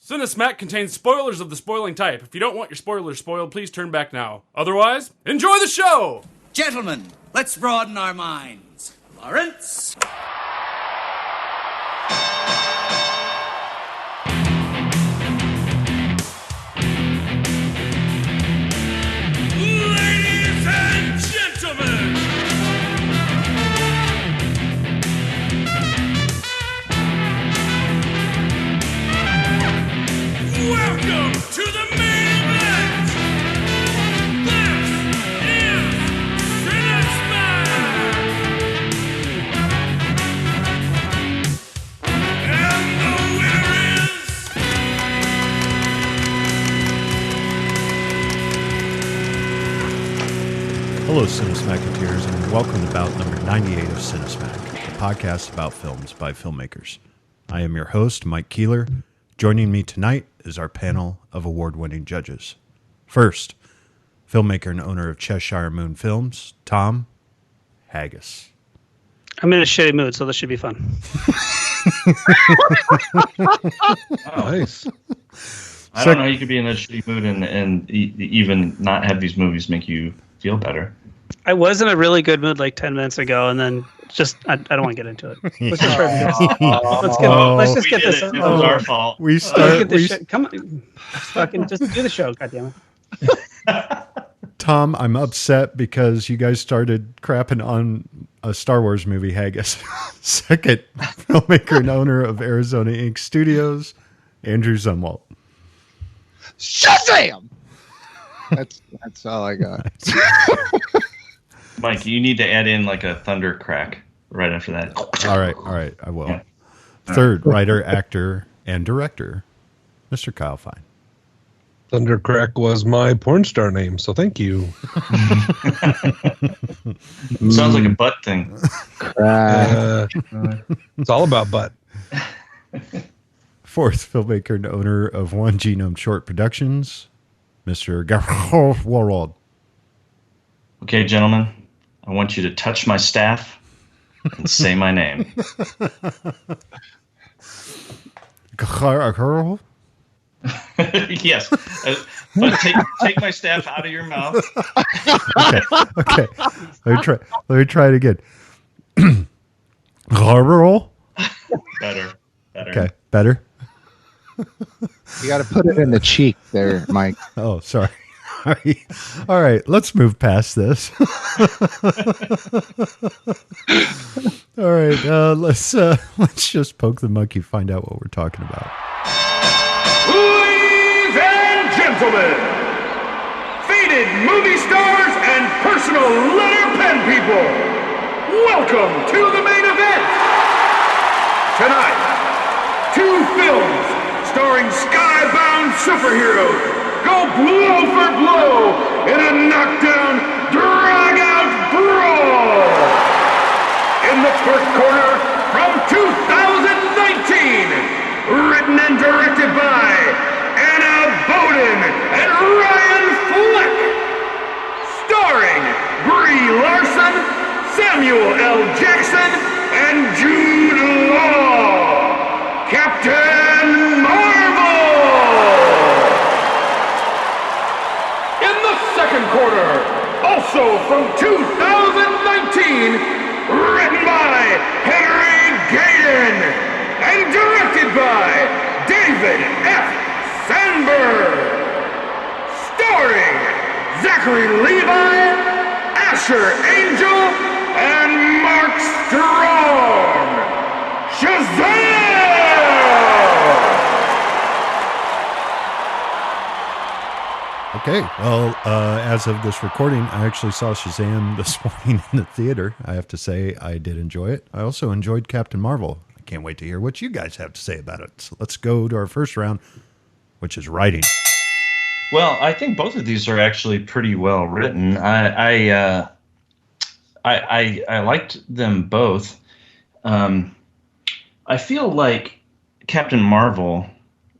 Cinesmack contains spoilers of the spoiling type. If you don't want your spoilers spoiled, please turn back now. Otherwise, enjoy the show! Gentlemen, let's broaden our minds. Lawrence? Ladies and gentlemen! Welcome to the main event! This is Cinesmack! And the winner is... Hello, Smackateers, and welcome to bout number 98 of Cinesmack, a podcast about films by filmmakers. I am your host, Mike Keeler. Joining me tonight is our panel of award-winning judges. First, filmmaker and owner of Cheshire Moon Films, Tom Haggis. I'm in a shitty mood, so this should be fun. Nice. I don't know how you could be in a shitty mood and even not have these movies make you feel better. I was in a really good mood like 10 minutes ago, and then just I don't want to get into it. Let's just let's just get this. It was our fault. Come on, fucking just do the show. Goddammit. Tom, I'm upset because you guys started crapping on a Star Wars movie, Haggis. Second, filmmaker and owner of Arizona Inc. Studios, Andrew Zumwalt. Shazam! That's all I got. Mike, you need to add in like a thunder crack right after that. All right, I will. Yeah. Third, writer, actor, and director, Mr. Kyle Fine. Thundercrack was my porn star name, so thank you. Sounds like a butt thing. It's all about butt. Fourth, filmmaker and owner of One Genome Short Productions, Mr. Gabriel Warwald. Okay, gentlemen, I want you to touch my staff and say my name. Yes, but take my staff out of your mouth. Okay. Let me try it again. Gabriel. Better. Okay, better. You got to put it in the cheek there, Mike. Oh, sorry. All right, let's move past this. All right, let's just poke the monkey, find out what we're talking about. Ladies and gentlemen, faded movie stars and personal letter pen people, welcome to the main event. Tonight, two films starring skybound superheroes go blow for blow in a knockdown, drag-out brawl. In the first corner from 2019, written and directed by Anna Boden and Ryan Fleck. Starring Brie Larson, Samuel L. Jackson, and Jude Law. Captain Marvel! In the second quarter, also from 2019, written by Henry Gayden and directed by David F. Sandberg. Starring Zachary Levi, Asher Angel, and Mark Strong. Shazam! Okay, well, as of this recording, I actually saw Shazam this morning in the theater. I have to say I did enjoy it. I also enjoyed Captain Marvel. I can't wait to hear what you guys have to say about it. So let's go to our first round, which is writing. Well, I think both of these are actually pretty well written. I liked them both. I feel like Captain Marvel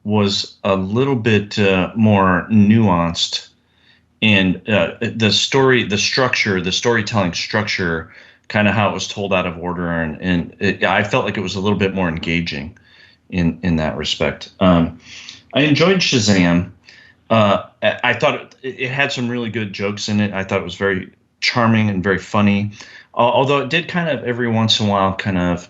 was a little bit more nuanced, and the storytelling structure, kind of how it was told out of order, and I felt like it was a little bit more engaging in that respect. I enjoyed Shazam. I thought it had some really good jokes in it. I thought it was very charming and very funny. Although it did kind of every once in a while kind of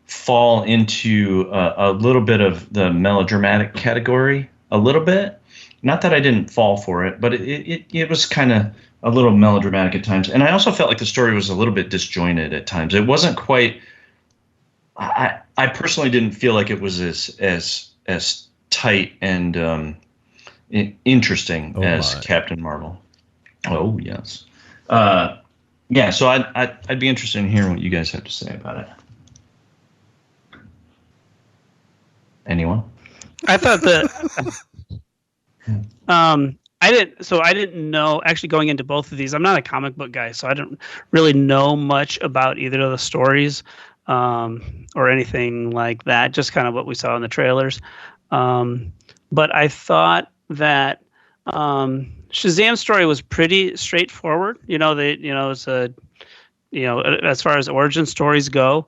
fall into a little bit of the melodramatic category, a little bit. Not that I didn't fall for it, but it was kind of a little melodramatic at times. And I also felt like the story was a little bit disjointed at times. It wasn't quite. I personally didn't feel like it was as tight and interesting as Captain Marvel. Oh yes, yeah. So I'd be interested in hearing what you guys have to say about it. Anyone? I thought that. I didn't know, actually, going into both of these. I'm not a comic book guy, so I don't really know much about either of the stories or anything like that. Just kind of what we saw in the trailers. But I thought that Shazam's story was pretty straightforward. It's as far as origin stories go.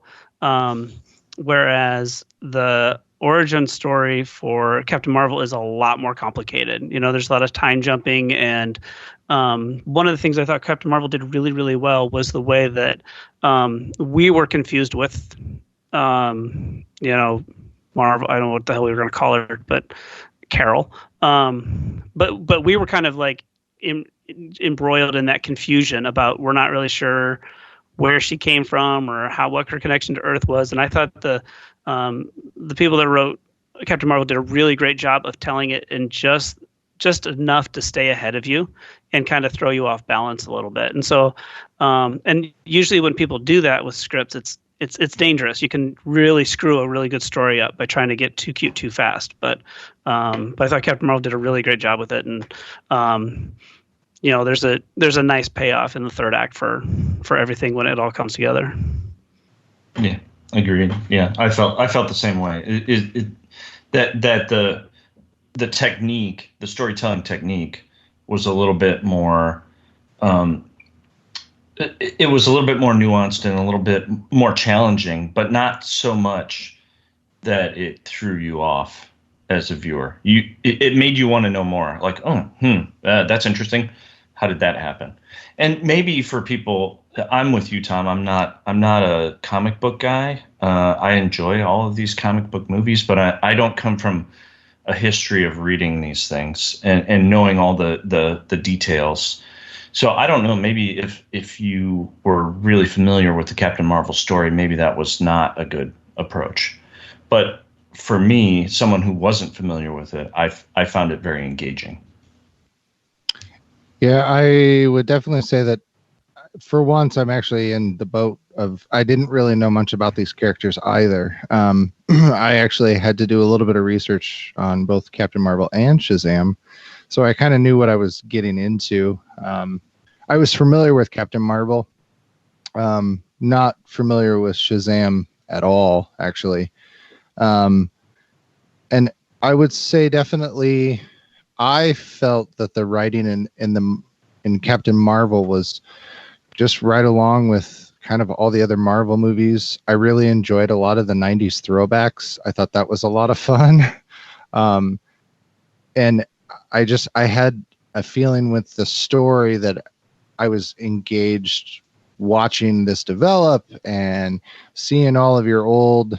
Whereas the origin story for Captain Marvel is a lot more complicated. There's a lot of time jumping, and one of the things I thought Captain Marvel did really, really well was the way that we were confused with, Marvel. I don't know what the hell we were going to call her, but Carol. But we were kind of like embroiled in that confusion about we're not really sure where she came from or what her connection to Earth was. And I thought the people that wrote Captain Marvel did a really great job of telling it in just enough to stay ahead of you and kind of throw you off balance a little bit. And so, and usually when people do that with scripts, it's dangerous. You can really screw a really good story up by trying to get too cute too fast. But I thought Captain Marvel did a really great job with it. And, there's a nice payoff in the third act for everything when it all comes together. Yeah, agreed. Yeah, I felt the same way. That the technique, the storytelling technique, was a little bit more. It was a little bit more nuanced and a little bit more challenging, but not so much that it threw you off as a viewer. It made you want to know more. Like, that's interesting. How did that happen? And maybe for people, I'm with you, Tom. I'm not a comic book guy. I enjoy all of these comic book movies, but I don't come from a history of reading these things and knowing all the details. So I don't know. Maybe if you were really familiar with the Captain Marvel story, maybe that was not a good approach. But for me, someone who wasn't familiar with it, I found it very engaging. Yeah, I would definitely say that for once, I'm actually in the boat of I didn't really know much about these characters either. I actually had to do a little bit of research on both Captain Marvel and Shazam, so I kind of knew what I was getting into. I was familiar with Captain Marvel, not familiar with Shazam at all, actually. And I would say definitely I felt that the writing in Captain Marvel was just right along with kind of all the other Marvel movies. I really enjoyed a lot of the 90s throwbacks. I thought that was a lot of fun. And I had a feeling with the story that I was engaged watching this develop and seeing all of your old,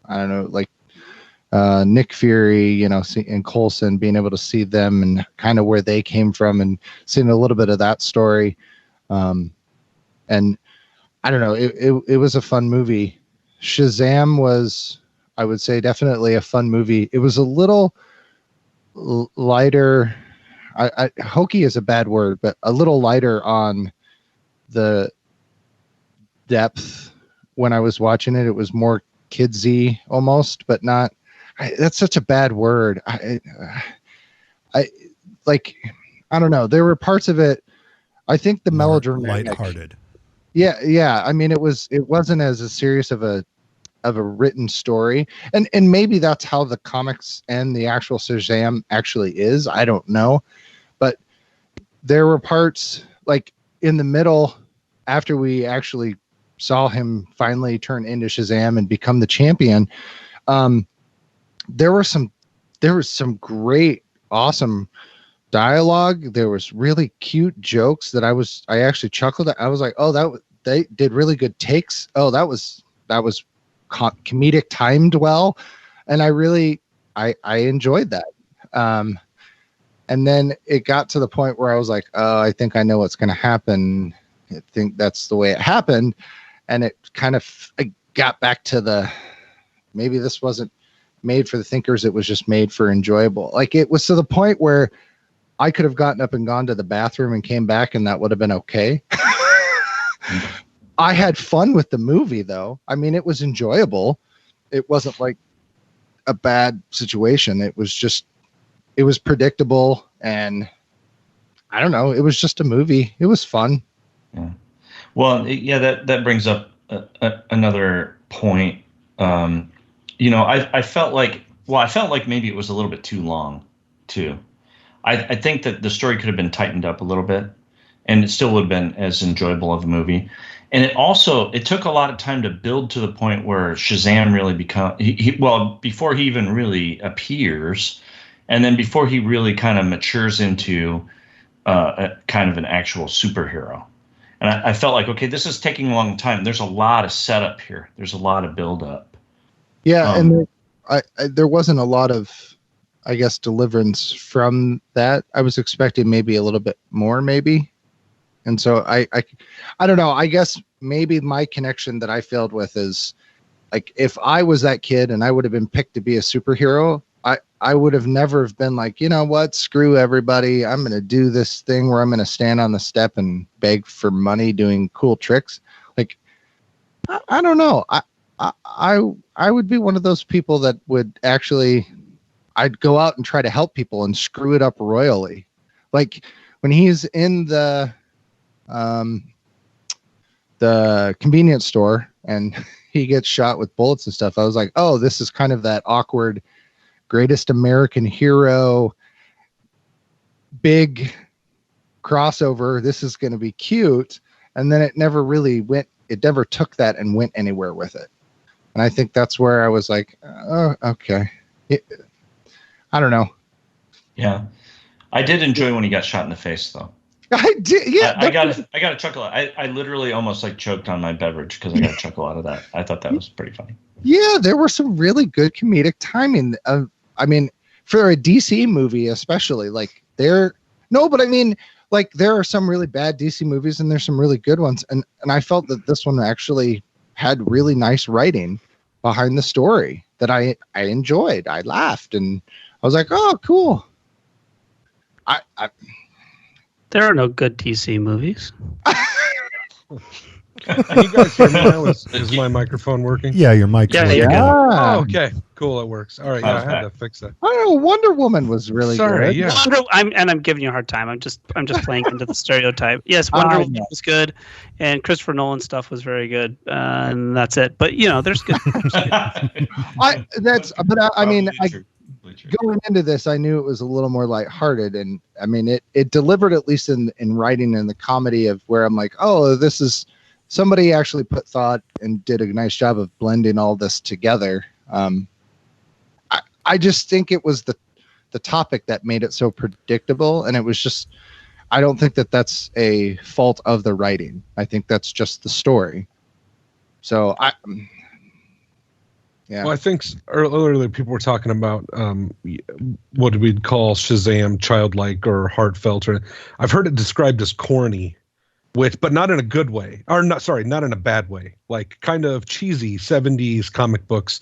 I don't know, like Nick Fury, and Coulson, being able to see them and kind of where they came from and seeing a little bit of that story. And I don't know, it was a fun movie. Shazam was, I would say, definitely a fun movie. It was a little lighter. Hokey is a bad word, but a little lighter on the depth when I was watching it. It was more kidsy almost, but not. That's such a bad word. I don't know. There were parts of it. I think the melodramatic, lighthearted. Yeah. I mean, it wasn't as serious of a written story, and maybe that's how the comics and the actual Shazam actually is. I don't know, but there were parts like in the middle after we actually saw him finally turn into Shazam and become the champion. There were some there was some great, awesome dialogue. There was really cute jokes that I actually chuckled at. I was like, oh, they did really good takes. Oh, that was comedic timed well. And I enjoyed that. And then it got to the point where I was like, oh, I think I know what's going to happen. I think that's the way it happened. And it kind of got back to maybe this wasn't made for the thinkers. It was just made for enjoyable. Like, it was to the point where I could have gotten up and gone to the bathroom and came back, and that would have been okay. I had fun with the movie, though. I mean, it was enjoyable. It wasn't like a bad situation. It was predictable, and I don't know. It was just a movie. It was fun. Yeah. Well, that brings up another point. I felt like maybe it was a little bit too long, too. I think that the story could have been tightened up a little bit, and it still would have been as enjoyable of a movie. And it took a lot of time to build to the point where Shazam really before he even really appears, and then before he really kind of matures into a kind of an actual superhero. And I felt like, okay, this is taking a long time. There's a lot of setup here. There's a lot of build up. Yeah, and there wasn't a lot of, I guess, deliverance from that. I was expecting maybe a little bit more, maybe. And so I don't know. I guess maybe my connection that I failed with is, like, if I was that kid and I would have been picked to be a superhero, I would have never have been like, you know what, screw everybody. I'm going to do this thing where I'm going to stand on the step and beg for money doing cool tricks. Like, I don't know. I would be one of those people that would actually, I'd go out and try to help people and screw it up royally. Like when he's in the convenience store and he gets shot with bullets and stuff, I was like, oh, this is kind of that awkward greatest American hero, big crossover. This is going to be cute. And then it never really went, it never took that and went anywhere with it. And I think that's where I was like, oh, okay. I don't know. Yeah. I did enjoy when he got shot in the face, though. I did. Yeah. I got a chuckle. I literally almost like choked on my beverage because I got a chuckle out of that. I thought that was pretty funny. Yeah, there were some really good comedic timing. I mean, for a DC movie, especially, like there are some really bad DC movies and there's some really good ones. And I felt that this one actually had really nice writing behind the story that I enjoyed. I laughed and I was like, oh, cool. There are no good DC movies. Can you guys hear me now? Is my microphone working? Yeah, your mic's working. Yeah. Oh, okay, cool. It works. All right, I had to fix that. I don't know. Wonder Woman was really good. Yeah. I'm giving you a hard time. I'm just playing into the stereotype. Yes, Wonder Woman was good, and Christopher Nolan stuff was very good, and that's it. But there's good. Going into this, I knew it was a little more lighthearted, and I mean, it delivered at least in writing and the comedy of where I'm like, oh, this is somebody actually put thought and did a nice job of blending all this together. I just think it was the topic that made it so predictable, and it was just, I don't think that that's a fault of the writing. I think that's just the story. So yeah. Well, I think earlier people were talking about what we'd call Shazam childlike or heartfelt, or I've heard it described as corny, but not in a good way, or not in a bad way, like kind of cheesy 70s comic books.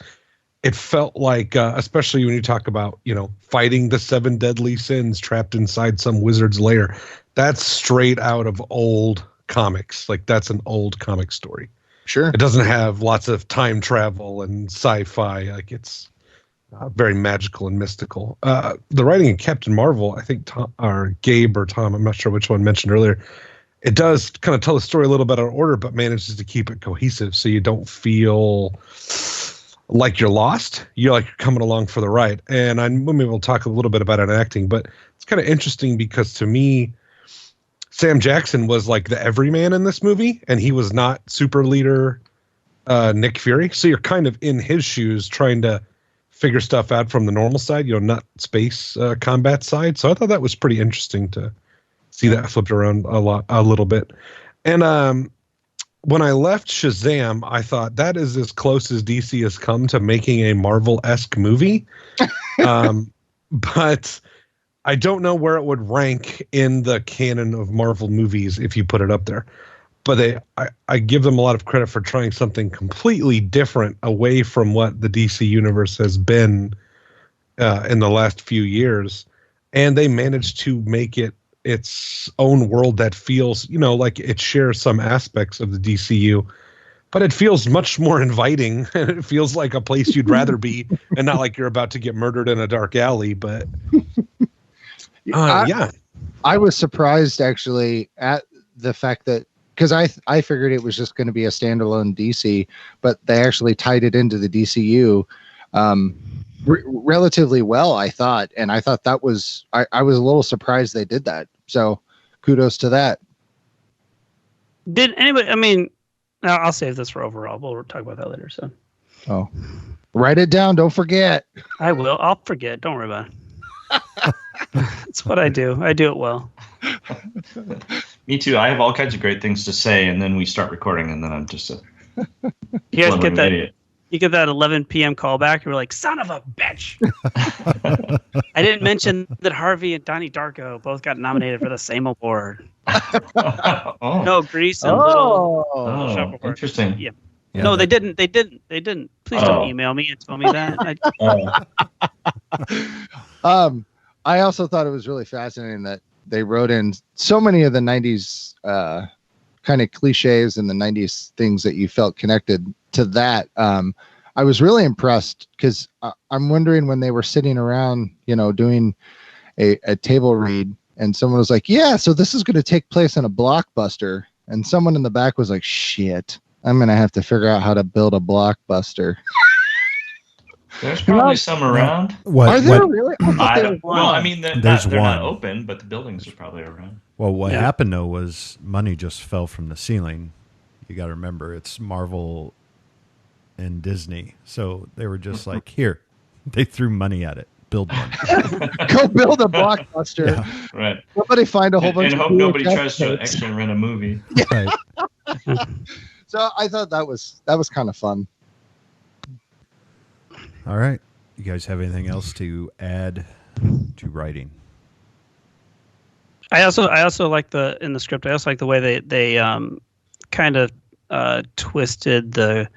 It felt like, especially when you talk about, fighting the 7 deadly sins trapped inside some wizard's lair, that's straight out of old comics. Like that's an old comic story. Sure. It doesn't have lots of time travel and sci-fi. Like it's very magical and mystical. The writing in Captain Marvel, I think Gabe or Tom, I'm not sure which one mentioned earlier, it does kind of tell the story a little bit out of order, but manages to keep it cohesive so you don't feel like you're lost. You're like you're coming along for the ride. And maybe we'll talk a little bit about it in acting, but it's kind of interesting because to me, Sam Jackson was like the everyman in this movie, and he was not super leader Nick Fury. So you're kind of in his shoes trying to figure stuff out from the normal side, not space combat side. So I thought that was pretty interesting to see that flipped around a little bit. And when I left Shazam, I thought that is as close as DC has come to making a Marvel-esque movie. But I don't know where it would rank in the canon of Marvel movies if you put it up there. But I give them a lot of credit for trying something completely different away from what the DC universe has been in the last few years. And they managed to make it its own world that feels, like it shares some aspects of the DCU, but it feels much more inviting, and it feels like a place you'd rather be, and not like you're about to get murdered in a dark alley. But yeah, I was surprised actually at the fact that, because I figured it was just going to be a standalone DC, but they actually tied it into the DCU relatively well, I thought. And I thought that was, I was a little surprised they did that. So kudos to that. Did anybody, I mean, I'll save this for overall. We'll talk about that later. So, write it down. Don't forget. I will. I'll forget. Don't worry about it. That's what I do. I do it well. Me too. I have all kinds of great things to say, and then we start recording, and then I'm just a you guys get that idiot. You get that 11 p.m. callback. You're like, son of a bitch. I didn't mention that Harvey and Donnie Darko both got nominated for the same award. Oh. No, Grease and Little Shop of Horrors. Interesting. Yeah. Yeah, No, they didn't. They didn't. Please don't email me and tell me that. I also thought it was really fascinating that they wrote in so many of the 90s kind of cliches and the 90s things that you felt connected to that. I was really impressed because I'm wondering when they were sitting around, doing a table read, and someone was like, yeah, so this is going to take place in a Blockbuster. And someone in the back was like, shit, I'm going to have to figure out how to build a Blockbuster. There's probably some around. Are there really? I mean, they're There's not one. open, but the buildings are probably around. Well, what happened though was money just fell from the ceiling. You got to remember, it's Marvel and Disney, so they were just like, here. They threw money at it. Build one. Go build a Blockbuster. Yeah. Right. Somebody find a whole bunch And of hope nobody VHS tries to tapes. actually rent a movie. Right. So I thought that was kind of fun. All right. You guys have anything else to add to writing? I also like in the script. I also like the way they kind of twisted the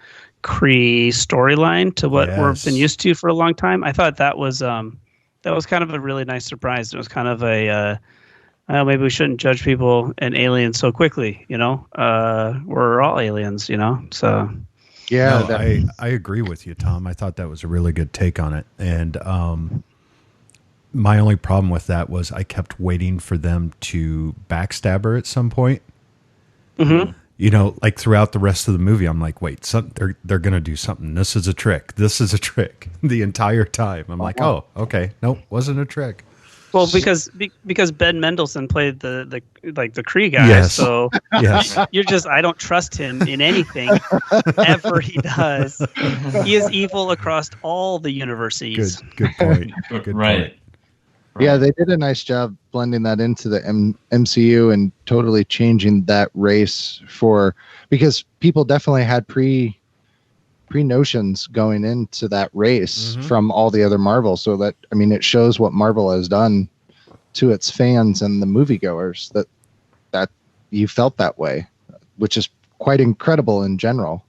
Kree storyline to what we've been used to for a long time. I thought that was kind of a really nice surprise. It was kind of a maybe we shouldn't judge people and aliens so quickly. We're all aliens. So. Yeah, no, I agree with you, Tom. I thought that was a really good take on it. And my only problem with that was I kept waiting for them to backstab her at some point. Mm-hmm. Like throughout the rest of the movie, I'm like, wait, they're going to do something. This is a trick. This is a trick. The entire time. I'm like, oh, okay. Nope, wasn't a trick. Well, because Ben Mendelsohn played the Kree guy, yes. So yes. You're just, I don't trust him in anything ever he does. He is evil across all the universes. Good point. Good right. point. Yeah, they did a nice job blending that into the MCU and totally changing that race because people definitely had pre-notions going into that race from all the other Marvel. So that, it shows what Marvel has done to its fans and the moviegoers that you felt that way, which is quite incredible in general.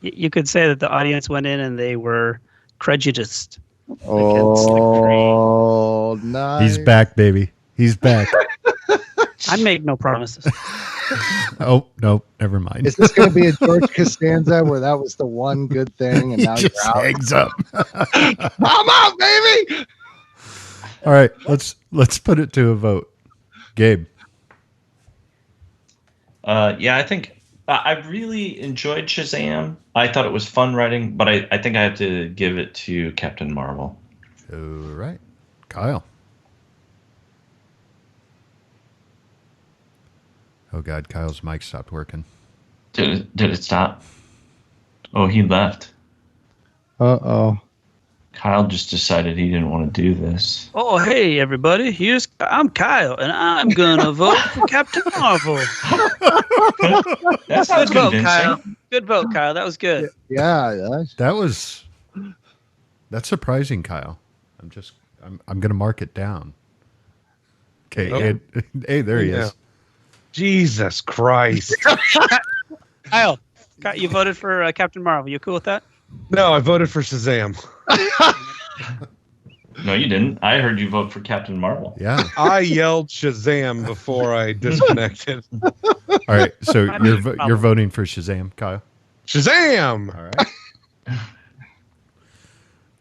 You could say that the audience went in and they were prejudiced. Oh, nice. He's back, baby. He's back. I made no promises. Oh, no, never mind. Is this going to be a George Costanza where that was the one good thing and now He just you're out? hangs up. I'm out, baby. All right, let's put it to a vote. Gabe. I think I really enjoyed Shazam. I thought it was fun writing, but I think I have to give it to Captain Marvel. All right. Kyle. Oh, God, Kyle's mic stopped working. Did it stop? Oh, he left. Uh-oh. Kyle just decided he didn't want to do this. Oh, hey, everybody. I'm Kyle, and I'm going to vote for Captain Marvel. That sounds Good vote, convincing. Kyle. Good vote, Kyle. That was good. Yeah, That's surprising, Kyle. I'm going to mark it down. Okay. Oh. Hey, there he is. Jesus Christ. Kyle, you voted for Captain Marvel. You cool with that? No, I voted for Shazam. No, you didn't. I heard you vote for Captain Marvel. Yeah. I yelled Shazam before I disconnected. All right. So you're voting for Shazam, Kyle. Shazam! All right.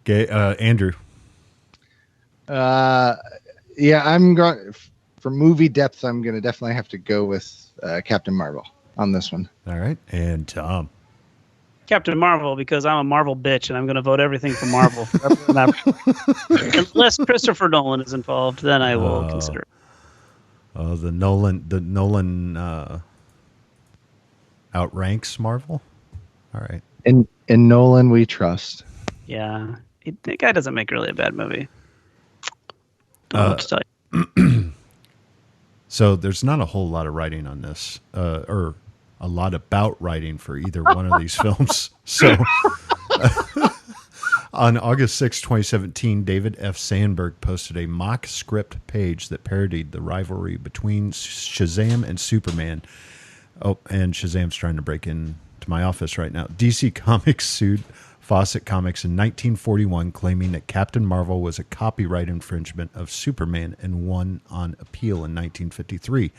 Okay, Andrew. Yeah, I'm going for movie depth. I'm going to definitely have to go with Captain Marvel on this one. All right. And Tom. Captain Marvel, because I'm a Marvel bitch, and I'm going to vote everything for Marvel. Unless Christopher Nolan is involved, then I will consider it. Oh, the Nolan outranks Marvel. All right. In Nolan, we trust. Yeah. The guy doesn't make really a bad movie. Don't know what to tell you. So there's not a whole lot of writing on this, or a lot about writing for either one of these films. So on August 6, 2017, David F. Sandberg posted a mock script page that parodied the rivalry between Shazam and Superman. Oh, and Shazam's trying to break into my office right now. DC Comics sued Fawcett Comics in 1941, claiming that Captain Marvel was a copyright infringement of Superman and won on appeal in 1953.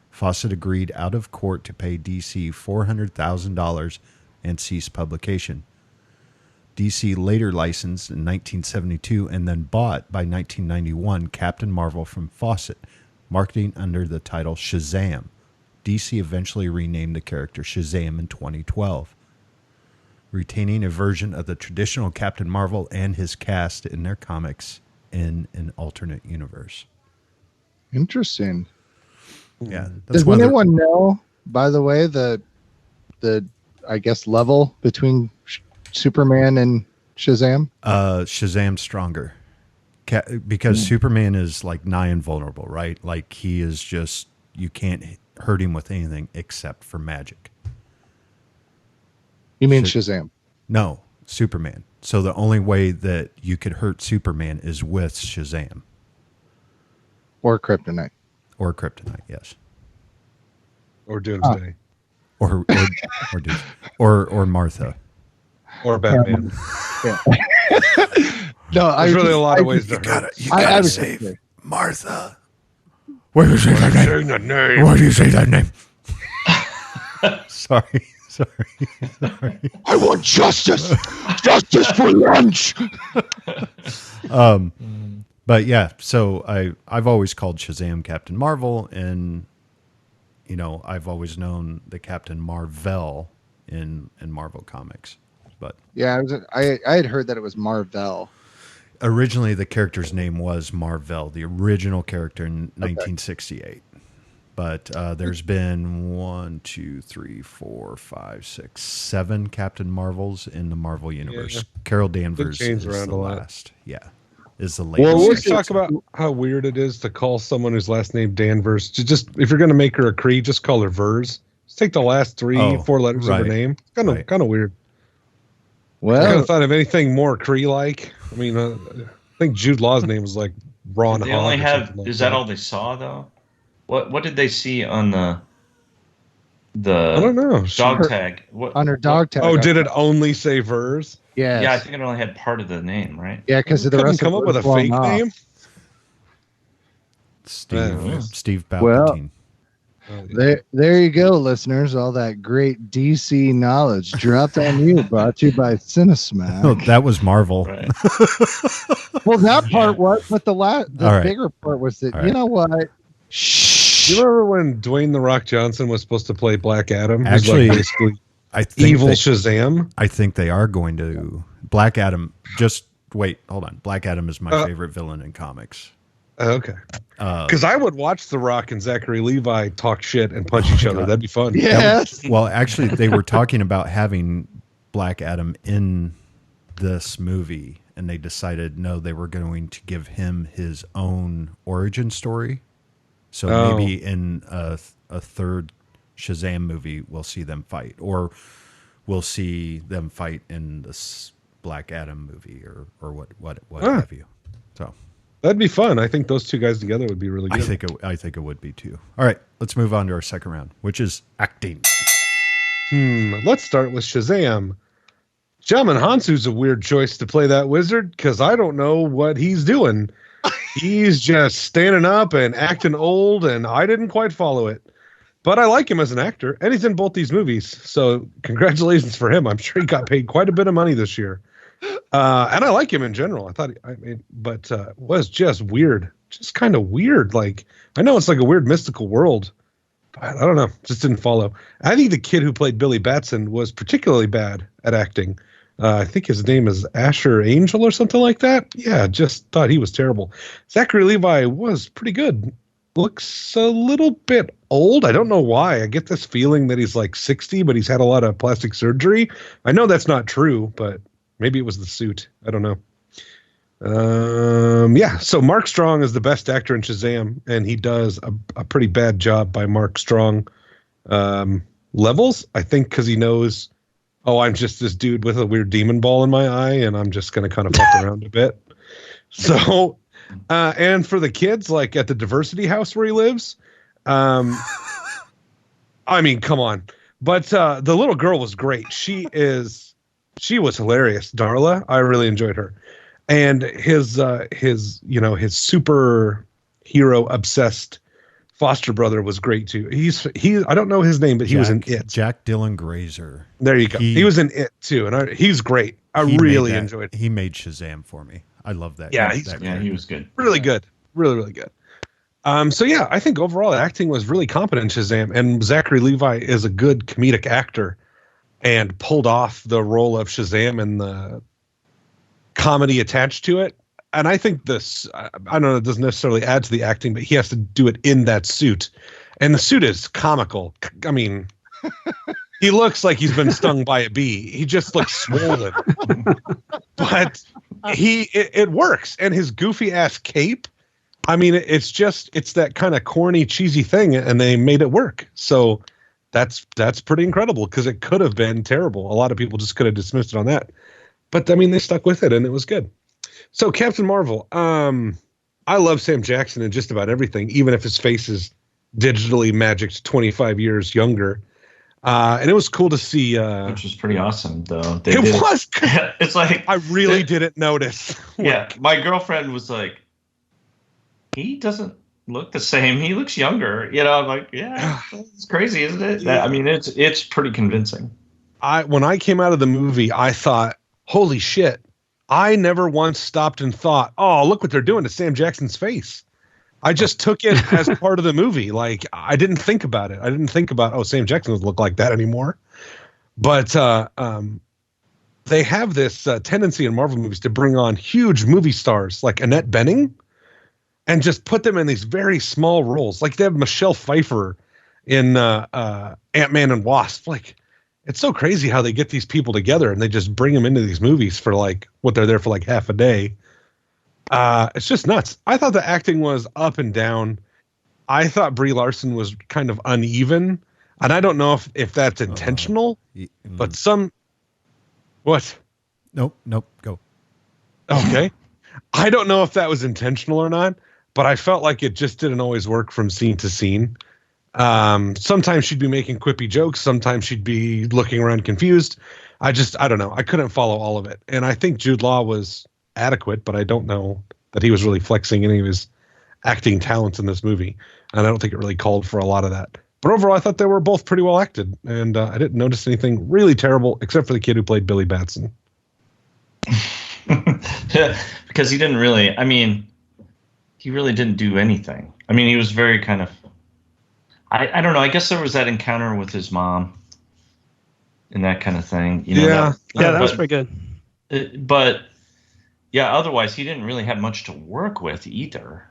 Fawcett agreed out of court to pay DC $400,000 and cease publication. DC later licensed in 1972 and then bought by 1991 Captain Marvel from Fawcett, marketing under the title Shazam. DC eventually renamed the character Shazam in 2012, retaining a version of the traditional Captain Marvel and his cast in their comics in an alternate universe. Interesting. Yeah. Does anyone know, by the way, the I guess level between Superman and Shazam? Shazam's stronger. Because Superman is like nigh invulnerable, right? Like he is just, you can't hurt him with anything except for magic. You mean Shazam? No, Superman. So the only way that you could hurt Superman is with Shazam. Or Kryptonite. Or Kryptonite, yes. Or Doomsday. Or Martha. Or Batman. Yeah. No, there's really a lot of ways to hurt. You gotta save Martha. Why do you say that name? Why do you say that name? Sorry. I want justice. Justice for lunch. But yeah, so I've always called Shazam Captain Marvel, and I've always known the Captain Marvel in Marvel Comics. But yeah, I had heard that it was Marvel. Originally, the character's name was Marvel, the original character in 1968. But there's been 7 Captain Marvels in the Marvel universe. Yeah. Carol Danvers is the last. Yeah, is the latest. Well, let's talk about how weird it is to call someone whose last name Danvers. Just if you're going to make her a Cree, just call her Vers. Just take the last 4 letters of her name. Kind of weird. Well, I kind of thought of anything more Cree-like. I mean, I think Jude Law's name was like Ron. They only have. Is that all they saw though? What did they see on the I don't know. Dog tag? On her dog tag. Oh, did it only say Vers? Yes. Yeah, I think it only had part of the name, right? Yeah, because the rest come up with a fake name. Steve Palpatine. There you go, listeners. All that great DC knowledge dropped on you. Brought to you by Cinesmack. Oh, that was Marvel. Right. Well, that part was, but the bigger part was that you know what? Do you remember when Dwayne "The Rock" Johnson was supposed to play Black Adam? Actually, like basically I think evil Shazam. I think they are going to Black Adam. Just wait, hold on. Black Adam is my favorite villain in comics. Okay, because I would watch The Rock and Zachary Levi talk shit and punch each other. That'd be fun. Yes. Well, actually, they were talking about having Black Adam in this movie, and they decided no, they were going to give him his own origin story. So maybe in a third Shazam movie, we'll see them fight, or we'll see them fight in this Black Adam movie, or what have you. So that'd be fun. I think those two guys together would be really good. I think it would be too. All right, let's move on to our second round, which is acting. Let's start with Shazam. Jamin Hansu's a weird choice to play that wizard because I don't know what he's doing. He's just standing up and acting old, and I didn't quite follow it. But I like him as an actor, and he's in both these movies. So congratulations for him. I'm sure he got paid quite a bit of money this year. And I like him in general. But was just weird. Just kind of weird. Like, I know it's like a weird mystical world. I don't know. Just didn't follow. I think the kid who played Billy Batson was particularly bad at acting. I think his name is Asher Angel or something like that. Yeah, just thought he was terrible. Zachary Levi was pretty good. Looks a little bit old. I don't know why. I get this feeling that he's like 60, but he's had a lot of plastic surgery. I know that's not true, but maybe it was the suit. I don't know. So Mark Strong is the best actor in Shazam, and he does a pretty bad job by Mark Strong levels. I think because he knows, I'm just this dude with a weird demon ball in my eye, and I'm just going to kind of fuck around a bit. So, and for the kids, like at the diversity house where he lives, I mean, come on. But the little girl was great. She was hilarious. Darla, I really enjoyed her. And his super hero obsessed foster brother was great too. I don't know his name, but he was in It. Jack Dylan Grazer. There you go. He was in It too, and he's great. I really enjoyed it. He made Shazam for me. I love that. Yeah, he was good. Really good. Really, really good. So yeah, I think overall acting was really competent in Shazam, and Zachary Levi is a good comedic actor and pulled off the role of Shazam and the comedy attached to it. And I think this, I don't know, it doesn't necessarily add to the acting, but he has to do it in that suit. And the suit is comical. I mean, he looks like he's been stung by a bee. He just looks swollen. But it works. And his goofy ass cape, I mean, it's that kind of corny, cheesy thing, and they made it work. So that's pretty incredible because it could have been terrible. A lot of people just could have dismissed it on that. But I mean, they stuck with it and it was good. So Captain Marvel, I love Sam Jackson in just about everything, even if his face is digitally magicked 25 years younger. And it was cool to see. Which was pretty awesome, though. It was. It's like I really didn't notice. Yeah, my girlfriend was like, he doesn't look the same. He looks younger. You know, I'm like, yeah, it's crazy, isn't it? Yeah. I mean, it's pretty convincing. When I came out of the movie, I thought, holy shit. I never once stopped and thought, oh, look what they're doing to Sam Jackson's face. I just took it as part of the movie. Like, I didn't think about it. I didn't think about, Sam Jackson doesn't look like that anymore. But they have this tendency in Marvel movies to bring on huge movie stars like Annette Bening and just put them in these very small roles. Like they have Michelle Pfeiffer in Ant-Man and Wasp. Like, it's so crazy how they get these people together and they just bring them into these movies for like what they're there for like half a day. It's just nuts. I thought the acting was up and down. I thought Brie Larson was kind of uneven, and I don't know if that's intentional, but what? Nope. Go. Okay. I don't know if that was intentional or not, but I felt like it just didn't always work from scene to scene. Sometimes she'd be making quippy jokes. Sometimes she'd be looking around confused. I don't know. I couldn't follow all of it. And I think Jude Law was adequate, but I don't know that he was really flexing any of his acting talents in this movie. And I don't think it really called for a lot of that. But overall, I thought they were both pretty well acted. And I didn't notice anything really terrible, except for the kid who played Billy Batson. Because he didn't really, he really didn't do anything. I mean, he was very kind of, I don't know. I guess there was that encounter with his mom and that kind of thing. You know, that was pretty good. But yeah, otherwise he didn't really have much to work with either.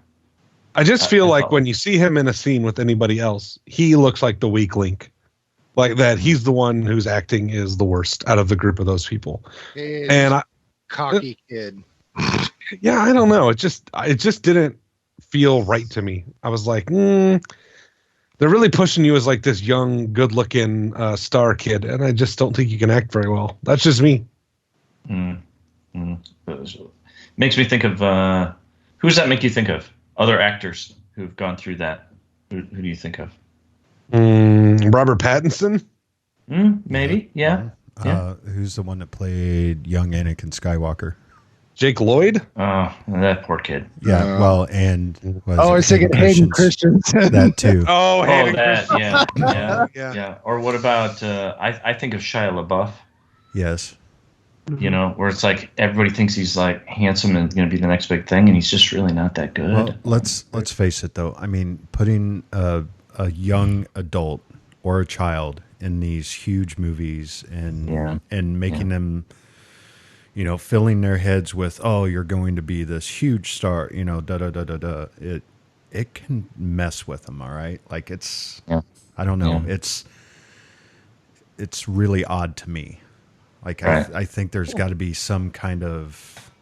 I just feel like when you see him in a scene with anybody else, he looks like the weak link. Like that he's the one whose acting is the worst out of the group of those people. And cocky kid. Yeah, I don't know. It just didn't feel right to me. I was like, they're really pushing you as like this young, good-looking star kid, and I just don't think you can act very well. That's just me. Makes me think of who does that make you think of? Other actors who've gone through that. Who do you think of? Robert Pattinson? Maybe, yeah. Who's the one that played young Anakin Skywalker? Jake Lloyd? Oh, that poor kid. Yeah, well, and I was thinking Hayden Christensen. That too. Oh, Hayden that, Christensen. yeah. Or what about? I think of Shia LaBeouf. Yes. You know, where it's like everybody thinks he's like handsome and going to be the next big thing, and he's just really not that good. Well, let's face it, though. I mean, putting a young adult or a child in these huge movies and making them, you know, filling their heads with, oh, you're going to be this huge star, you know, it can mess with them. All right, like I don't know, it's really odd to me. Like I think there's got to be some kind of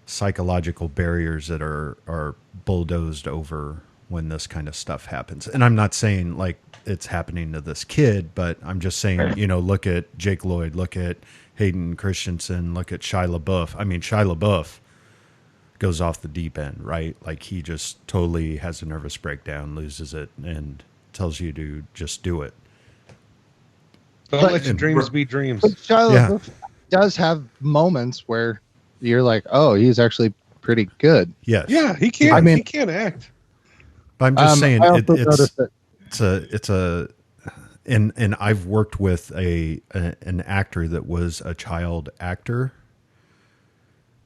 psychological barriers that are bulldozed over when this kind of stuff happens. And I'm not saying like it's happening to this kid, but I'm just saying, you know, look at Jake Lloyd, look at Hayden Christensen, look at Shia LaBeouf. I mean, Shia LaBeouf goes off the deep end, right? Like he just totally has a nervous breakdown, loses it, and tells you to just do it. Don't let your dreams be dreams. But Shia LaBeouf does have moments where you're like, oh, he's actually pretty good. Yes. Yeah, he can. I mean, he can act. But I'm just saying, it's and I've worked with an actor that was a child actor,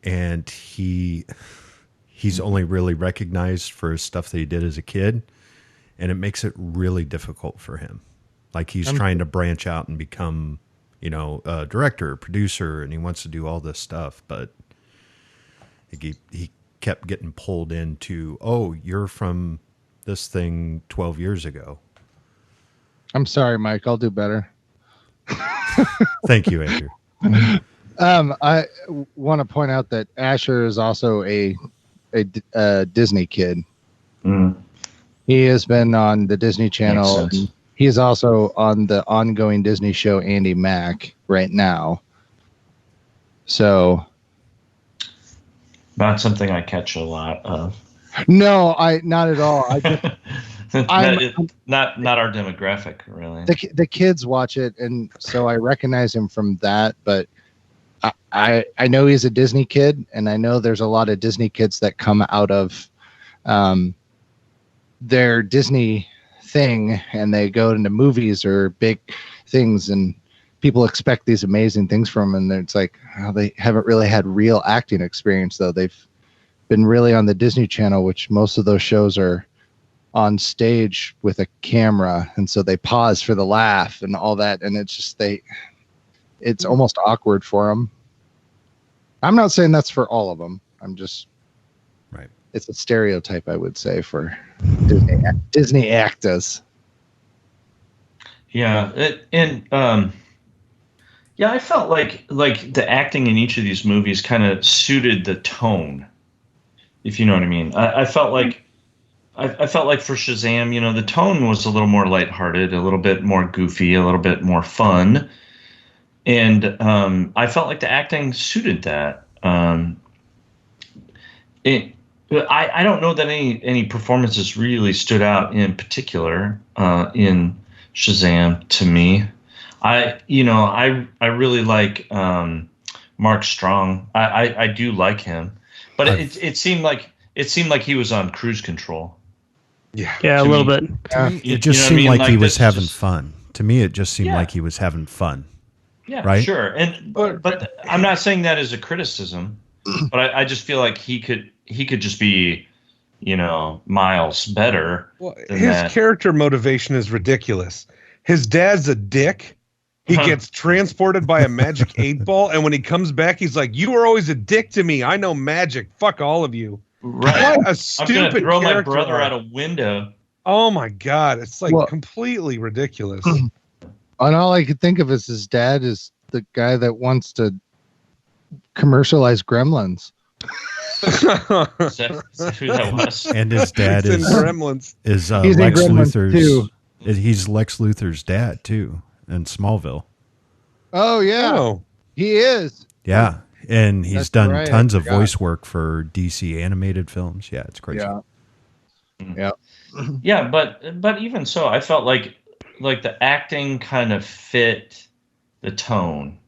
and he's only really recognized for stuff that he did as a kid, and it makes it really difficult for him. Like he's trying to branch out and become, you know, a director, producer, and he wants to do all this stuff, but he kept getting pulled into, oh, you're from this thing 12 years ago. I'm sorry, Mike. I'll do better. Thank you, Andrew. I want to point out that Asher is also a Disney kid. He has been on the Disney Channel. He is also on the ongoing Disney show Andy Mack right now. So, not something I catch a lot of. No, not at all. I just, not our demographic, really. The kids watch it, and so I recognize him from that. But I know he's a Disney kid, and I know there's a lot of Disney kids that come out of their Disney thing, and they go into movies or big things, and people expect these amazing things from them, and it's like, oh, they haven't really had real acting experience, though. They've been really on the Disney Channel, which most of those shows are on stage with a camera, and so they pause for the laugh and all that, and it's just it's almost awkward for them. I'm not saying that's for all of them. I'm just right. It's a stereotype, I would say, for Disney actors. Yeah, I felt like the acting in each of these movies kind of suited the tone, if you know what I mean. I felt like for Shazam, you know, the tone was a little more lighthearted, a little bit more goofy, a little bit more fun, and I felt like the acting suited that. I don't know that any performances really stood out in particular in Shazam to me. I really like Mark Strong. I do like him, but it seemed like he was on cruise control. Yeah, a little bit. It just seemed like he was having fun. To me, it just seemed like he was having fun. Yeah, right? Sure. And but I'm not saying that as a criticism, but I just feel like he could just be, you know, miles better. Well, his character motivation is ridiculous. His dad's a dick. He gets transported by a magic 8-ball, and when he comes back, he's like, "You were always a dick to me. I know magic. Fuck all of you." Right. What a stupid I'm gonna throw my brother arc. out a window. Oh my god, it's like completely ridiculous. And all I could think of is his dad is the guy that wants to commercialized Gremlins. Is that who that was? And his dad He's in is Gremlins. He's in Lex Gremlins Luthor's. too. He's Lex Luthor's dad too in Smallville. Oh yeah, Oh, he is. Yeah, and he's That's done right, tons I of forgot. voice work for DC animated films. Yeah, it's crazy. Yeah. Yeah. Yeah, but even so, I felt like the acting kind of fit the tone,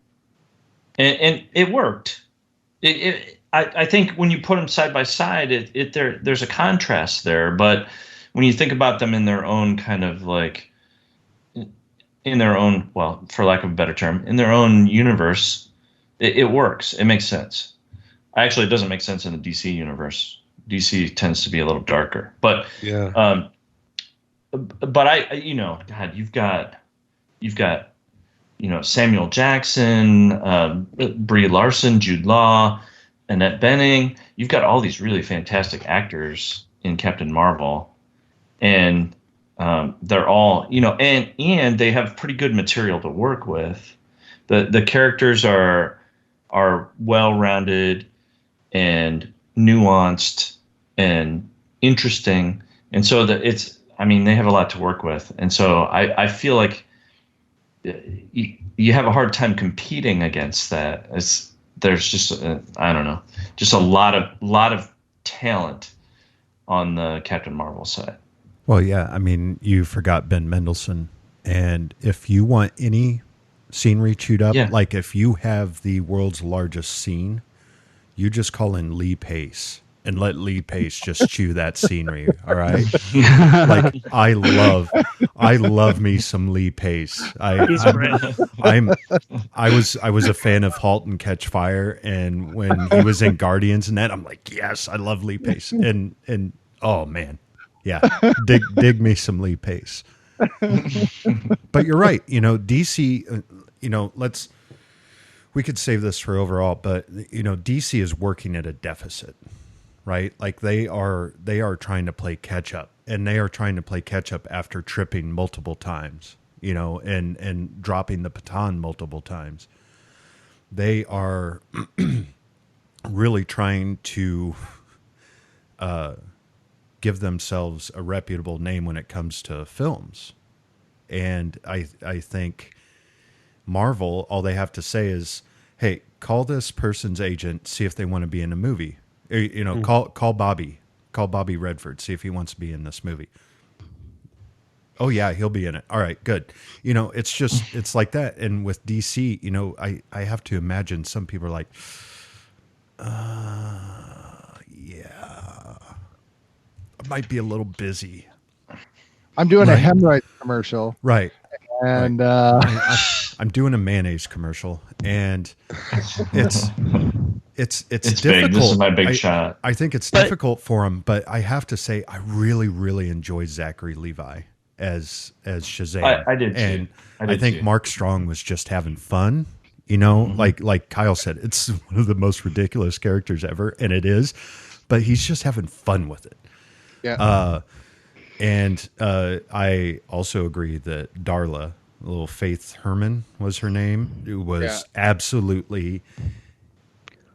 and it worked. I think when you put them side by side, there's a contrast there. But when you think about them in their own kind of like, in their own, well, for lack of a better term, in their own universe, it works. It makes sense. Actually, it doesn't make sense in the DC universe. DC tends to be a little darker, but yeah. But God, you've got Samuel Jackson, Brie Larson, Jude Law, Annette Bening. You've got all these really fantastic actors in Captain Marvel, and they're all and they have pretty good material to work with. The characters are well-rounded and nuanced and interesting, and so that they have a lot to work with, and so I feel like you have a hard time competing against that. There's just I don't know, just a lot of talent on the Captain Marvel side. Well, yeah, I mean, you forgot Ben Mendelsohn, and if you want any scenery chewed up, like if you have the world's largest scene, you just call in Lee Pace and let Lee Pace just chew that scenery. All right. Like I love me some Lee Pace. I was a fan of Halt and Catch Fire. And when he was in Guardians and that, I'm like, yes, I love Lee Pace. And oh man. Yeah. Dig me some Lee Pace. But you're right. DC, we could save this for overall, but DC is working at a deficit, right? Like they are trying to play catch up, and they are trying to play catch up after tripping multiple times, and dropping the baton multiple times. They are really trying to give themselves a reputable name when it comes to films. And I think Marvel, all they have to say is, hey, call this person's agent, see if they want to be in a movie. Call Bobby Redford, see if he wants to be in this movie. Oh yeah, he'll be in it. All right, good. It's like that. And with DC, I have to imagine some people are like, yeah, I might be a little busy. I'm doing a hemorrhoid commercial. Right. And I'm doing a mayonnaise commercial, and it's difficult. Big. This is my big shot. I think it's difficult for him, but I have to say I really, really enjoyed Zachary Levi as Shazam. I did too. And I think Mark Strong was just having fun. Like Kyle said, it's one of the most ridiculous characters ever, and it is, but he's just having fun with it. Yeah. And I also agree that Darla, little Faith Herman was her name, it was absolutely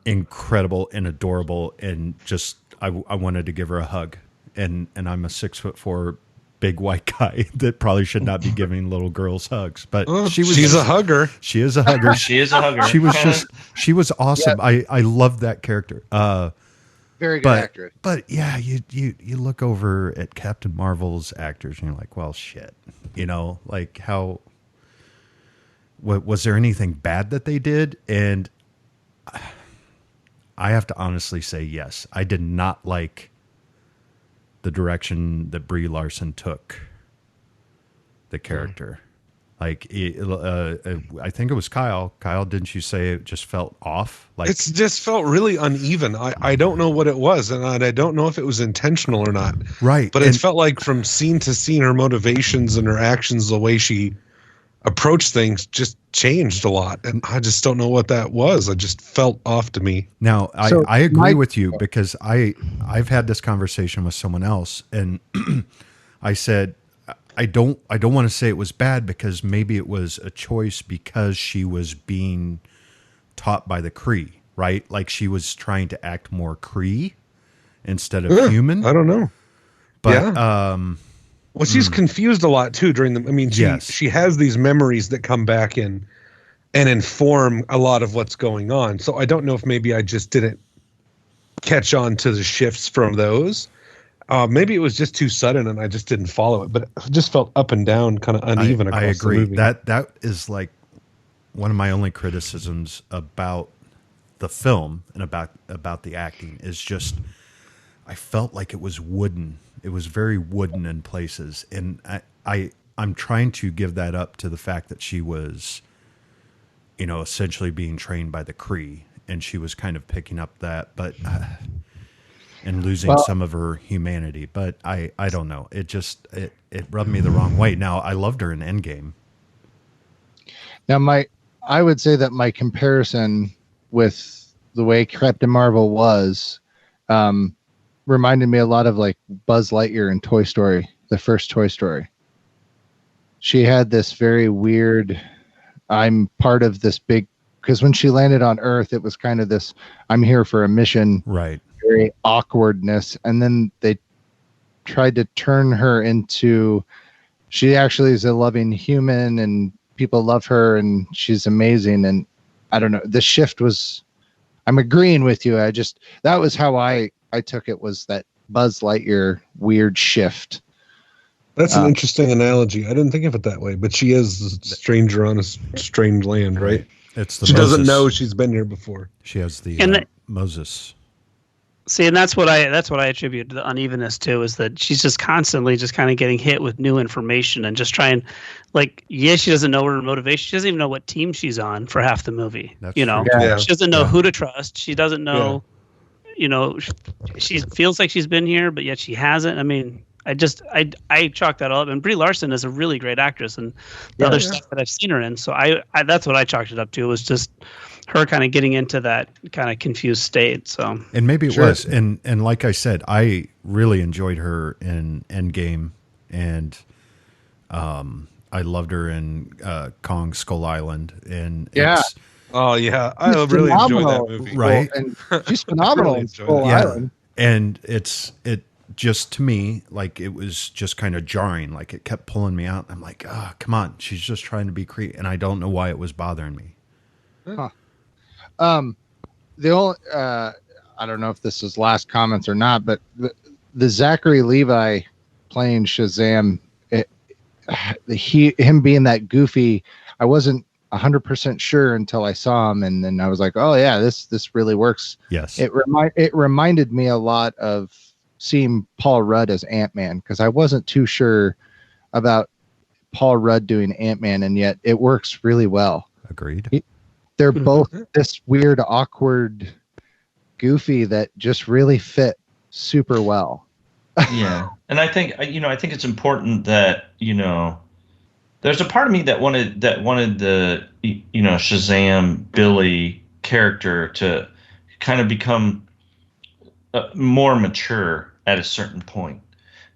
incredible and adorable, and just I wanted to give her a hug. And I'm a 6'4" big white guy that probably should not be giving little girls hugs, but she's a hugger. She is a hugger. She is a hugger. She was awesome. Yeah. I loved that character. Very good actress. But yeah, you look over at Captain Marvel's actors and you're like, well, shit. Like how was there anything bad that they did? And I have to honestly say yes. I did not like the direction that Brie Larson took the character. Like, I think it was Kyle. Kyle, didn't you say it just felt off? Like it's just felt really uneven. I don't know what it was, and I don't know if it was intentional or not. Right. But it felt like from scene to scene, her motivations and her actions, the way she approached things just changed a lot. And I just don't know what that was. It just felt off to me. Now, I agree with you, because I've had this conversation with someone else, and I said, I don't want to say it was bad, because maybe it was a choice because she was being taught by the Kree, right? Like she was trying to act more Kree instead of human. I don't know. But well, she's confused a lot too during the. I mean, Yes. she has these memories that come back in and inform a lot of what's going on. So I don't know if maybe I just didn't catch on to the shifts from those. Maybe it was just too sudden and I just didn't follow it. But it just felt up and down, kind of uneven across I agree. the movie. That is like one of my only criticisms about the film and about the acting is just I felt like it was wooden. It was very wooden in places, and I'm trying to give that up to the fact that she was, essentially being trained by the Kree, and she was kind of picking up that, but and losing some of her humanity. But I don't know. It just it rubbed me the wrong way. Now I loved her in Endgame. Now I would say that my comparison with the way Captain Marvel was reminded me a lot of like Buzz Lightyear in Toy Story, the first Toy Story. She had this very weird, I'm part of this big, because when she landed on Earth, it was kind of this, I'm here for a mission, Right. very awkwardness. And then they tried to turn her into, she actually is a loving human and people love her and she's amazing. And I don't know, the shift was, I'm agreeing with you. That was how I took it, was that Buzz Lightyear weird shift. That's an interesting analogy. I didn't think of it that way, but she is a stranger on a strange land, right? It's the She Moses. doesn't know she's been here before. She has the Moses. See, and that's what I attribute the unevenness to, is that she's just constantly just kind of getting hit with new information and just trying, like, she doesn't know her motivation. She doesn't even know what team she's on for half the movie. That's true. Yeah. She doesn't know who to trust. She doesn't know, she feels like she's been here, but yet she hasn't. I mean, I chalk that all up. And Brie Larson is a really great actress, and the other stuff that I've seen her in. So I that's what I chalked it up to, was just her kind of getting into that kind of confused state. So, and maybe it was, and like I said, I really enjoyed her in Endgame, and I loved her in Kong Skull Island, and it's, Oh yeah, I really enjoyed that movie. right, And she's phenomenal Really in enjoyed Skull it. Island. and it just, to me, like, it was just kind of jarring. Like, it kept pulling me out. I'm like, oh, come on, she's just trying to be Kree, and I don't know why it was bothering me. Huh. The only I don't know if this is last comments or not, but the Zachary Levi playing Shazam, him being that goofy, I wasn't 100% sure until I saw him, and then I was like, oh yeah, this really works. Yes, It reminded me a lot of seeing Paul Rudd as Ant-Man, because I wasn't too sure about Paul Rudd doing Ant-Man, and yet it works really well. agreed. They're both this weird, awkward, goofy that just really fit super well. Yeah, and I think it's important that there's a part of me that wanted the Shazam Billy character to kind of become more mature at a certain point,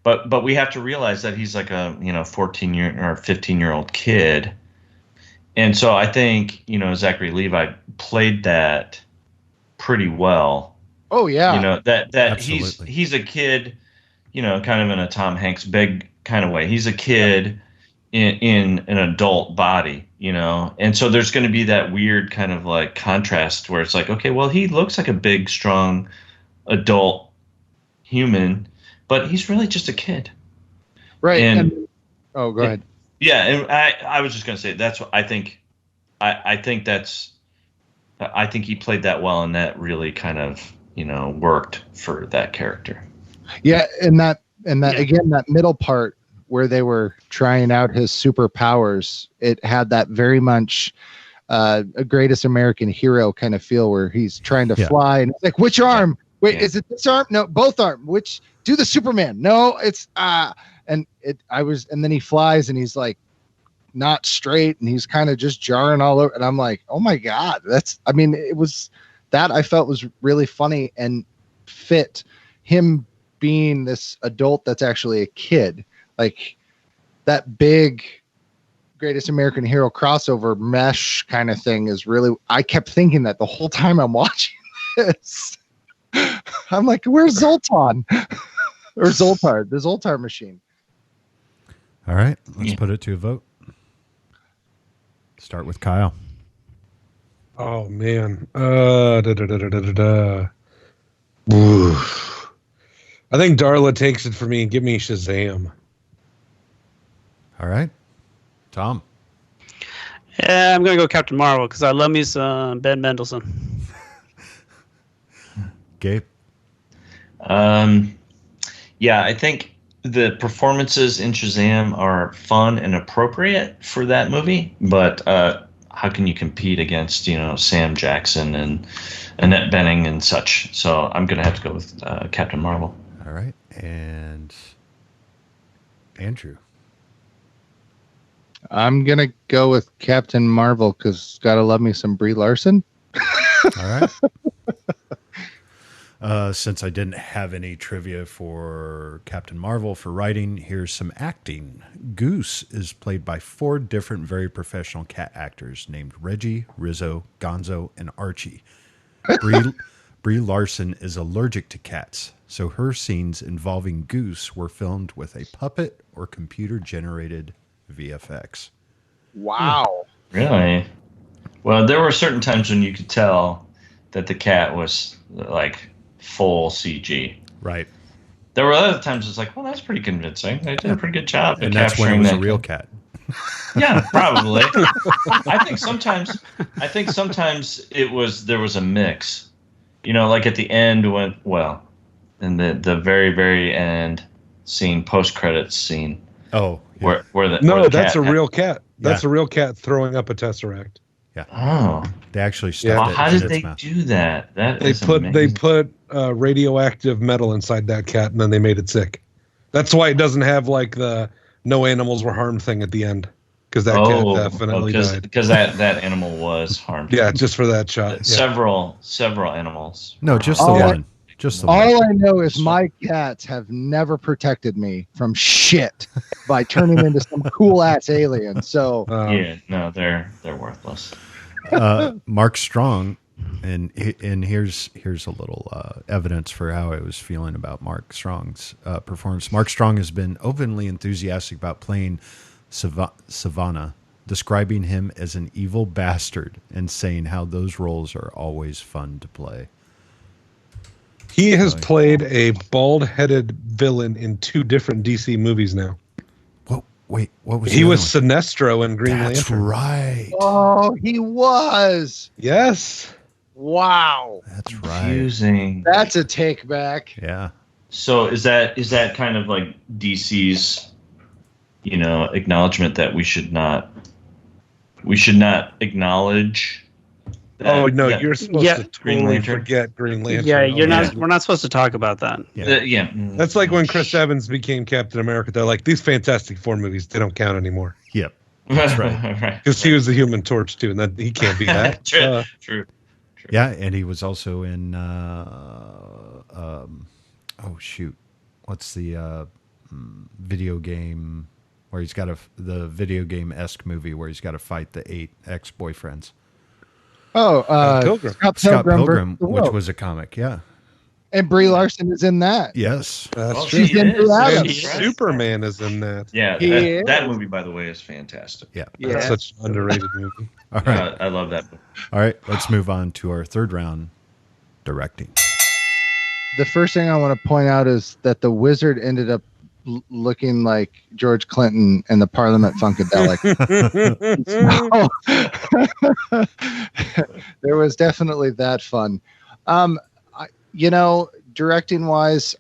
but we have to realize that he's like a 14-year or 15-year-old kid, and so I think Zachary Levi played that pretty well. Oh yeah, that Absolutely. he's a kid, kind of in a Tom Hanks big kind of way. He's a kid in an adult body, and so there's going to be that weird kind of like contrast where it's like, okay, well, he looks like a big, strong adult human, but he's really just a kid. right. And Go ahead. yeah, and I was just going to say that's what I think. I think he played that well, and that really kind of worked for that character. Yeah, and that again, that middle part where they were trying out his superpowers, it had that very much a Greatest American Hero kind of feel, where he's trying to fly, and it's like, which arm? Wait, is it this arm? No, both arm. Which? Do the Superman? No, it's and then he flies, and he's like not straight, and he's kind of just jarring all over, and I'm like, oh my god, it was that I felt was really funny and fit him being this adult that's actually a kid. Like that big Greatest American Hero crossover mesh kind of thing is really, I kept thinking that the whole time I'm watching this. I'm like, where's Zoltan? Or Zoltar, the Zoltar machine. All right, let's put it to a vote. Start with Kyle. Oh man. Oof. I think Darla takes it for me and give me Shazam. All right, Tom. Yeah, I'm gonna go Captain Marvel because I love me some Ben Mendelsohn. Gabe. Yeah, I think the performances in Shazam are fun and appropriate for that movie, but how can you compete against, Sam Jackson and Annette Bening and such? So I'm going to have to go with Captain Marvel. All right, and Andrew. I'm going to go with Captain Marvel because gotta love me some Brie Larson. All right. Since I didn't have any trivia for Captain Marvel for writing, here's some acting. Goose is played by 4 different very professional cat actors named Reggie, Rizzo, Gonzo, and Archie. Brie Larson is allergic to cats, so her scenes involving Goose were filmed with a puppet or computer-generated VFX. Wow. Really? Well, there were certain times when you could tell that the cat was like full CG. Right. There were other times it's like, well, that's pretty convincing. They did a pretty good job. And that's when it was a real cat. Yeah, probably. I think sometimes there was a mix. Like at the end in the very, very end scene, post-credits scene. Oh. Yeah. Where That's a real cat. That's a real cat throwing up a Tesseract. Yeah. Oh. They actually stuffed it how in did its they mouth. do that? They put radioactive metal inside that cat, and then they made it sick. That's why it doesn't have like the no animals were harmed thing at the end, because that cat definitely died. Because that animal was harmed. Yeah, just for that shot. Yeah. Several animals. No, just the one. Just the one. All I know is my cats have never protected me from shit by turning into some cool ass alien. So they're worthless. Mark Strong, and here's a little evidence for how I was feeling about Mark Strong's performance. Mark Strong has been openly enthusiastic about playing Savannah, describing him as an evil bastard and saying how those roles are always fun to play. He has played a bald-headed villain in 2 different DC movies now. Wait, what was he was Sinestro in Green Lantern. That's right. Oh, he was. Yes. Wow. That's right. Confusing. That's a take back. Yeah. So is that kind of like DC's, acknowledgement that we should not acknowledge? You're supposed to totally forget Green Lantern. Yeah, we're not supposed to talk about that. Yeah. That's like when Chris Evans became Captain America. They're like, these Fantastic Four movies, they don't count anymore. Yep. That's right. Because he was the Human Torch too, and that he can't be that. True. Yeah, and he was also in what's the video game where he's got the video game-esque movie where he's got to fight the 8 ex-boyfriends. Pilgrim. Scott Pilgrim, which was a comic, yeah. And Brie Larson is in that. Yes. That's true. She's in Blue Adam. Superman is in that. Yeah, that movie, by the way, is fantastic. Yeah. That's such an underrated movie. All right. I love that movie. All right, let's move on to our third round, directing. The first thing I want to point out is that the wizard ended up looking like George Clinton and the Parliament Funkadelic. There was definitely that fun. Directing wise,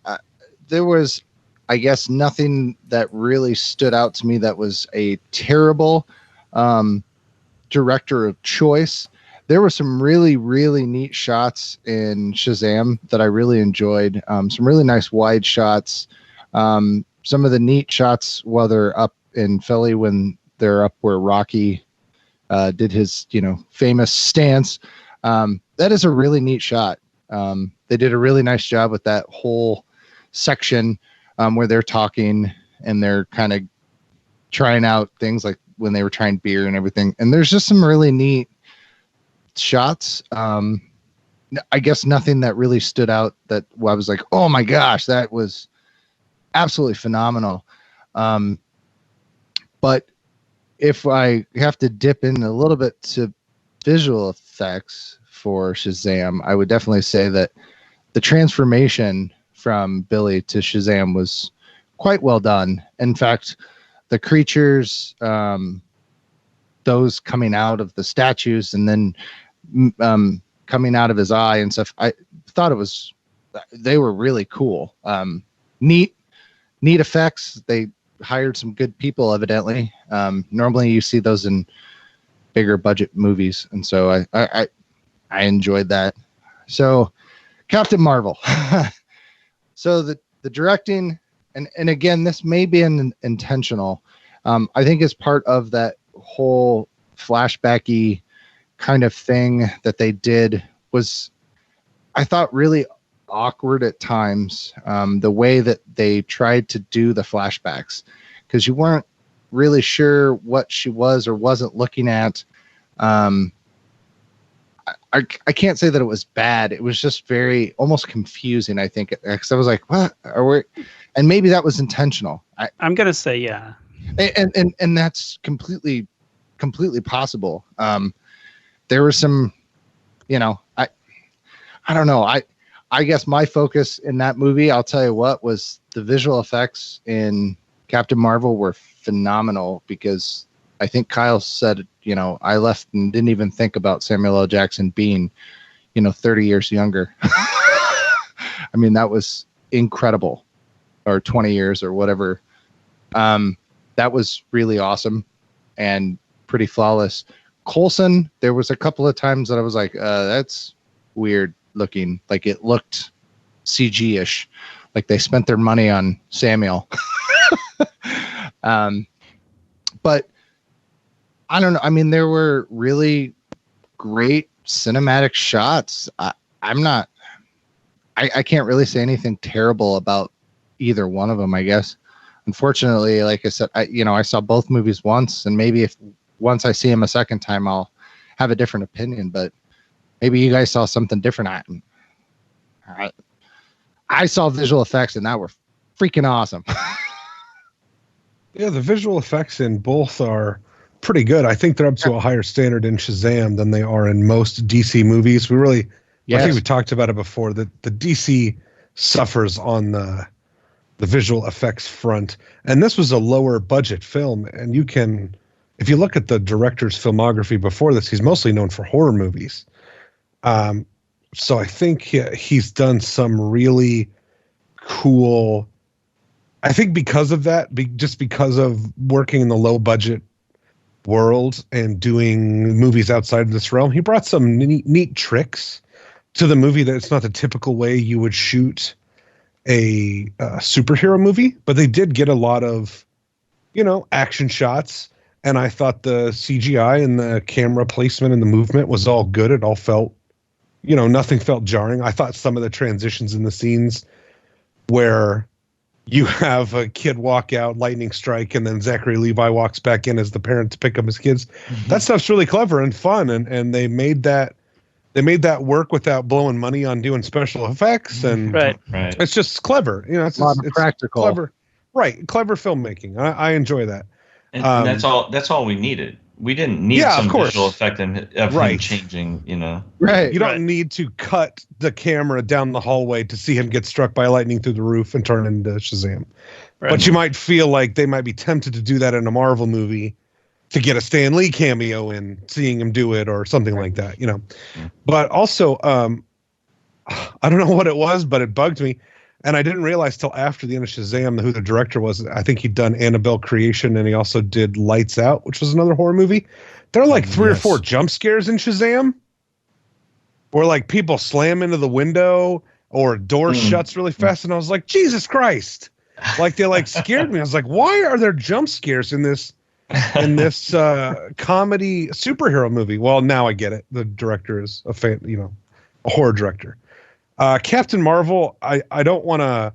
there was, I guess, nothing that really stood out to me that was a terrible director of choice. There were some really, really neat shots in Shazam that I really enjoyed. Some really nice wide shots. Some of the neat shots while they're up in Philly when they're up where Rocky did his, famous stance. That is a really neat shot. They did a really nice job with that whole section where they're talking and they're kind of trying out things like when they were trying beer and everything. And there's just some really neat shots. I guess nothing that really stood out that I was like, oh my gosh, that was absolutely phenomenal. But if I have to dip in a little bit to visual effects for Shazam, I would definitely say that the transformation from Billy to Shazam was quite well done. In fact, the creatures, those coming out of the statues and then coming out of his eye and stuff, I thought they were really cool. Neat effects. They hired some good people, evidently. Normally you see those in bigger budget movies, and so I enjoyed that. So Captain Marvel. So the directing, and again, this may be intentional. I think as part of that whole flashbacky kind of thing that they did was, I thought, really awkward at times. The way that they tried to do the flashbacks, because you weren't really sure what she was or wasn't looking at. I can't say that it was bad. It was just very almost confusing, I think, because I was like, what are we? And maybe that was intentional. I'm going to say, yeah. And that's completely possible. There was some, I don't know. I guess my focus in that movie, I'll tell you what, was the visual effects in Captain Marvel were phenomenal, because I think Kyle said, I left and didn't even think about Samuel L. Jackson being, 30 years younger. I mean, that was incredible, or 20 years or whatever. That was really awesome and pretty flawless. Coulson, there was a couple of times that I was like, that's weird looking. Like it looked CG-ish, like they spent their money on Samuel. But I don't know. I mean, there were really great cinematic shots. I can't really say anything terrible about either one of them, I guess. Unfortunately, like I said, I saw both movies once, and maybe if once I see them a second time, I'll have a different opinion, but maybe you guys saw something different. I saw visual effects, and that were freaking awesome. Yeah, the visual effects in both are pretty good. I think they're up to a higher standard in Shazam than they are in most DC movies. I think we talked about it before, that the DC suffers on the visual effects front. And this was a lower budget film. And if you look at the director's filmography before this, he's mostly known for horror movies. So I think he's done some really cool, I think because of that, just because of working in the low budget world and doing movies outside of this realm, he brought some neat tricks to the movie that it's not the typical way you would shoot a superhero movie, but they did get a lot of, action shots. And I thought the CGI and the camera placement and the movement was all good. It all felt, nothing felt jarring. I thought some of the transitions in the scenes where you have a kid walk out, lightning strike, and then Zachary Levi walks back in as the parent to pick up his kids. Mm-hmm. That stuff's really clever and fun. And they made that work without blowing money on doing special effects. And right. It's just clever. It's practical. Clever. Right. Clever filmmaking. I enjoy that. And that's all we needed. We didn't need some visual effect of him changing, Right. You don't need to cut the camera down the hallway to see him get struck by lightning through the roof and turn into Shazam. Right. But you might feel like they might be tempted to do that in a Marvel movie to get a Stan Lee cameo in, seeing him do it or something like that, Yeah. But also, I don't know what it was, but it bugged me. And I didn't realize till after the end of Shazam who the director was. I think he'd done Annabelle Creation, and he also did Lights Out, which was another horror movie. There are like three or four jump scares in Shazam where like people slam into the window or a door shuts really fast. And I was like, Jesus Christ. Like they like scared me. I was like, why are there jump scares in this comedy superhero movie? Well, now I get it. The director is a fan, a horror director. Captain Marvel, I don't want to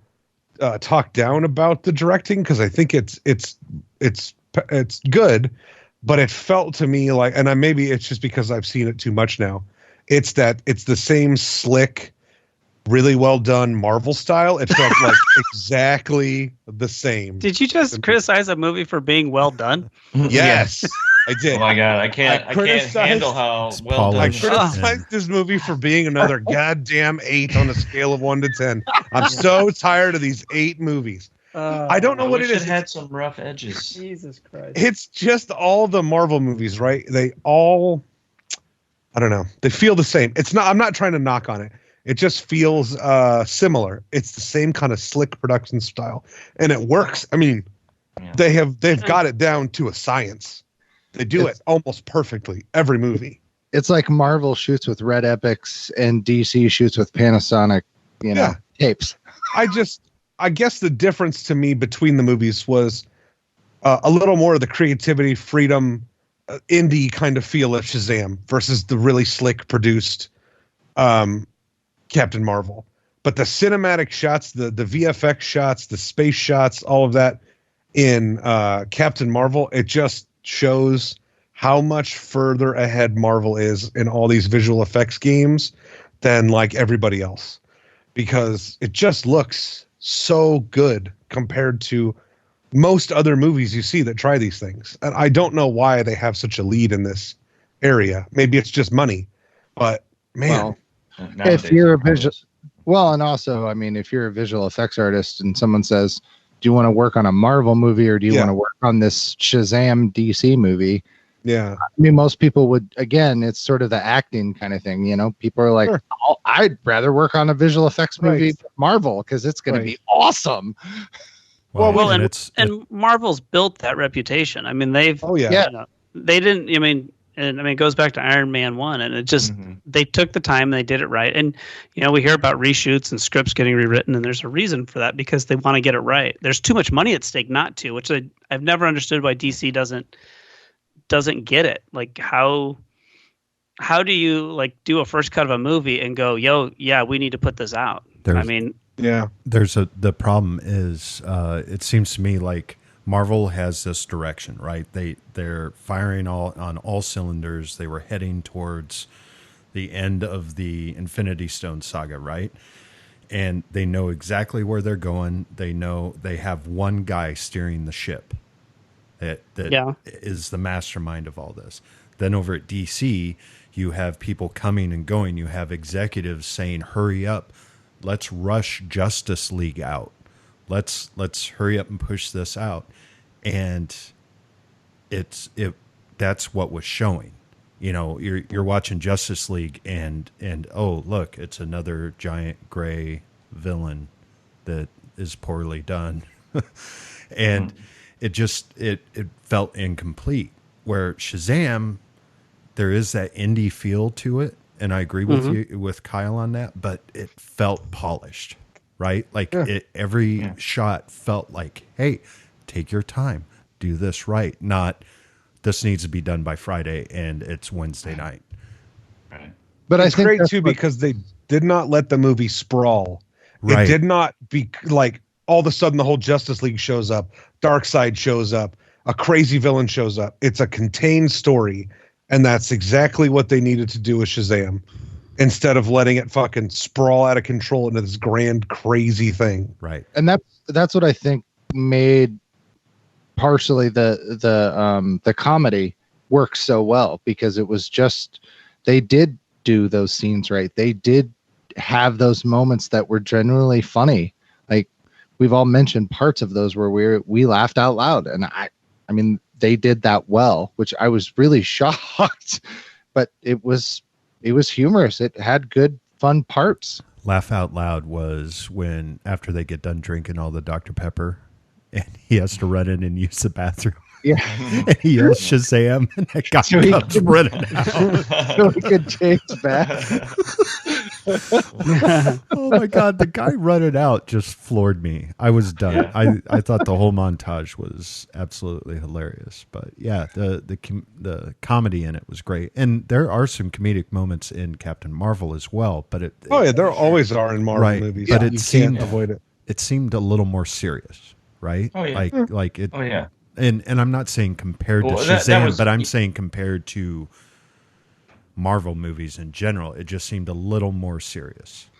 talk down about the directing because I think it's good, but it felt to me like, and maybe it's just because I've seen it too much now. It's the same slick, really well done Marvel style. It felt like exactly the same. Did you just criticize a movie for being well done? Yes, I did. Oh my god, I can't handle how well done. I it is. criticized this movie for being another goddamn 8 on a scale of 1 to 10. I'm so tired of these 8 movies. I don't know what it is. It had some rough edges. Jesus Christ. It's just all the Marvel movies, right? They all, I don't know. They feel the same. I'm not trying to knock on it. It just feels similar. It's the same kind of slick production style, and it works. I mean, they've got it down to a science. They do it almost perfectly every movie. It's like Marvel shoots with Red Epics and DC shoots with Panasonic, tapes. I guess the difference to me between the movies was a little more of the creativity, freedom, indie kind of feel of Shazam versus the really slick produced Captain Marvel. But the cinematic shots, the VFX shots, the space shots, all of that in Captain Marvel, it just shows how much further ahead Marvel is in all these visual effects games than like everybody else, because it just looks so good compared to most other movies you see that try these things. And I don't know why they have such a lead in this area. Maybe it's just money, but man, if you're a visual, and also, I mean, if you're a visual effects artist and someone says, do you want to work on a Marvel movie or do you want to work on this Shazam DC movie? Yeah. I mean, most people would, again, it's sort of the acting kind of thing. People are like, I'd rather work on a visual effects movie for Marvel because it's going to be awesome. Well, and Marvel's built that reputation. I mean, they didn't, it goes back to Iron Man 1, and it just, they took the time and they did it right. And, we hear about reshoots and scripts getting rewritten, and there's a reason for that, because they want to get it right. There's too much money at stake not to, which I've never understood why DC doesn't get it. Like, how do you do a first cut of a movie and go, we need to put this out? The problem is, it seems to me like Marvel has this direction, right? They're firing on all cylinders. They were heading towards the end of the Infinity Stone saga, right? And they know exactly where they're going. They know they have one guy steering the ship that is the mastermind of all this. Then over at DC, you have people coming and going. You have executives saying, hurry up. Let's rush Justice League out. Let's hurry up and push this out. And that's what was showing. You're watching Justice League and oh, look, it's another giant gray villain that is poorly done. And it felt incomplete. Where Shazam, there is that indie feel to it, and I agree with you, with Kyle on that, but it felt polished, right? Like every shot felt like, hey, take your time, do this right, not this needs to be done by Friday and it's Wednesday night. Right. But it's great too, because they did not let the movie sprawl. Right. It did not be like all of a sudden the whole Justice League shows up, Darkseid shows up, a crazy villain shows up. It's a contained story, and that's exactly what they needed to do with Shazam, instead of letting it fucking sprawl out of control into this grand, crazy thing. Right. And that's what I think made partially the comedy work so well, because it was just, they did do those scenes right. They did have those moments that were genuinely funny. Like, we've all mentioned parts of those where we laughed out loud, and I mean, they did that well, which I was really shocked, but it was humorous. It had good, fun parts. Laugh out loud was when, after they get done drinking all the Dr. Pepper and he has to run in and use the bathroom. Yeah. And he yells Shazam, and that guy comes running out. So he could change back. Oh my God, the guy running out just floored me. I was done. I thought the whole montage was absolutely hilarious. But yeah, the comedy in it was great, and there are some comedic moments in Captain Marvel as well. But there always are in Marvel movies. But you can't avoid it. It seemed a little more serious, right? Oh yeah. Like it. Oh yeah. and I'm not saying compared to Well, Shazam, that was- but I'm saying compared to Marvel movies in general, it just seemed a little more serious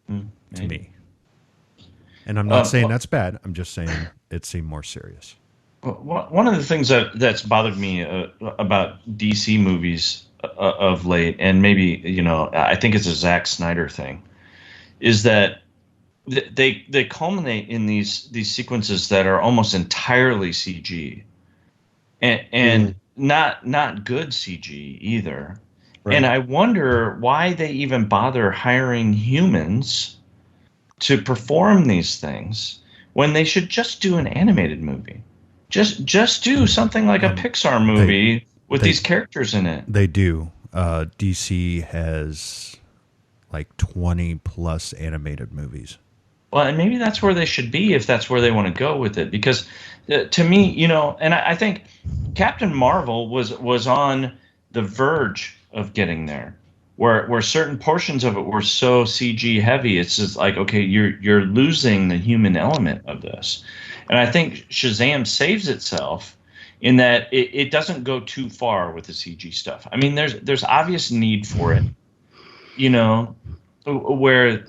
to me. And I'm not saying that's bad. I'm just saying it seemed more serious. One of the things that's bothered me about DC movies of late, and maybe I think it's a Zack Snyder thing, is that they culminate in these sequences that are almost entirely CG, and not good CG either. Right. And I wonder why they even bother hiring humans to perform these things when they should just do an animated movie. Just do something like a Pixar movie with these characters in it. They do. DC has like 20 plus animated movies. Well, and maybe that's where they should be if that's where they want to go with it. Because to me, and I think Captain Marvel was on the verge of getting there, where certain portions of it were so CG heavy. It's just like, okay, you're losing the human element of this. And I think Shazam saves itself in that it doesn't go too far with the CG stuff. I mean, there's obvious need for it, where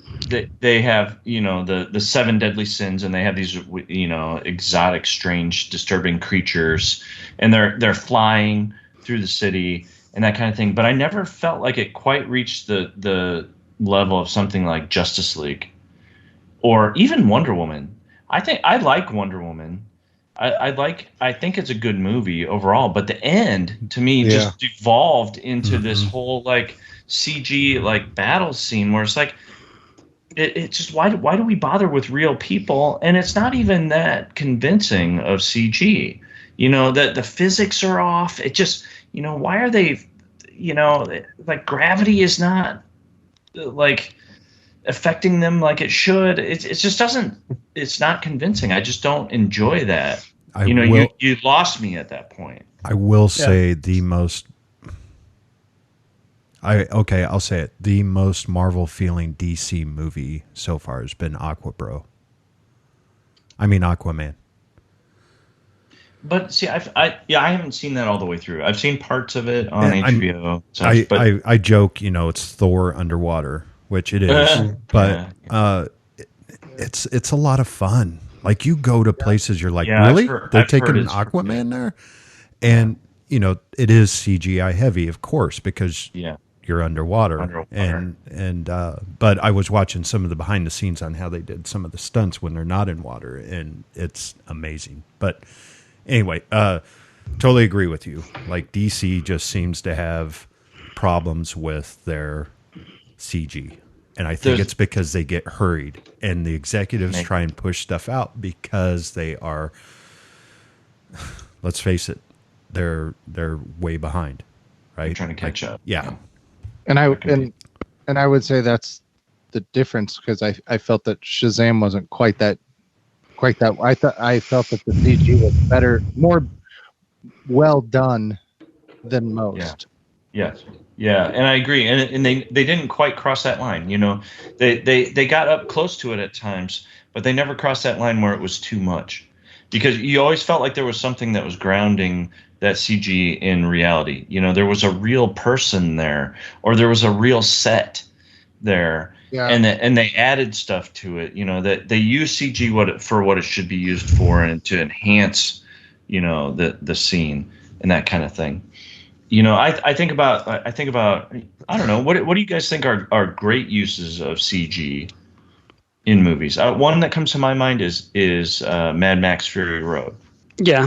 they have, the 7 deadly sins, and they have these, exotic, strange, disturbing creatures, and they're flying through the city and that kind of thing. But I never felt like it quite reached the level of something like Justice League or even Wonder Woman. I think I like Wonder Woman. I think it's a good movie overall, but the end to me just devolved into this whole like CG like battle scene where it's like it's just why do we bother with real people, and it's not even that convincing of CG. That the physics are off. It just why are they like gravity is not like affecting them like it should. It just doesn't. It's not convincing. I just don't enjoy that. You lost me at that point. I will say the most. I'll say it. The most Marvel feeling DC movie so far has been Aquaman. But see, I haven't seen that all the way through. I've seen parts of it on HBO. I joke, it's Thor underwater, which it is, but it's a lot of fun. Like you go to places, you're like, really? They're taking an Aquaman there, and it is CGI heavy, of course, because you're underwater. And but I was watching some of the behind the scenes on how they did some of the stunts when they're not in water, and it's amazing. But anyway, totally agree with you. Like DC just seems to have problems with their CG. And I think it's because they get hurried, and the executives try and push stuff out because they are, let's face it, they're way behind, right? They're trying to catch up. Yeah. And I would say that's the difference, because I felt that Shazam wasn't quite that. I felt that the CG was better, more well done than most. Yes. Yeah, and I agree. And they didn't quite cross that line. They got up close to it at times, but they never crossed that line where it was too much, because you always felt like there was something that was grounding that CG in reality. There was a real person there, or there was a real set there. Yeah. And they added stuff to it, that they use CG for what it should be used for, and to enhance, the scene and that kind of thing. I think about I don't know, what do you guys think are great uses of CG in movies? One that comes to my mind is Mad Max Fury Road. Yeah.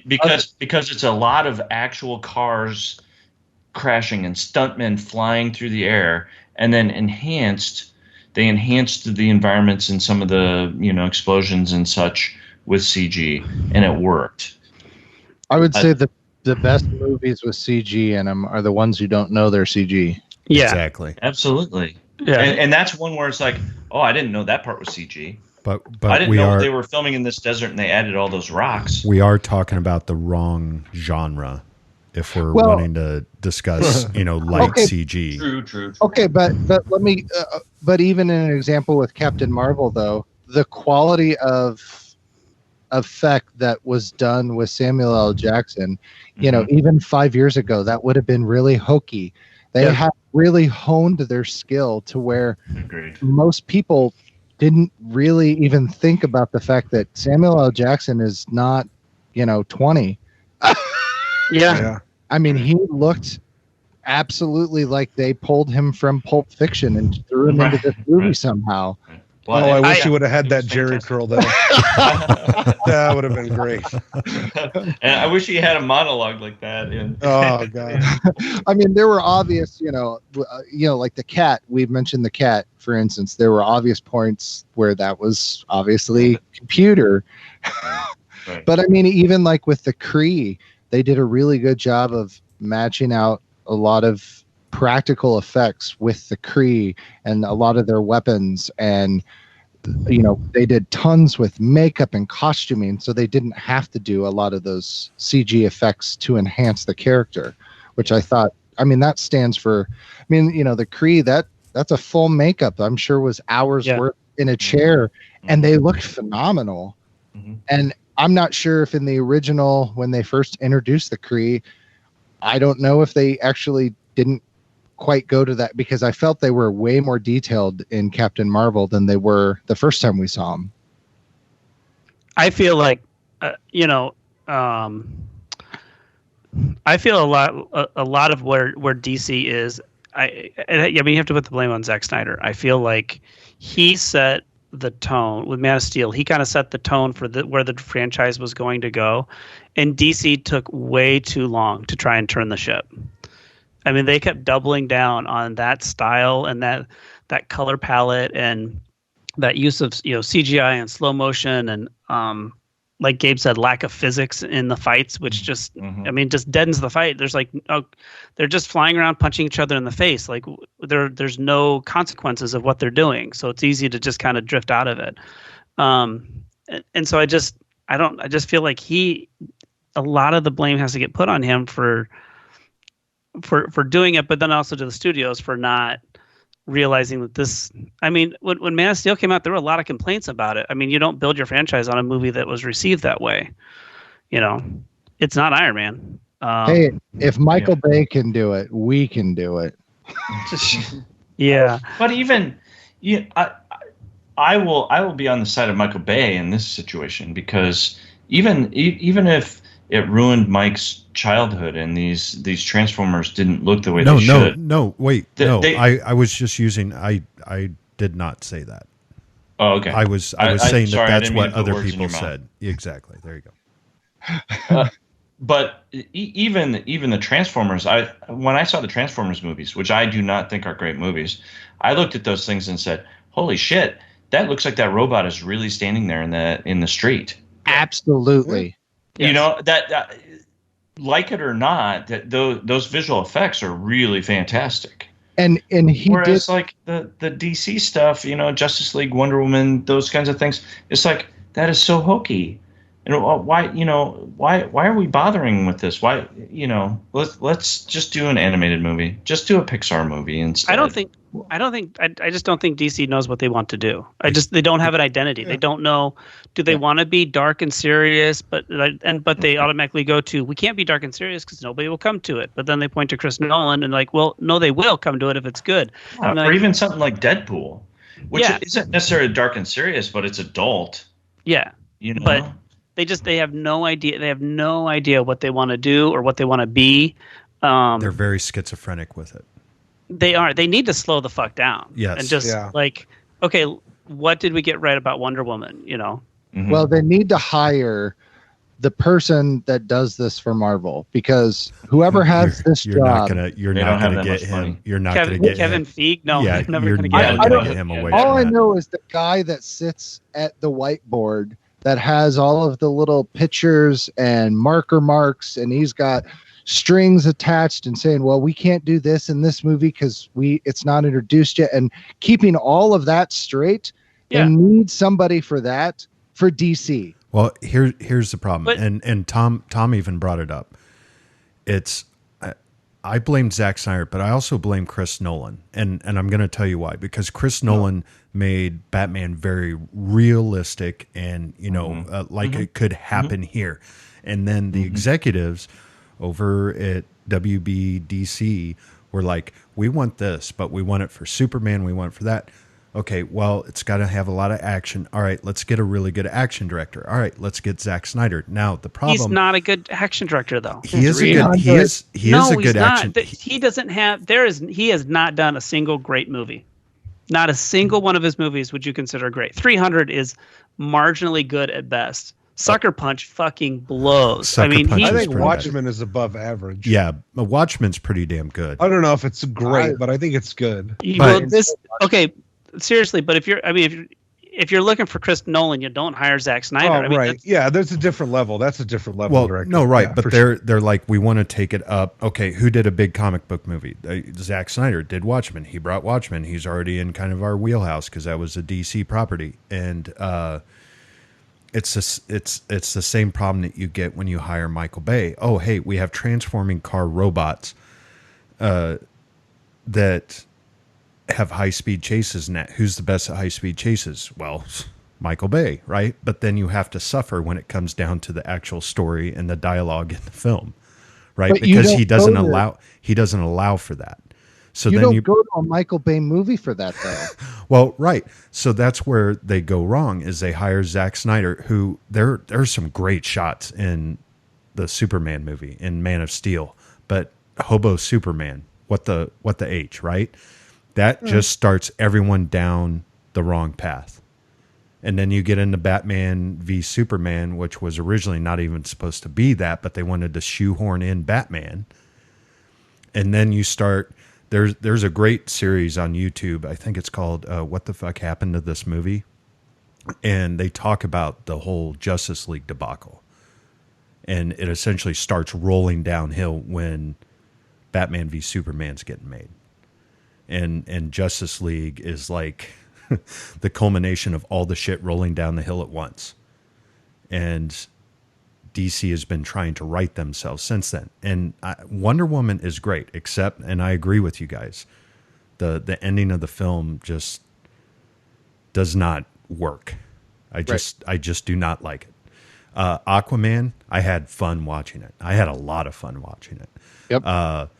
Because it's a lot of actual cars crashing and stuntmen flying through the air, and then they enhanced the environments and some of the explosions and such with CG, and it worked. I would say the best movies with CG in them are the ones you don't know they're CG. Yeah, exactly. Absolutely. Yeah. And that's one where it's like, oh, I didn't know that part was CG. But I didn't know they were filming in this desert and they added all those rocks. We are talking about the wrong genre if we're wanting to discuss, light CG. True. Okay, but let me. But even in an example with Captain Marvel, though, the quality of effect that was done with Samuel L. Jackson, even 5 years ago, that would have been really hokey. They have really honed their skill to where most people didn't really even think about the fact that Samuel L. Jackson is not, 20. Yeah. I mean, he looked absolutely like they pulled him from Pulp Fiction and threw him into this movie somehow. Well, I wish you would have had that Jerry curl though. That would have been great. And I wish he had a monologue like that. Oh God! I mean, there were obvious, like the cat. We've mentioned the cat, for instance. There were obvious points where that was obviously computer. Right. But I mean, even like with the Kree, they did a really good job of matching out a lot of practical effects with the Kree and a lot of their weapons, and they did tons with makeup and costuming, so they didn't have to do a lot of those CG effects to enhance the character, which I thought, that stands for, the Kree, that's a full makeup, I'm sure was hours worth in a chair, and they looked phenomenal. And I'm not sure if in the original, when they first introduced the Kree, I don't know if they actually didn't quite go to that, because I felt they were way more detailed in Captain Marvel than they were the first time we saw them. I feel like, I feel a lot of where DC is. You have to put the blame on Zack Snyder. I feel like he set the tone with Man of Steel. He kind of set the tone for where the franchise was going to go, and DC took way too long to try and turn the ship. I mean, they kept doubling down on that style and that color palette and that use of CGI and slow motion and like Gabe said, lack of physics in the fights, which just just deadens the fight. There's they're just flying around punching each other in the face. Like there's no consequences of what they're doing, so it's easy to just kind of drift out of it. And so I just feel like a lot of the blame has to get put on him for doing it, but then also to the studios for not realizing that this. I mean, when Man of Steel came out, there were a lot of complaints about it. I mean, you don't build your franchise on a movie that was received that way. It's not Iron Man. Hey, if Michael Bay can do it, we can do it. Yeah, but even I will be on the side of Michael Bay in this situation, because even if it ruined Mike's childhood and these Transformers didn't look the way they should. I was just using. I did not say that. Oh, okay. I was saying that's what other people said. Exactly. There you go. But even the Transformers, when I saw the Transformers movies, which I do not think are great movies, I looked at those things and said, "Holy shit, that looks like that robot is really standing there in the street." Absolutely. Yes. That like it or not, that those visual effects are really fantastic. And whereas like the DC stuff, Justice League, Wonder Woman, those kinds of things, it's like that is so hokey. And why are we bothering with this? Why, let's just do an animated movie. Just do a Pixar movie instead. I just don't think DC knows what they want to do. They don't have an identity. Yeah. They don't know. Do they want to be dark and serious? But they automatically go to, we can't be dark and serious because nobody will come to it. But then they point to Chris Nolan and well, no, they will come to it if it's good. Or even something like Deadpool, which isn't necessarily dark and serious, but it's adult. Yeah. But they have no idea. They have no idea what they want to do or what they want to be. They're very schizophrenic with it. They are. They need to slow the fuck down. Yes. And just okay, what did we get right about Wonder Woman? Mm-hmm. Well, they need to hire the person that does this for Marvel, because whoever has this job, you're not going to get him. You're not going to get Kevin Feige. No, yeah, never going to get him away. All I know is the guy that sits at the whiteboard that has all of the little pictures and marker marks, and he's got strings attached and saying, well, we can't do this in this movie because it's not introduced yet, and keeping all of that straight. They need somebody for that for DC. Well, here's the problem, and Tom even brought it up. It's I blamed Zack Snyder, but I also blame Chris Nolan, and I'm going to tell you why. Because Chris Nolan made Batman very realistic, and it could happen here. And then the executives over at WBDC were like, "We want this, but we want it for Superman. We want it for that." Okay, well, it's got to have a lot of action. All right, let's get a really good action director. All right, let's get Zack Snyder. Now the problem, he's not a good action director, though. He is a good action. He doesn't have. He has not done a single great movie. Not a single one of his movies would you consider great. 300 is marginally good at best. Sucker Punch fucking blows. I think Watchmen is above average. Yeah, Watchmen's pretty damn good. I don't know if it's great, but I think it's good. Seriously, but if you're looking for Chris Nolan, you don't hire Zack Snyder. Right. Yeah, there's a different level. That's a different level. Well, no, right. Yeah, but they're like, we want to take it up. Okay, who did a big comic book movie? Zack Snyder did Watchmen. He brought Watchmen. He's already in kind of our wheelhouse because that was a DC property. And it's the same problem that you get when you hire Michael Bay. Oh, hey, we have transforming car robots that have high-speed chases. And who's the best at high-speed chases? Well, Michael Bay, right? But then you have to suffer when it comes down to the actual story and the dialogue in the film, right? But because he doesn't allow for that. So you then don't go to a Michael Bay movie for that, though. Well, right. So that's where they go wrong, is they hire Zack Snyder, who there's some great shots in the Superman movie, in Man of Steel, but Hobo Superman, what the H, right? That just starts everyone down the wrong path. And then you get into Batman v Superman, which was originally not even supposed to be that, but they wanted to shoehorn in Batman. And then you start, there's a great series on YouTube. I think it's called What the Fuck Happened to This Movie? And they talk about the whole Justice League debacle. And it essentially starts rolling downhill when Batman v Superman's getting made. And Justice League is like the culmination of all the shit rolling down the hill at once. And DC has been trying to right themselves since then. And Wonder Woman is great, except, and I agree with you guys, the ending of the film just does not work. I just do not like it. Aquaman, I had fun watching it. I had a lot of fun watching it. Yep.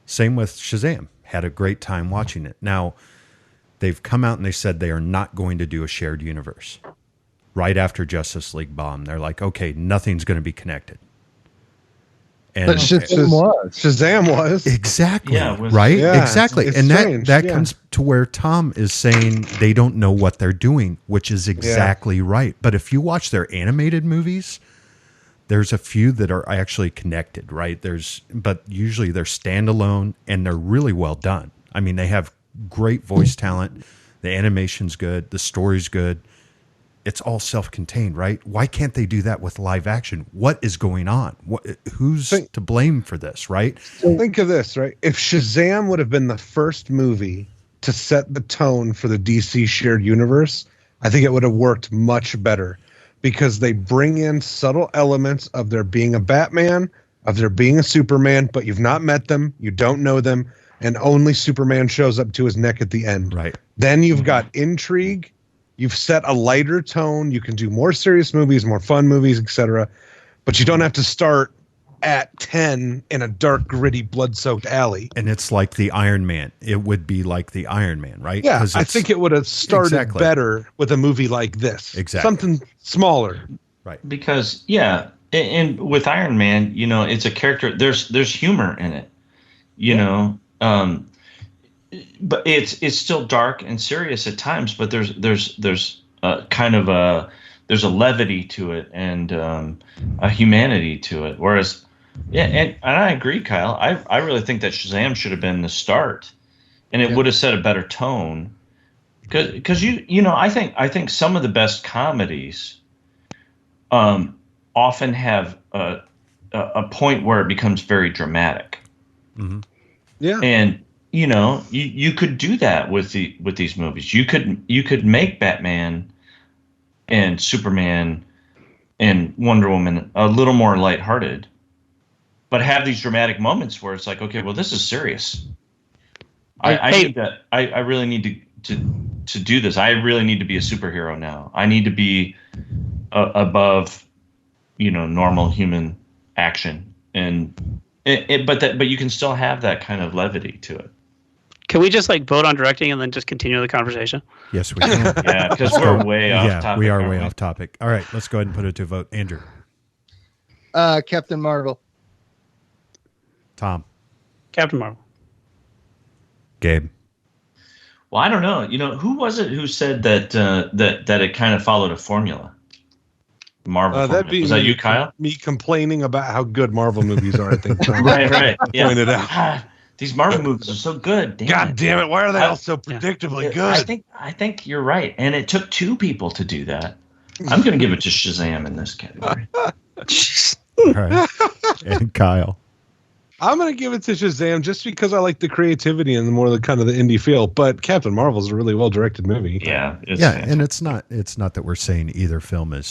Same with Shazam. Had a great time watching it. Now, they've come out and they said they are not going to do a shared universe. Right after Justice League bombed, they're like, okay, nothing's going to be connected. And but Shazam was. Exactly. Yeah, right? Yeah, exactly. it's and strange, that comes to where Tom is saying they don't know what they're doing, which is exactly right. But if you watch their animated movies, there's a few that are actually connected, right? But usually they're standalone and they're really well done. I mean, they have great voice talent. The animation's good. The story's good. It's all self-contained, right? Why can't they do that with live action? What is going on? Who's to blame for this, right? So think of this, right? If Shazam would have been the first movie to set the tone for the DC shared universe, I think it would have worked much better. Because they bring in subtle elements of there being a Batman, of there being a Superman, but you've not met them, you don't know them, and only Superman shows up to his neck at the end. Right. Then you've got intrigue, you've set a lighter tone, you can do more serious movies, more fun movies, etc. But you don't have to start at 10 in a dark, gritty, blood-soaked alley. And it's like the Iron Man. It would be like the Iron Man, right? Yeah, I think it would have started better with a movie like this. Exactly. Something smaller. Right. Because, and with Iron Man, it's a character, there's humor in it, but it's still dark and serious at times, but there's kind of there's a levity to it and a humanity to it. Whereas, and I agree, Kyle. I really think that Shazam should have been the start, and it would have set a better tone. Because I think some of the best comedies often have a point where it becomes very dramatic. Mm-hmm. Yeah, and you could do that with these movies. You could make Batman and Superman and Wonder Woman a little more lighthearted, but have these dramatic moments where it's like, okay, well, this is serious. I really need to do this. I really need to be a superhero now. I need to be above, normal human action, but you can still have that kind of levity to it. Can we just vote on directing and then just continue the conversation? Yes, we can. Yeah, because we're way off topic. We are way off topic. All right, let's go ahead and put it to a vote. Andrew. Captain Marvel. Tom. Captain Marvel. Gabe. Well, I don't know. Who was it who said that it kind of followed a formula? Marvel. Was that you, Kyle? Me complaining about how good Marvel movies are. I think. Tom right. Yeah. Pointed out. These Marvel movies are so good. God damn it! Why are they all so predictably good? I think you're right, and it took two people to do that. I'm going to give it to Shazam in this category. All right. And Kyle. I'm going to give it to Shazam just because I like the creativity and the more the kind of the indie feel. But Captain Marvel is a really well directed movie. Yeah, and it's not that we're saying either film is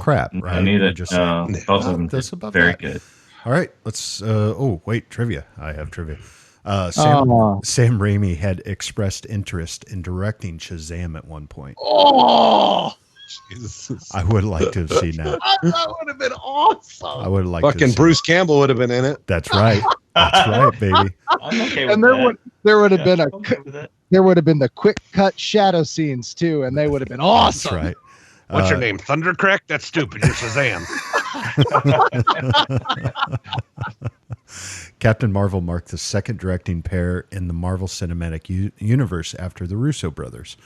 crap, right? Neither. Just both of them are very good. All right, let's. Trivia. I have trivia. Sam Raimi had expressed interest in directing Shazam at one point. Oh, Jesus. I would like to have seen that. That would have been awesome. I would like fucking Bruce Campbell would have been in it. That's right. That's right, baby. I'm okay with and there would have been the quick cut shadow scenes too, and they would have been awesome. That's right. What's your name? Thundercrack? That's stupid. You're Shazam. Captain Marvel marked the second directing pair in the Marvel Cinematic Universe after the Russo brothers.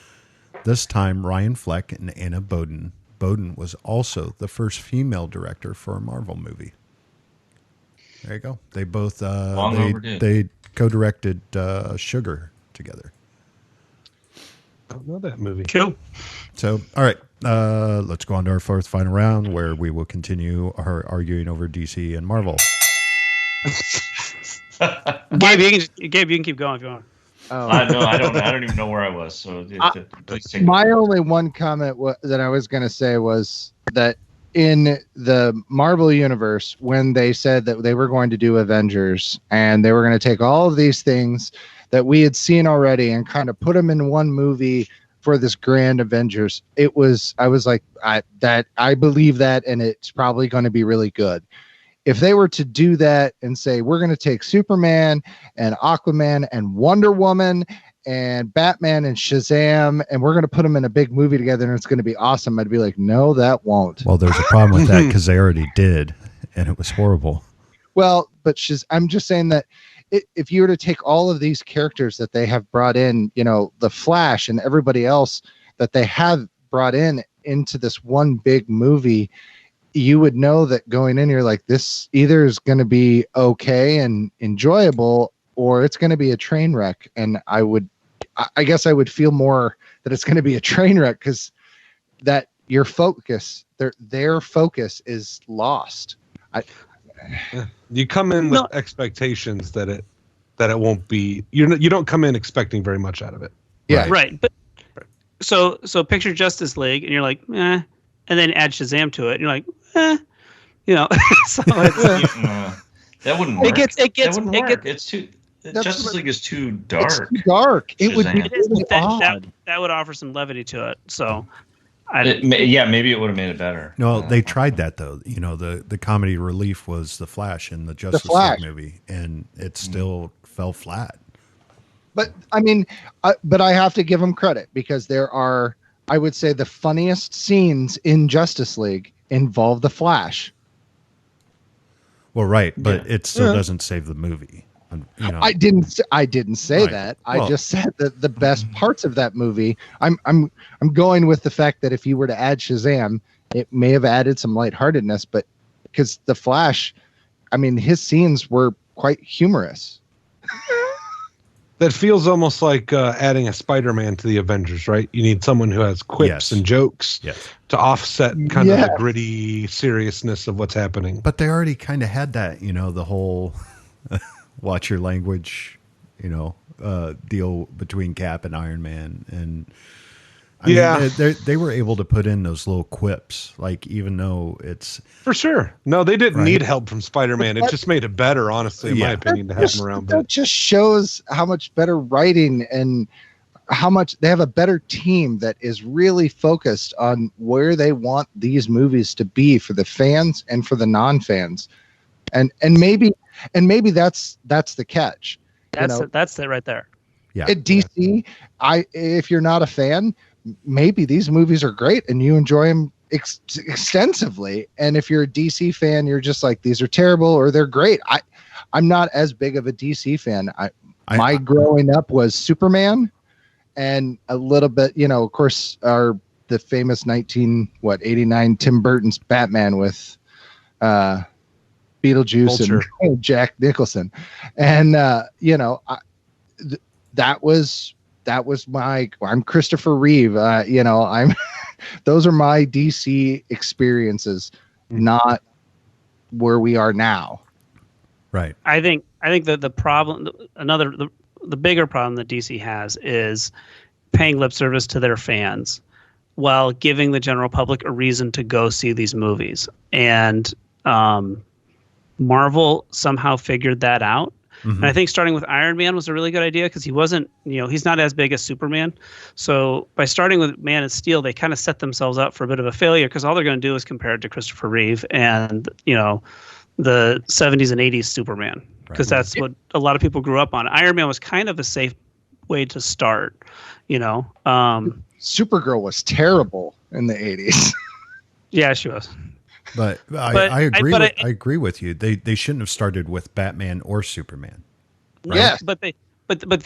This time, Ryan Fleck and Anna Boden. Boden was also the first female director for a Marvel movie. There you go. They both they co-directed Sugar together. I don't know that movie. Cool. So, all right, let's go on to our fourth final round, where we will continue our arguing over DC and Marvel. Gabe, you can keep going if you want. I don't even know where I was. So my only one comment that I was going to say was that in the Marvel universe, when they said that they were going to do Avengers and they were going to take all of these things that we had seen already and kind of put them in one movie for this grand Avengers, I was like, I believe that, and it's probably going to be really good. If they were to do that and say, we're going to take Superman and Aquaman and Wonder Woman and Batman and Shazam, and we're going to put them in a big movie together and it's going to be awesome, I'd be like, no, that won't. Well, there's a problem with that because they already did, and it was horrible. Well, but I'm just saying that if you were to take all of these characters that they have brought in, the Flash and everybody else that they have brought into this one big movie, you would know that going in, you're like, this either is going to be okay and enjoyable, or it's going to be a train wreck. And I guess I would feel more that it's going to be a train wreck because that your focus, their focus is lost. You come in with expectations that it won't be. You don't come in expecting very much out of it. Yeah, right. But so picture Justice League, and you're like, eh. And then add Shazam to it, and you're like, eh. So that wouldn't work. It's too. Justice League is too dark. It's too dark. It would be really odd. That would offer some levity to it. So, maybe it would have made it better. No, they tried that though. The comedy relief was the Flash in the Justice League movie, and it still fell flat. But I mean, but I have to give them credit because there are, I would say, the funniest scenes in Justice League involve the Flash. Well, right, but it still doesn't save the movie. I didn't say that. I just said that the best parts of that movie. I'm going with the fact that if you were to add Shazam, it may have added some lightheartedness, but because the Flash, I mean, his scenes were quite humorous. That feels almost like adding a Spider-Man to the Avengers, right? You need someone who has quips and jokes to offset kind of the gritty seriousness of what's happening. But they already kind of had that, the whole watch your language, deal between Cap and Iron Man. And I mean, they were able to put in those little quips, like even though it's For sure. No, they didn't Right. need help from Spider-Man. It just made it better, honestly, in my opinion, to have him around. That just shows how much better writing and how much they have a better team that is really focused on where they want these movies to be for the fans and for the non-fans. And maybe that's the catch. That's it right there. yeah. At DC, if you're not a fan, maybe these movies are great and you enjoy them extensively. And if you're a DC fan, you're just like, these are terrible or they're great. I'm not as big of a DC fan. My growing up was Superman and a little bit, of course, the famous 1989 Tim Burton's Batman with Beetlejuice Vulture. and Jack Nicholson. And that was I'm Christopher Reeve. I'm those are my DC experiences, not where we are now. Right. I think that the problem, the bigger problem that DC has is paying lip service to their fans while giving the general public a reason to go see these movies. And Marvel somehow figured that out. And I think starting with Iron Man was a really good idea because he wasn't, he's not as big as Superman. So by starting with Man of Steel, they kind of set themselves up for a bit of a failure because all they're going to do is compare it to Christopher Reeve and, the 70s and 80s Superman, because that's what a lot of people grew up on. Iron Man was kind of a safe way to start, Supergirl was terrible in the 80s. Yeah, she was. But I agree with you. They shouldn't have started with Batman or Superman. Right? Yeah, but they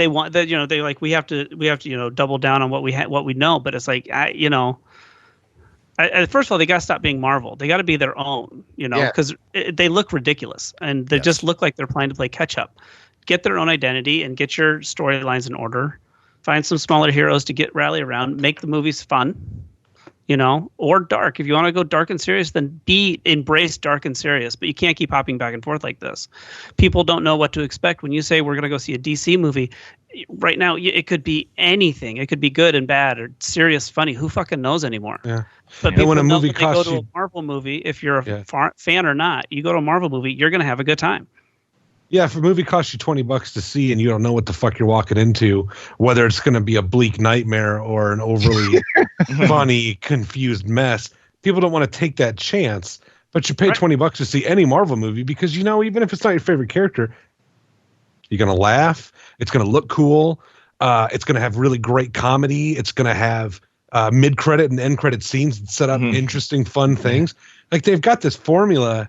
want that. They like we have to double down on what we know. But it's like first of all, they got to stop being Marvel. They got to be their own. Because they look ridiculous and they just look like they're trying to play catch up. Get their own identity and get your storylines in order. Find some smaller heroes to rally around. Make the movies fun. Or dark. If you want to go dark and serious, then embrace dark and serious. But you can't keep hopping back and forth like this. People don't know what to expect when you say we're going to go see a DC movie. Right now, it could be anything. It could be good and bad or serious, funny. Who fucking knows anymore? Yeah. But people when a know movie when they go costs to you, a Marvel movie, if you're a fan or not, you go to a Marvel movie, you're going to have a good time. Yeah, if a movie costs you $20 to see and you don't know what the fuck you're walking into, whether it's going to be a bleak nightmare or an overly funny, confused mess, people don't want to take that chance. But you pay $20 to see any Marvel movie because even if it's not your favorite character, you're going to laugh. It's going to look cool. It's going to have really great comedy. It's going to have mid-credit and end-credit scenes that set up interesting, fun things. Like they've got this formula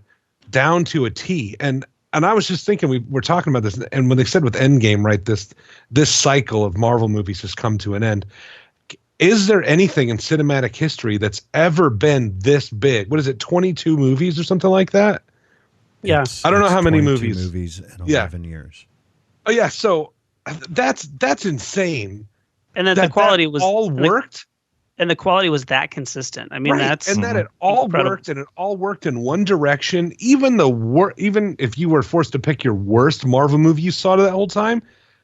down to a T. And I was just thinking, we were talking about this, and when they said with Endgame, right, this cycle of Marvel movies has come to an end. Is there anything in cinematic history that's ever been this big? What is it, 22 movies or something like that? Yeah. I don't know how many 22 movies. movies in 11 years. Oh, yeah, so that's insane. And then the quality was all worked. And the quality was that consistent. I mean, that it all incredible. worked, and it all worked in one direction. Even even if you were forced to pick your worst Marvel movie you saw that whole time,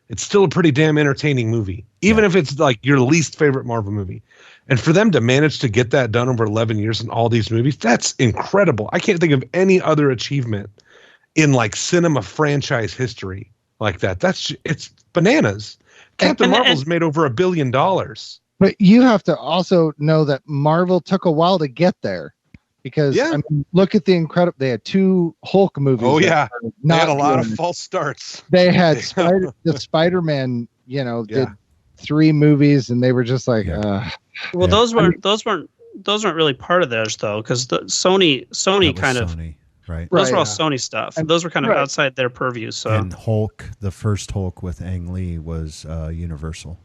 it's still a pretty damn entertaining movie. Even if it's like your least favorite Marvel movie. And for them to manage to get that done over 11 years in all these movies, that's incredible. I can't think of any other achievement in like cinema franchise history like that. It's bananas. Captain Marvel's made over $1 billion. But you have to also know that Marvel took a while to get there, because look at the incredible. They had 2 Hulk movies. Oh yeah, they had a lot of false starts. They had the Spider-Man. Did 3 movies, and they were just like. Well, those weren't really part of theirs though, because the Sony kind of. Sony, right. Those were all Sony stuff. And those were kind of outside their purview. So. And Hulk, the first Hulk with Ang Lee was Universal.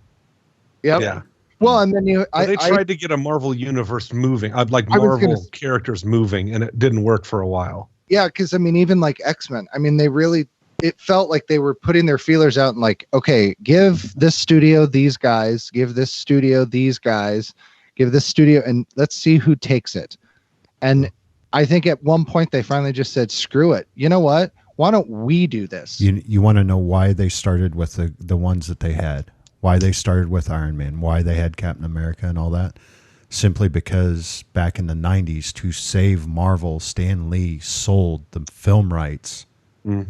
Yep. Yeah. Well, and then they tried to get a Marvel universe moving, like Marvel characters moving, and it didn't work for a while. Yeah, because even like X-Men, it felt like they were putting their feelers out and like, okay, give this studio these guys, give this studio these guys, give this studio, and let's see who takes it. And I think at one point they finally just said, screw it. You know what? Why don't we do this? You want to know why they started with the ones that they had? why they started with Iron Man, why they had Captain America and all that. Simply because back in the 90s, to save Marvel, Stan Lee sold the film rights to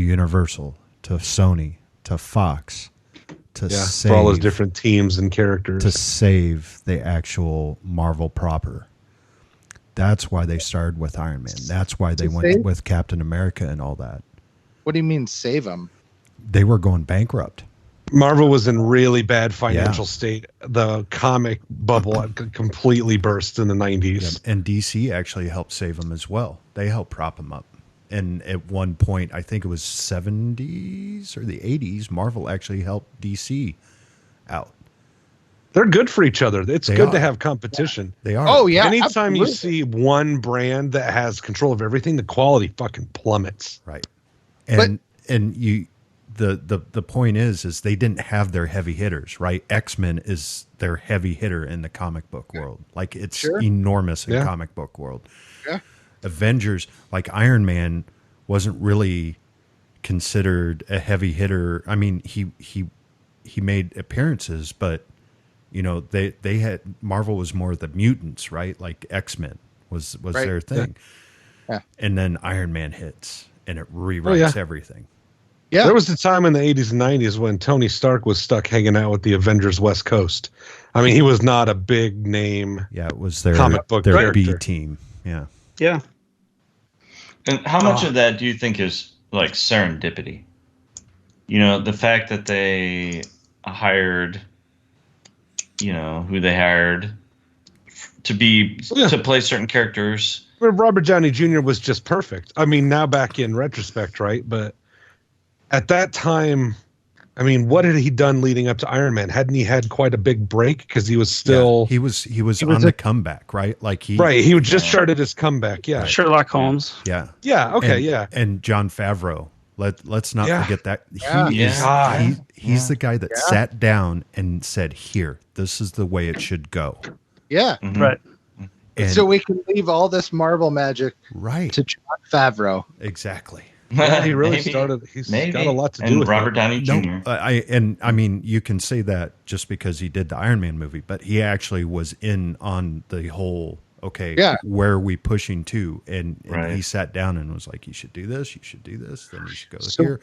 Universal, to Sony, to Fox, for all those different teams and characters. To save the actual Marvel proper. That's why they started with Iron Man. That's why they went with Captain America and all that. What do you mean save them? They were going bankrupt. Marvel was in really bad financial state. The comic bubble had completely burst in the 90s. And DC actually helped save them as well. They helped prop them up. And at one point, I think it was 70s or the 80s, Marvel actually helped DC out. They're good for each other. It's good to have competition. They are. Oh, yeah. Anytime absolutely. you see one brand that has control of everything, the quality fucking plummets. Right. And the point is they didn't have their heavy hitters, right? X-Men is their heavy hitter in the comic book world. Like, it's enormous in comic book world. Yeah. Avengers, like Iron Man, wasn't really considered a heavy hitter. I mean, he made appearances, but you know, they had Marvel was more the mutants, right? Like X-Men was their thing. Yeah. And then Iron Man hits and it rewrites everything. Yeah. There was a time in the 80s and 90s when Tony Stark was stuck hanging out with the Avengers West Coast. I mean, he was not a big name. Yeah, it was their comic book B character. team. Yeah. Yeah. And how much of that do you think is like serendipity? You know, the fact that they hired, you know, who they hired to play certain characters. Robert Downey Jr. was just perfect. I mean, now back in retrospect, right? But at that time, I mean, what had he done leading up to Iron Man? Hadn't he had quite a big break? Because he was still he was on the comeback, right? Like he just started his comeback. Yeah, Sherlock Holmes. Yeah. Yeah. Okay. And Jon Favreau. Let's not forget that he's the guy that sat down and said, "Here, this is the way it should go." Yeah. Mm-hmm. Right. And, So we can leave all this Marvel magic to Jon Favreau. Exactly. Yeah, he really started. He's got a lot to do with Robert Downey Jr. No, I mean, you can say that just because he did the Iron Man movie, but he actually was in on the whole. Okay, where are we pushing to? And he sat down and was like, "You should do this. You should do this. Then you should go here."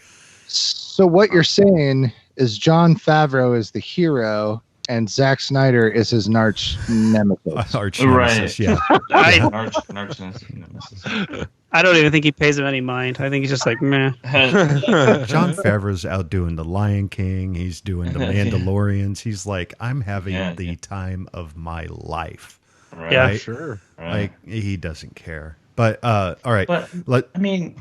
So what you're saying is Jon Favreau is the hero, and Zack Snyder is his arch nemesis. Arch nemesis, yeah. Arch nemesis. I don't even think he pays him any mind. I think he's just like, meh. Jon Favreau's out doing The Lion King. He's doing The Mandalorians. He's like, I'm having the time of my life. Right. Yeah, right? Sure. Like, he doesn't care. But, all right. But, I mean,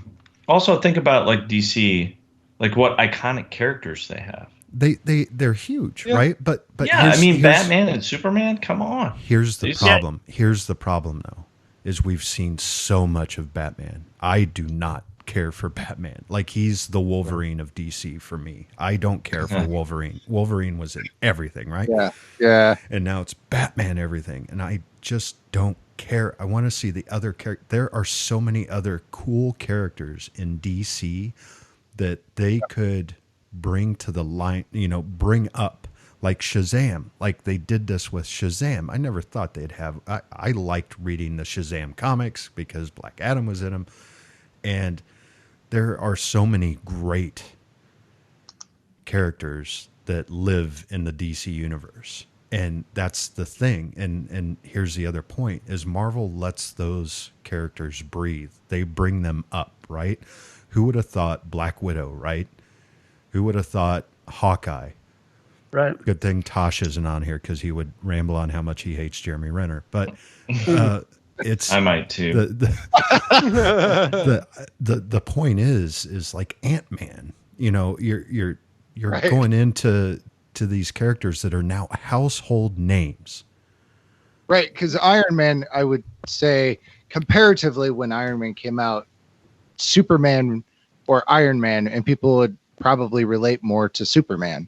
also think about, like, DC, like, what iconic characters they have. They're huge, right? But yeah, I mean, Batman and Superman, come on. Here's the problem. Here's the problem, though, is we've seen so much of Batman. I do not care for Batman. Like, he's the Wolverine of DC for me. I don't care for Wolverine. Wolverine was in everything, right? Yeah. And now it's Batman everything, and I just don't care. I want to see the other character. There are so many other cool characters in DC that they could bring to the line, bring up, like Shazam. Like they did this with Shazam. I never thought they'd have. I liked reading the Shazam comics because Black Adam was in them, and there are so many great characters that live in the DC universe. And that's the thing. And here's the other point is Marvel lets those characters breathe. They bring them up, right? Who would have thought Black Widow, right? Who would have thought Hawkeye? Right. Good thing Tosh isn't on here because he would ramble on how much he hates Jeremy Renner. But it's I might too. The point is like Ant-Man. You're going into these characters that are now household names. Right, because Iron Man, I would say, comparatively, when Iron Man came out, Superman or Iron Man, and people would probably relate more to Superman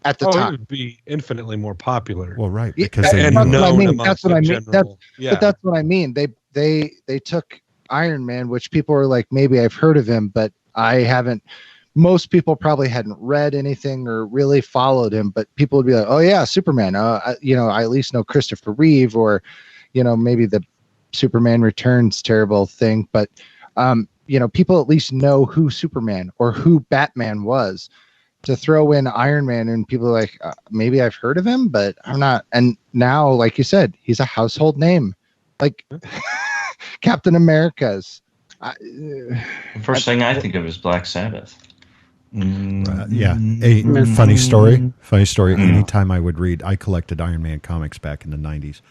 at the time. It would be infinitely more popular. Well, right, because that's what I mean. That's what I mean. But that's what I mean. They took Iron Man, which people are like, maybe I've heard of him, but I haven't most people probably hadn't read anything or really followed him, but people would be like, "Oh yeah, Superman." I at least know Christopher Reeve, or maybe the Superman Returns terrible thing, but people at least know who Superman or who Batman was. To throw in Iron Man and people are like, maybe I've heard of him, but I'm not. And now, like you said, he's a household name, like Captain America's. The first thing I think of is Black Sabbath. Yeah. A funny story. Anytime I would read, I collected Iron Man comics back in the 90s.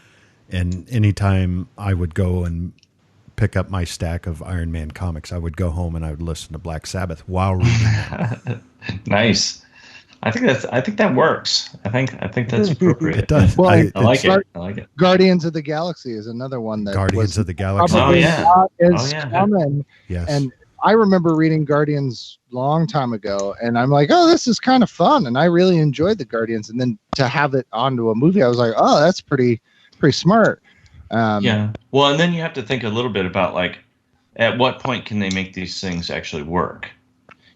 And anytime I would go and pick up my stack of Iron Man comics, I would go home and I would listen to Black Sabbath while reading them. Nice. I think that works. I think that's appropriate. It does. Well, I like it. Guardians of the Galaxy is another one that Guardians of the Galaxy. probably not as yeah. common. Yes. And I remember reading Guardians long time ago, and I'm like, oh, this is kind of fun, and I really enjoyed the Guardians. And then to have it onto a movie, I was like, oh, that's pretty smart. Yeah. Well, and then you have to think a little bit about, like, at what point can they make these things actually work?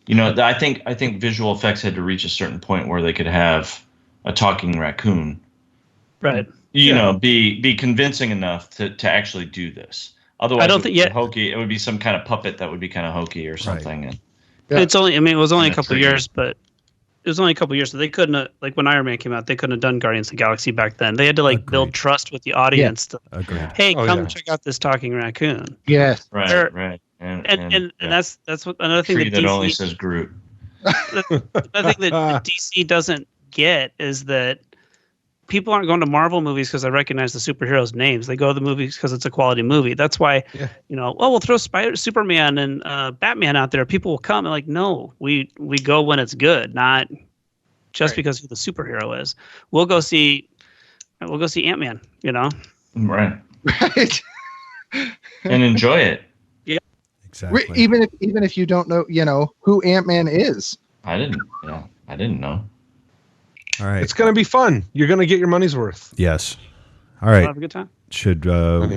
I think visual effects had to reach a certain point where they could have a talking raccoon, Right. Be convincing enough to actually do this. Otherwise, I don't think yet. Hokey. It would be some kind of puppet that would be kind of hokey or something. Right. Yeah. It was only a couple of trigger. years, but it was only a couple of years, so they couldn't have, like when Iron Man came out, they couldn't have done Guardians of the Galaxy back then. They had to build trust with the audience. Agreed. Hey, Oh, come yeah. check out this talking raccoon. Yes. Right. And that's what another thing tree that that only DC says Groot. another thing that DC doesn't get is that people aren't going to Marvel movies because they recognize the superheroes' names. They go to the movies because it's a quality movie. That's why, we'll throw Superman and Batman out there. People will come and no, we go when it's good, not just because who the superhero is. We'll go see Ant-Man. Right. Right. And enjoy it. Exactly. Even if you don't know, who Ant-Man is. I didn't know. All right. It's going to be fun. You're going to get your money's worth. Yes. All right. Have a good time. Should Do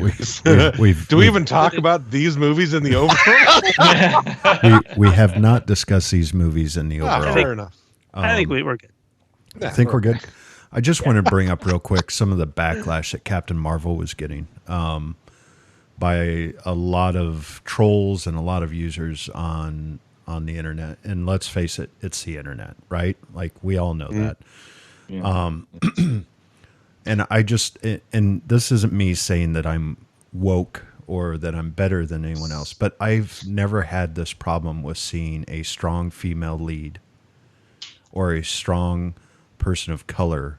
we even talk about these movies in the overall? we have not discussed these movies in the overall. Fair enough. I think we're good. I think we're good. I just want to bring up real quick some of the backlash that Captain Marvel was getting by a lot of trolls and a lot of users on the internet. And let's face it, it's the internet, right? Like we all know that. Yeah. And and this isn't me saying that I'm woke or that I'm better than anyone else, but I've never had this problem with seeing a strong female lead or a strong person of color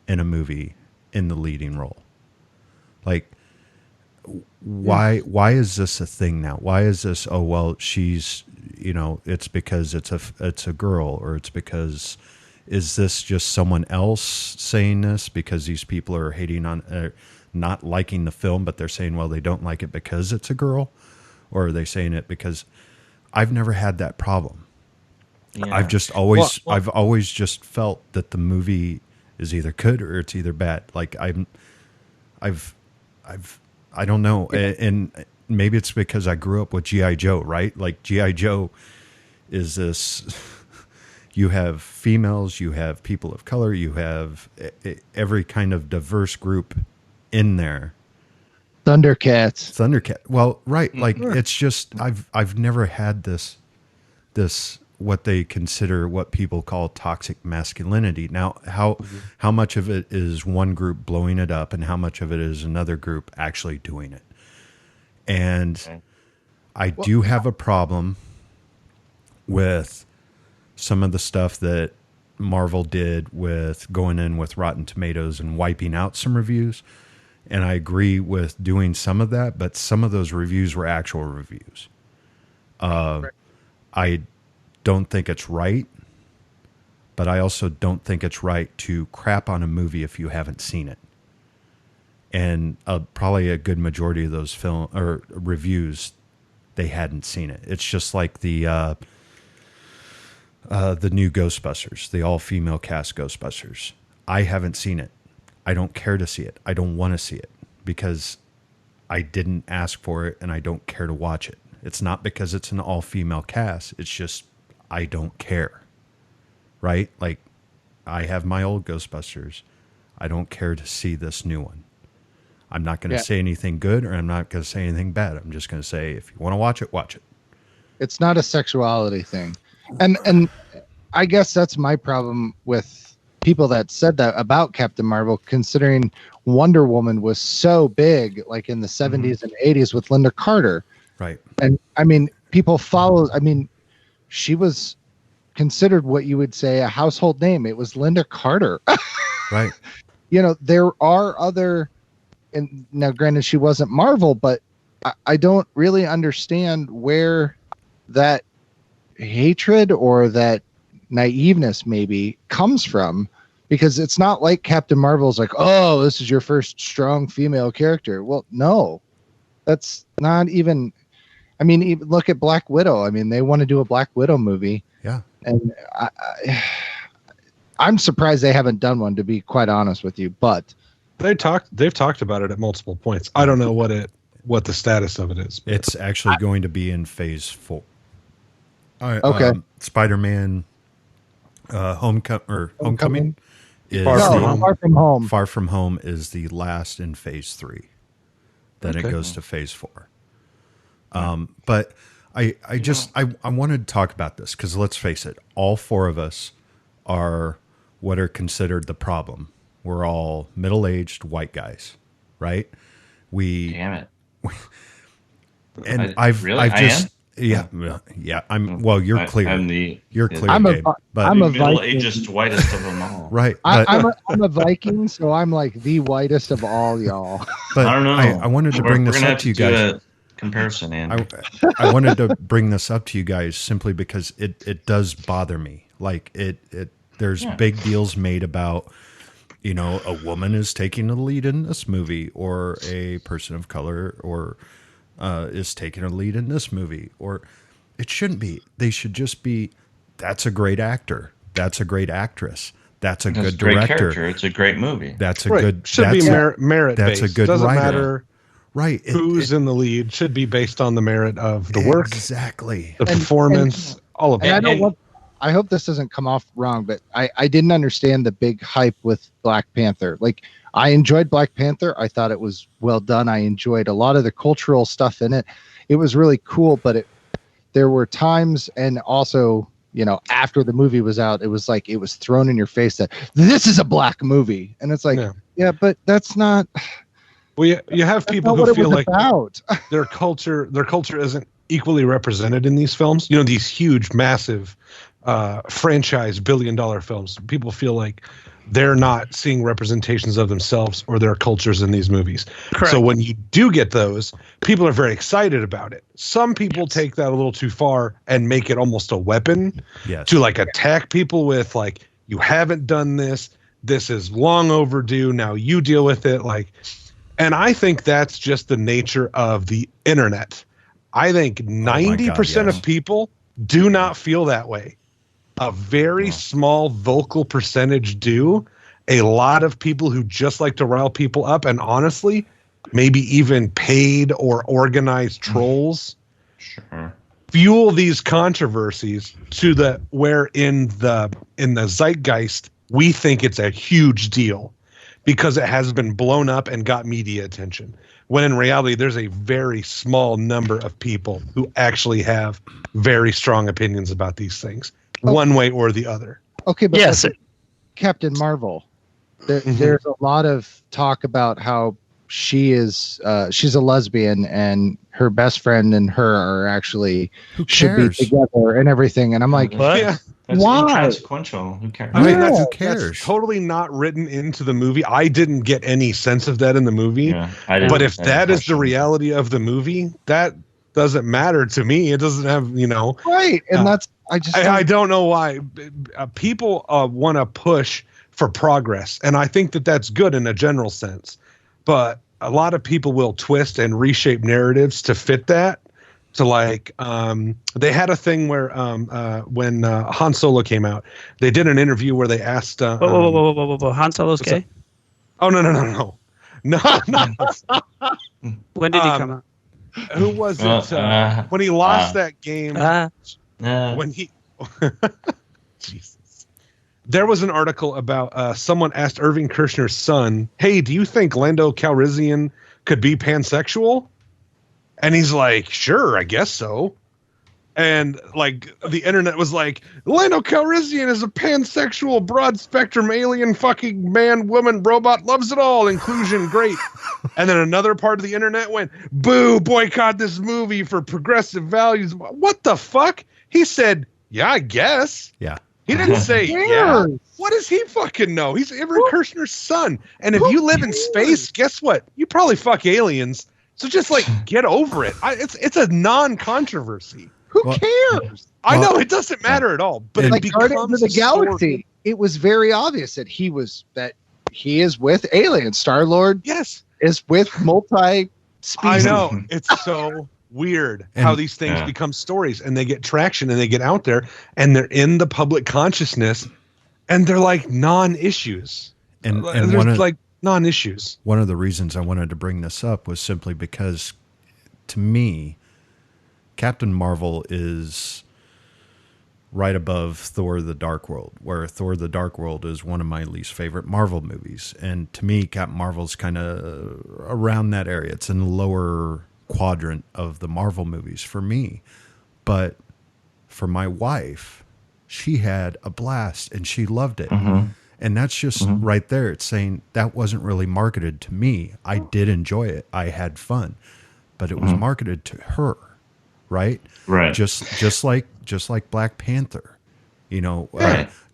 in a movie in the leading role. Like, why is this a thing now? Why is this, oh, well, she's, it's because it's a girl, or it's because, is this just someone else saying this because these people are hating on, not liking the film, but they're saying, well, they don't like it because it's a girl? Or are they saying it because I've never had that problem? Yeah. I've just always, I've always just felt that the movie is either good or it's either bad. Like I don't know. And maybe it's because I grew up with G.I. Joe, right? Like G.I. Joe is this, you have females, you have people of color, you have every kind of diverse group in there. Thundercats. Well, right. Like it's just, I've never had this what they consider, what people call toxic masculinity. Now, how much of it is one group blowing it up and how much of it is another group actually doing it? And I do have a problem with some of the stuff that Marvel did with going in with Rotten Tomatoes and wiping out some reviews. And I agree with doing some of that, but some of those reviews were actual reviews. I don't think it's right, but I also don't think it's right to crap on a movie if you haven't seen it. And probably a good majority of those film or reviews, they hadn't seen it. It's just like the new Ghostbusters, the all-female cast Ghostbusters. I haven't seen it. I don't care to see it. I don't want to see it because I didn't ask for it and I don't care to watch it. It's not because it's an all-female cast. It's just I don't care. Right? Like, I have my old Ghostbusters. I don't care to see this new one. I'm not going to say anything good, or I'm not going to say anything bad. I'm just going to say, if you want to watch it, watch it. It's not a sexuality thing. And I guess that's my problem with people that said that about Captain Marvel, considering Wonder Woman was so big, like in the 70s and 80s with Linda Carter. Right. And I mean, people follow, I mean, she was considered what you would say a household name. It was Linda Carter. Right. You know, there are other, and now granted she wasn't Marvel, but I don't really understand where that hatred or that naiveness maybe comes from, because it's not like Captain Marvel's like, oh, this is your first strong female character. Well, no, that's not even, I mean, even look at Black Widow. I mean, they want to do a Black Widow movie. Yeah. And I'm surprised they haven't done one, to be quite honest with you, but they've talked about it at multiple points. I don't know what the status of it is. It's actually going to be in phase 4. Okay. Spider-Man Homecoming is Far From Home. Far From Home is the last in phase 3. Then it goes to phase 4. But I wanted to talk about this because, let's face it, all 4 of us are what are considered the problem. We're all middle-aged white guys, right? Damn it. And you're clear. You're clear, Gabe. I'm a middle-aged whitest of them all. Right. I'm a Viking, so I'm like the whitest of all y'all. But I don't know. I wanted to bring this up to you guys. Comparison, and I wanted to bring this up to you guys simply because it does bother me. Like there's big deals made about, you know, a woman is taking the lead in this movie, or a person of color, or is taking a lead in this movie, or it shouldn't be. They should just be, that's a great actor. That's a great actress. That's a good director. Character. It's a great movie. That's a good. Should be merit. That's based. a good Doesn't writer. matter. Right. Who's in the lead should be based on the merit of the work, exactly, the performance, all of that. I hope this doesn't come off wrong, but I didn't understand the big hype with Black Panther. Like, I enjoyed Black Panther. I thought it was well done. I enjoyed a lot of the cultural stuff in it. It was really cool, but there were times, and also, you know, after the movie was out, it was like it was thrown in your face that this is a black movie. And it's like, yeah but that's not. Well, you have people who feel like about. their culture isn't equally represented in these films. You know, these huge, massive franchise billion-dollar films. People feel like they're not seeing representations of themselves or their cultures in these movies. Correct. So when you do get those, people are very excited about it. Some people take that a little too far and make it almost a weapon to like attack people with, like, you haven't done this. This is long overdue. Now you deal with it. Like, and I think that's just the nature of the internet. I think 90% of people do not feel that way. A very small vocal percentage do. A lot of people who just like to rile people up, and honestly, maybe even paid or organized trolls, fuel these controversies to the where in the zeitgeist we think it's a huge deal because it has been blown up and got media attention. When in reality, there's a very small number of people who actually have very strong opinions about these things, one way or the other. Okay, but yes, Captain Marvel. There's a lot of talk about how she's a lesbian and her best friend and her are actually should be together and everything. And I'm like, what? Yeah. That's why? Inconsequential. Who cares? I mean, who cares? That's totally not written into the movie. I didn't get any sense of that in the movie. Yeah, but if that is the reality of the movie, that doesn't matter to me. It doesn't have, right. And that's, I don't know why people want to push for progress. And I think that that's good in a general sense, but a lot of people will twist and reshape narratives to fit that. To like, they had a thing where when Han Solo came out, they did an interview where they asked, whoa, Han Solo's gay? Oh, no. When did he come out? Who was it? When he lost that game, when he Jesus. There was an article about someone asked Irving Kershner's son, "Hey, do you think Lando Calrissian could be pansexual?" And he's like, "Sure, I guess so." And like the internet was like, "Lando Calrissian is a pansexual, broad spectrum alien, fucking man, woman, robot, loves it all, inclusion, great." And then another part of the internet went, "Boo, boycott this movie for progressive values." What the fuck? He said, "Yeah, I guess." Yeah. He didn't say, "Yeah." What does he fucking know? He's Irving Kershner's son. And if you live in space, guess what? You probably fuck aliens. So just like get over it. It's a non-controversy. Who cares? I know it doesn't matter at all, but Like it Guardians becomes of the a story. Galaxy, it was very obvious that he is with aliens. Star-Lord Yes, is with multi-species. I know. It's so weird how And- these things become stories and they get traction and they get out there and they're in the public consciousness and they're like non-issues. And They're one of, like non-issues. one of the reasons I wanted to bring this up was simply because, to me, Captain Marvel is right above Thor the Dark World, where Thor the Dark World is one of my least favorite Marvel movies. And to me, Captain Marvel's kind of around that area. It's in the lower quadrant of the Marvel movies for me. But for my wife, she had a blast and she loved it. And that's just right there. It's saying that wasn't really marketed to me. I did enjoy it. I had fun, but it was marketed to her. Right. Just like Black Panther, you know,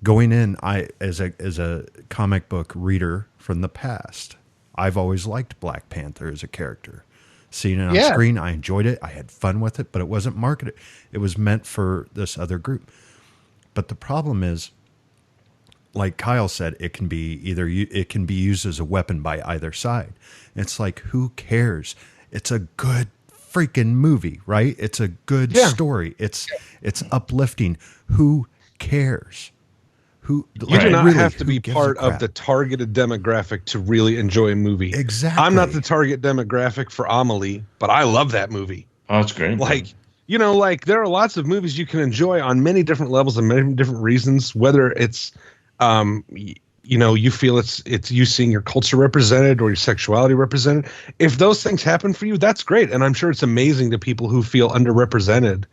going in, as a comic book reader from the past, I've always liked Black Panther as a character. Seeing it on screen, I enjoyed it. I had fun with it, but it wasn't marketed. It was meant for this other group. But the problem is, like Kyle said, it can be used as a weapon by either side. It's like, who cares? It's a good freaking movie, right? It's a good story. It's uplifting. Who cares? You do not have to be part of the targeted demographic to really enjoy a movie. Exactly. I'm not the target demographic for Amelie, but I love that movie. Oh, that's great. Like, you know, like there are lots of movies you can enjoy on many different levels and many different reasons, whether it's you know, you feel it's you seeing your culture represented or your sexuality represented. If those things happen for you, that's great. And I'm sure it's amazing to people who feel underrepresented.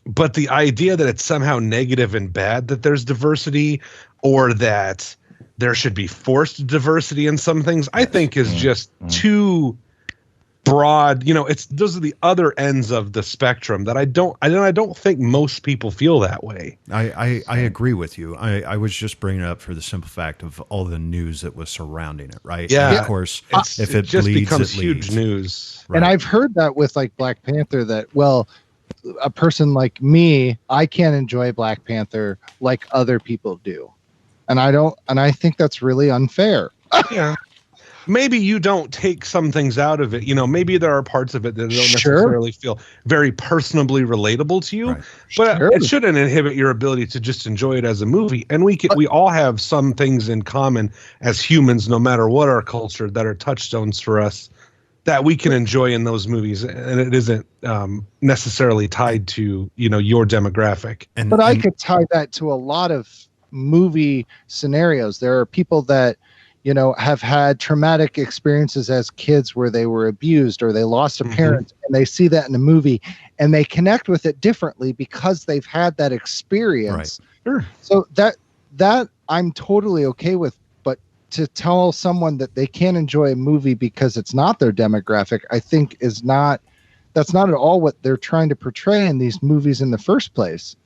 But the idea that it's somehow negative and bad that there's diversity or that there should be forced diversity in some things, I think is just too broad. You know, those are the other ends of the spectrum that I don't think most people feel that way. I agree with you. I was just bringing it up for the simple fact of all the news that was surrounding it, right? Yeah. And of course, if it just bleeds, becomes it huge leads. news. Right. And I've heard that with like Black Panther that, well, a person like me, I can't enjoy Black Panther like other people do. And I think that's really unfair. Yeah. Maybe you don't take some things out of it. You know, maybe there are parts of it that don't necessarily feel very personally relatable to you, Right. but it shouldn't inhibit your ability to just enjoy it as a movie. And we all have some things in common as humans, no matter what our culture, that are touchstones for us that we can enjoy in those movies. And it isn't necessarily tied to, you know, your demographic. But I could tie that to a lot of movie scenarios. There are people that, you know, have had traumatic experiences as kids where they were abused or they lost a parent, and they see that in a movie and they connect with it differently because they've had that experience. Right. Sure. So that I'm totally okay with. But to tell someone that they can't enjoy a movie because it's not their demographic, I think that's not at all what they're trying to portray in these movies in the first place.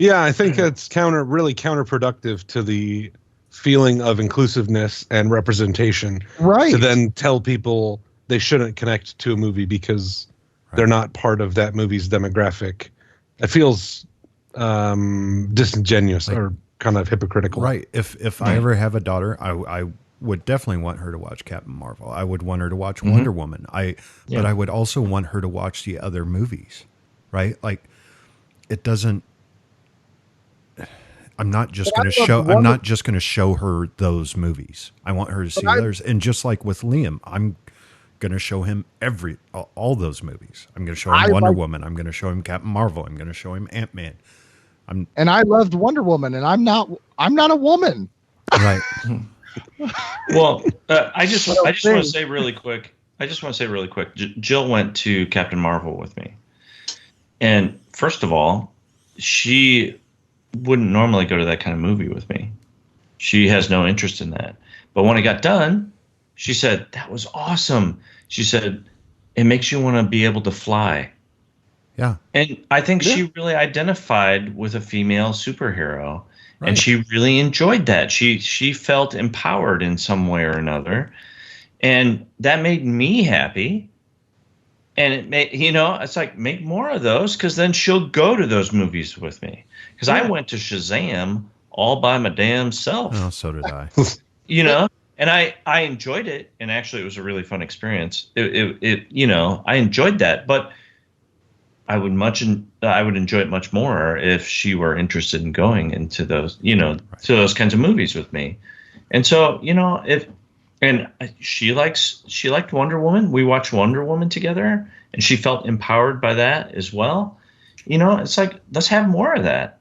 Yeah, I think it's really counterproductive to the feeling of inclusiveness and representation, Right. to then tell people they shouldn't connect to a movie because they're not part of that movie's demographic. It feels disingenuous or kind of hypocritical. Right. If I ever have a daughter, I would definitely want her to watch Captain Marvel. I would want her to watch Wonder Woman. But I would also want her to watch the other movies, right? Like, it doesn't. I'm not just going to show her those movies. I want her to see others. And just like with Liam, I'm going to show him all those movies. I'm going to show him Wonder Woman. I'm going to show him Captain Marvel. I'm going to show him Ant-Man. And I loved Wonder Woman, and I'm not a woman. Right. Well, I just want to say really quick. Jill went to Captain Marvel with me, and first of all, she wouldn't normally go to that kind of movie with me. She has no interest in that. But when it got done, she said, "That was awesome." She said, "It makes you want to be able to fly." Yeah. And I think she really identified with a female superhero, and she really enjoyed that. She felt empowered in some way or another, and that made me happy. And it made, it's like, make more of those, because then she'll go to those movies with me. Because I went to Shazam all by my damn self. Oh, so did I. And I enjoyed it, and actually it was a really fun experience. I enjoyed that, but I would enjoy it much more if she were interested in going into those, to those kinds of movies with me. And so, she liked Wonder Woman. We watched Wonder Woman together, and she felt empowered by that as well. It's like, let's have more of that.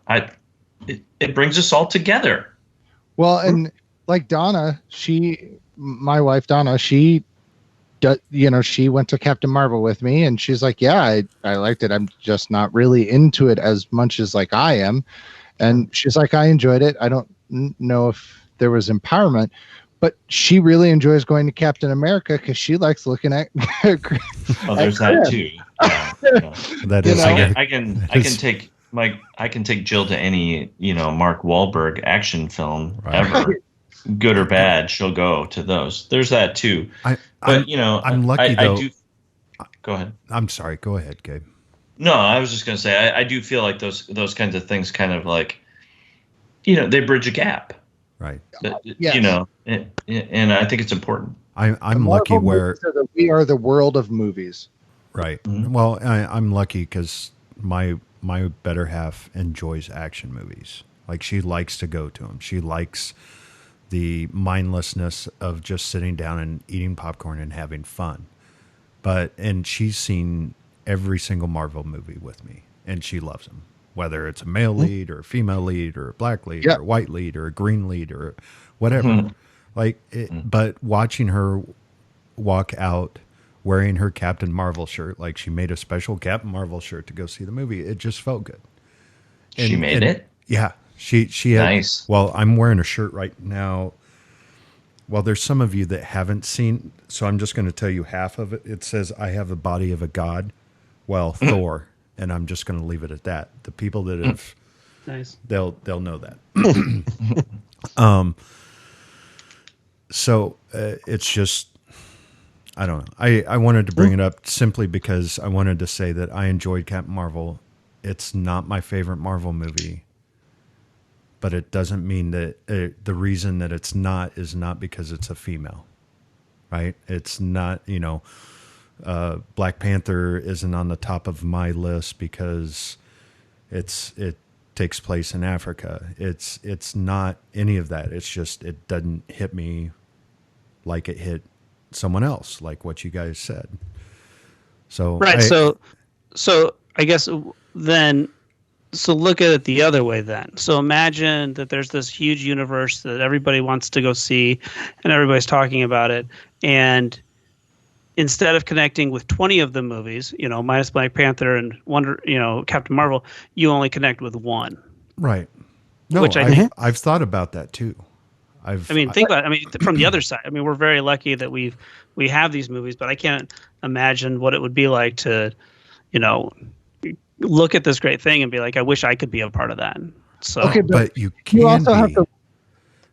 It brings us all together. Well, and like Donna, my wife Donna, she went to Captain Marvel with me, and she's like, yeah, I liked it. I'm just not really into it as much as like I am. And she's like, I enjoyed it. I don't know if there was empowerment, but she really enjoys going to Captain America because she likes looking at. Well, there's that too. That is. I can take Jill to any Mark Wahlberg action film ever. Good or bad, she'll go to those. There's that too. I'm lucky though. Go ahead. I'm sorry. Go ahead, Gabe. No, I was just going to say I do feel like those kinds of things kind of like, they bridge a gap. Right. Yes. And I think it's important. I'm lucky where we are the world of movies. Right. Mm-hmm. Well, I'm lucky because my better half enjoys action movies. Like, she likes to go to them. She likes the mindlessness of just sitting down and eating popcorn and having fun. And she's seen every single Marvel movie with me, and she loves them, whether it's a male lead or a female lead or a black lead or a white lead or a green lead or whatever. But watching her walk out wearing her Captain Marvel shirt, like she made a special Captain Marvel shirt to go see the movie, it just felt good. She made it? Yeah. She had, nice. Well, I'm wearing a shirt right now. Well, there's some of you that haven't seen, so I'm just going to tell you half of it. It says, "I have the body of a god." Well, Thor, and I'm just going to leave it at that. The people that have, nice, they'll know that. So it's just, I don't know. I wanted to bring it up simply because I wanted to say that I enjoyed Captain Marvel. It's not my favorite Marvel movie. But it doesn't mean that the reason that it's not is not because it's a female, right? It's not, Black Panther isn't on the top of my list because it takes place in Africa. It's not any of that. It's just it doesn't hit me like it hit someone else, like what you guys said. So right. So I guess then. So look at it the other way then. So imagine that there's this huge universe that everybody wants to go see and everybody's talking about it. And instead of connecting with 20 of the movies, minus Black Panther and Captain Marvel, you only connect with one. Right. No, I've thought about that too. Think about it. From the other side, we're very lucky that we have these movies, but I can't imagine what it would be like to, look at this great thing and be like, I wish I could be a part of that. So, okay, but you also have to.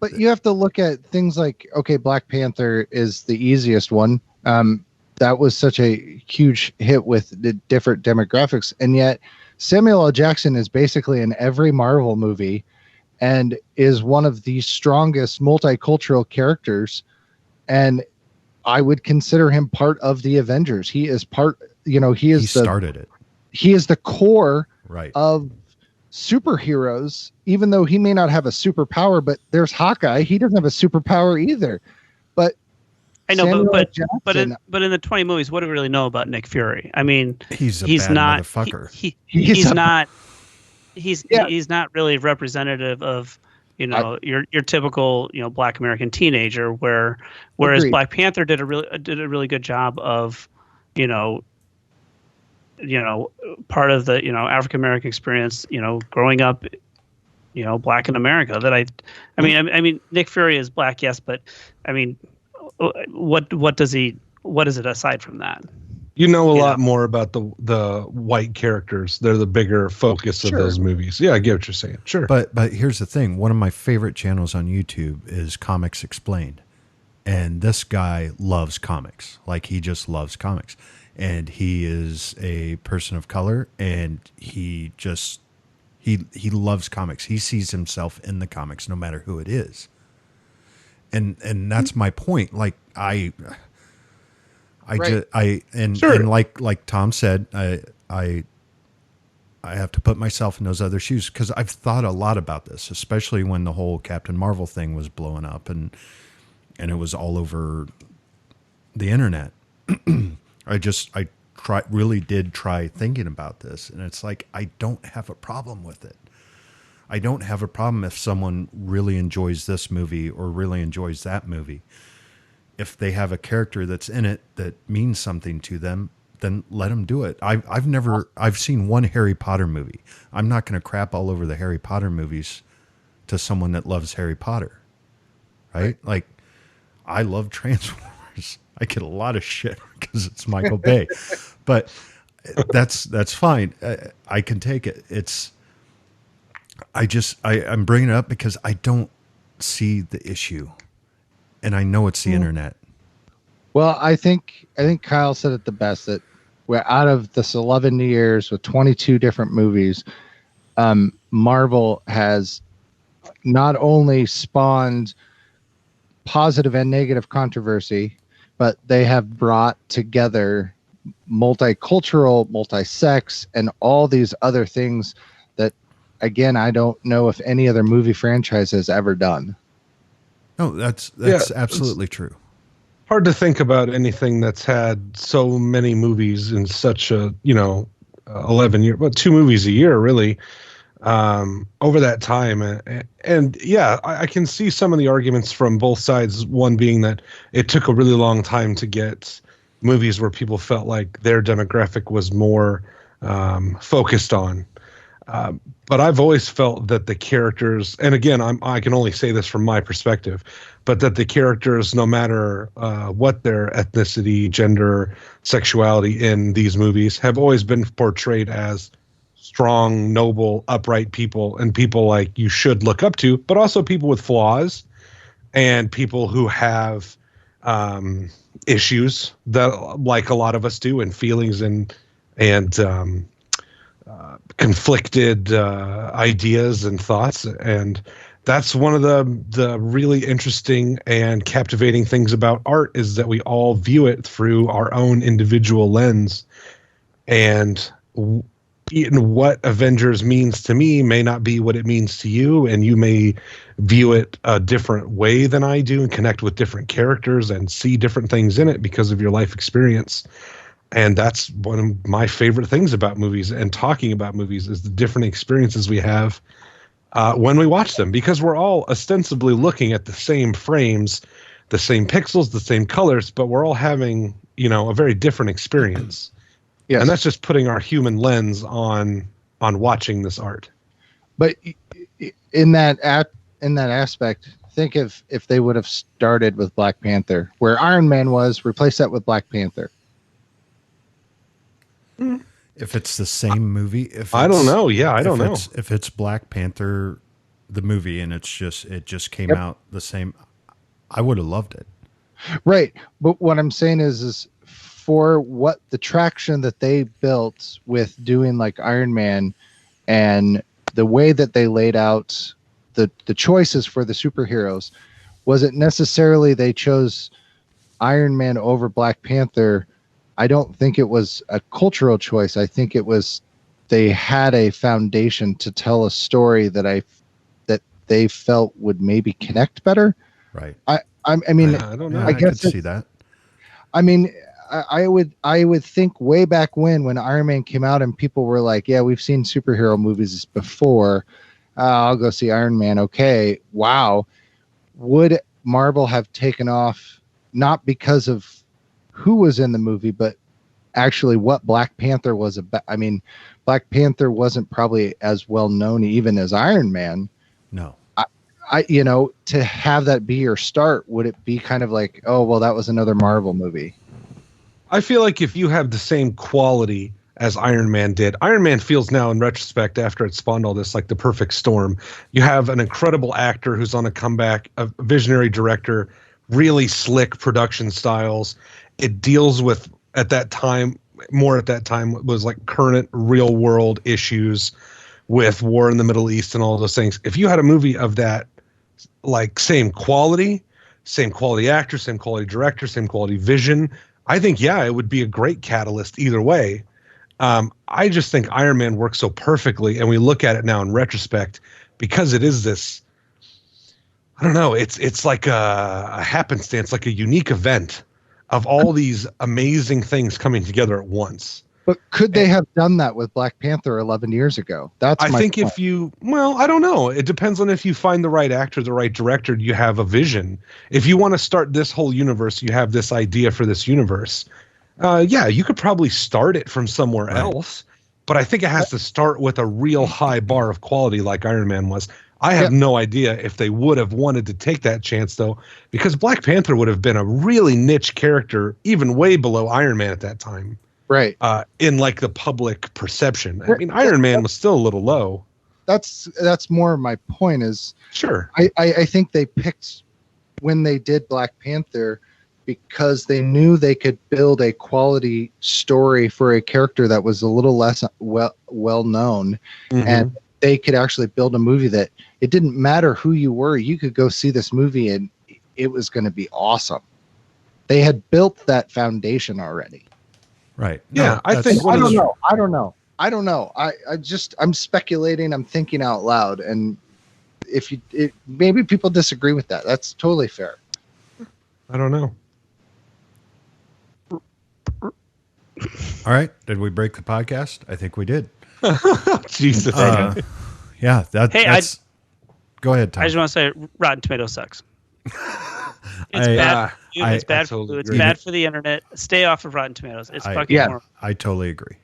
But you have to look at things like, okay, Black Panther is the easiest one. That was such a huge hit with the different demographics, and yet Samuel L. Jackson is basically in every Marvel movie, and is one of the strongest multicultural characters. And I would consider him part of the Avengers. He is part. He started it. He is the core right. of superheroes, even though he may not have a superpower, but there's Hawkeye. He doesn't have a superpower either. But I know, Samuel but Jackson, in the 20 movies, what do we really know about Nick Fury? I mean, He's a bad not motherfucker. He's not really representative of your typical Black American teenager. Whereas Agreed. Black Panther did a really good job of part of the African American experience, growing up, Black in America. I mean Nick Fury is Black, yes, but I mean, what is it aside from that? You know a lot more about the white characters. They're the bigger focus of those movies. Yeah, I get what you're saying. Sure. But here's the thing. One of my favorite channels on YouTube is Comics Explained. And this guy loves comics. Like, he just loves comics. And he is a person of color, and he loves comics. He sees himself in the comics no matter who it is. And that's my point. Like, and like Tom said, I have to put myself in those other shoes, because I've thought a lot about this, especially when the whole Captain Marvel thing was blowing up and it was all over the internet. I really did try thinking about this, and it's like, I don't have a problem with it. I don't have a problem if someone really enjoys this movie or really enjoys that movie. If they have a character that's in it that means something to them, then let them do it. I've seen one Harry Potter movie. I'm not going to crap all over the Harry Potter movies to someone that loves Harry Potter, right? Like, I love Transformers. I get a lot of shit because it's Michael Bay, but that's fine. I can take it. I'm bringing it up because I don't see the issue. And I know it's the internet. Well, I think Kyle said it the best, that we're out of this 11 years with 22 different movies. Marvel has not only spawned positive and negative controversy, but they have brought together multicultural, multi-sex, and all these other things that, again, I don't know if any other movie franchise has ever done. No, that's absolutely true. Hard to think about anything that's had so many movies in such a 11 year, but 2 movies a year really, over that time. And yeah, I can see some of the arguments from both sides. One being that it took a really long time to get movies where people felt like their demographic was more focused on. But I've always felt that the characters, and again, I can only say this from my perspective, but that the characters, no matter what their ethnicity, gender, sexuality in these movies, have always been portrayed as strong, noble, upright people, and people like you should look up to, but also people with flaws and people who have issues that, like a lot of us do, and feelings and conflicted ideas and thoughts. And that's one of the really interesting and captivating things about art, is that we all view it through our own individual lens. And what Avengers means to me may not be what it means to you, and you may view it a different way than I do and connect with different characters and see different things in it because of your life experience. And that's one of my favorite things about movies and talking about movies, is the different experiences we have when we watch them, because we're all ostensibly looking at the same frames, the same pixels, the same colors, but we're all having, a very different experience. Yes. And that's just putting our human lens on watching this art. But in that aspect, think if they would have started with Black Panther, where Iron Man was, replace that with Black Panther. If it's the same movie, I don't know. Yeah, I don't know. If it's Black Panther, the movie, and it just came out the same, I would have loved it. Right. But what I'm saying is for what the traction that they built with doing like Iron Man, and the way that they laid out the choices for the superheroes, wasn't necessarily they chose Iron Man over Black Panther. I don't think it was a cultural choice. I think it was they had a foundation to tell a story that they felt would maybe connect better. Right. I mean, I don't know. I guess could see that. I mean, I would think way back when Iron Man came out and people were like, yeah, we've seen superhero movies before. I'll go see Iron Man. Okay. Wow. Would Marvel have taken off not because of who was in the movie, but actually what Black Panther was about? I mean, Black Panther wasn't probably as well known even as Iron Man. No. To have that be your start, would it be kind of like, oh, well, that was another Marvel movie? I feel like if you have the same quality as Iron Man did, Iron Man feels now in retrospect after it spawned all this like the perfect storm. You have an incredible actor who's on a comeback, a visionary director, really slick production styles. It deals with at that time was like current real world issues with war in the Middle East and all those things. If you had a movie of that, like same quality actor, same quality director, same quality vision, I think, yeah, it would be a great catalyst either way. I just think Iron Man works so perfectly, and we look at it now in retrospect because it is this, I don't know, it's like a happenstance, like a unique event of all these amazing things coming together at once. But could they have done that with Black Panther 11 years ago? I think point. I don't know. It depends on if you find the right actor, the right director, you have a vision. If you want to start this whole universe, you have this idea for this universe. Yeah, you could probably start it from somewhere else. But I think it has to start with a real high bar of quality like Iron Man was. I have no idea if they would have wanted to take that chance, though, because Black Panther would have been a really niche character, even way below Iron Man at that time. Right. In like the public perception. I mean, Iron Man was still a little low. That's more of my point is, sure. I think they picked when they did Black Panther because they knew they could build a quality story for a character that was a little less well known. Mm-hmm. And they could actually build a movie that it didn't matter who you were. You could go see this movie and it was going to be awesome. They had built that foundation already. Right. Yeah, I think. I don't know. I'm speculating. I'm thinking out loud. And maybe people disagree with that. That's totally fair. I don't know. All right. Did we break the podcast? I think we did. Jesus. Yeah. That's. Go ahead, Tom. I just want to say Rotten Tomatoes sucks. It's bad. It's bad for you. It's bad for the internet. Stay off of Rotten Tomatoes. It's fucking horrible. I totally agree.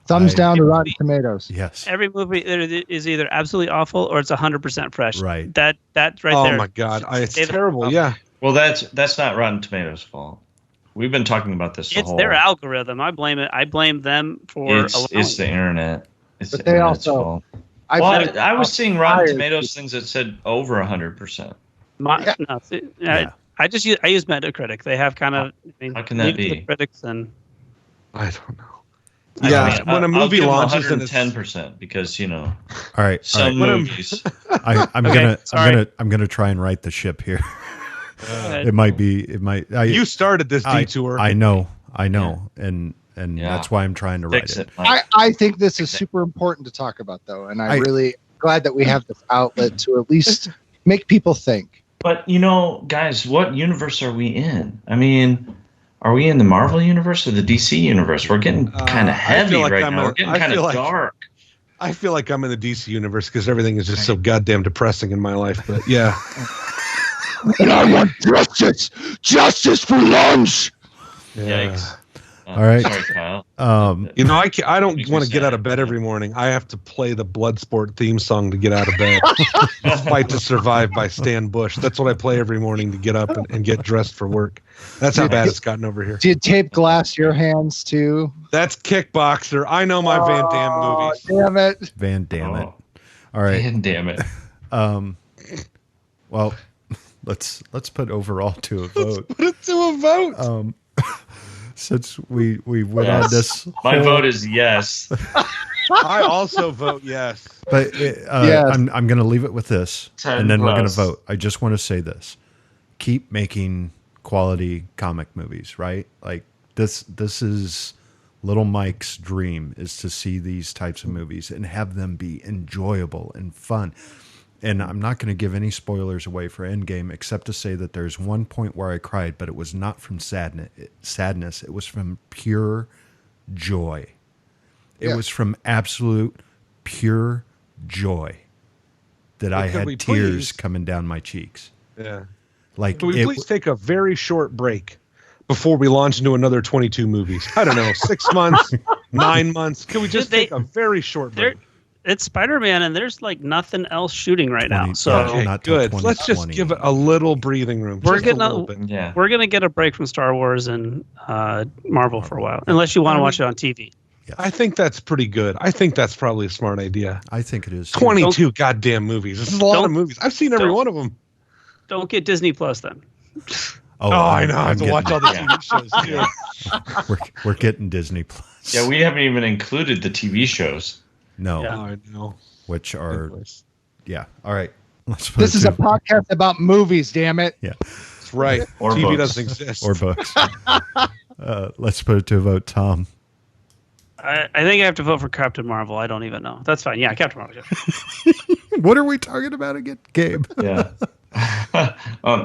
Thumbs down to Rotten Tomatoes. Yes. Every movie is either absolutely awful or it's 100% fresh. Right. That's right there. Oh my God, it's terrible. Yeah. Well, that's not Rotten Tomatoes' fault. We've been talking about this. It's their algorithm. I blame it. I blame them for. It's the internet. It's but the they internet's also. fault. I was seeing Rotten Tomatoes things that said over 100%. I use Metacritic. They have kind of. How can that be? Critics and. I don't know. Yeah, when a movie launches, 110% because All right. Some movies. I'm gonna try and right the ship here. It might. You started this detour. I know, and that's why I'm trying to write it. I think this is super important to talk about, though, and I'm really glad that we have this outlet to at least make people think. But guys, what universe are we in? I mean, are we in the Marvel universe or the DC universe? We're getting kind of heavy right now. We're getting kind of dark. I feel like I'm in the DC universe because everything is just so goddamn depressing in my life. But yeah. And I want justice for lunch. Yikes. All right. Sorry, Kyle. I don't want to get out of bed every morning. I have to play the Bloodsport theme song to get out of bed. Fight to Survive by Stan Bush. That's what I play every morning to get up and get dressed for work. That's how bad it's gotten over here. Do you tape glass your hands too? That's Kickboxer. I know my Van Damme movies. Damn it. Van Damme it. All right. Van Damme it. Well, let's put overall to a vote. Put it to a vote. Since we went on this, my vote is yes. I also vote yes. But I'm going to leave it with this, and then we're going to vote. I just want to say this: keep making quality comic movies, right? Like this is Little Mike's dream, is to see these types of movies and have them be enjoyable and fun. and I'm not going to give any spoilers away for Endgame, except to say that there's one point where I cried, but it was not from sadness. It was from pure joy. It was from absolute pure joy that I had tears coming down my cheeks. Yeah. Like, Can we please take a very short break before we launch into another 22 movies? I don't know, 6 months, 9 months. Can we just take a very short break? It's Spider-Man, and there's like nothing else shooting right now. So okay, good. Let's just give it a little breathing room. We're gonna get a break from Star Wars and Marvel for a while, unless you want to watch it on TV. Yes. I think that's pretty good. I think that's probably a smart idea. I think it is. 22 goddamn movies. This is a lot of movies. I've seen every one of them. Don't get Disney Plus then. Oh, I know. I have to watch all the TV shows too. We're getting Disney Plus. Yeah, we haven't even included the TV shows. No. Yeah. I know. Which are, yeah. All right. This is a podcast about movies, damn it. Yeah. That's right. Or TV books. doesn't exist. Or books. Let's put it to a vote. Tom. I think I have to vote for Captain Marvel. I don't even know. That's fine. Yeah, Captain Marvel. Yeah. What are we talking about again? Gabe. Yeah.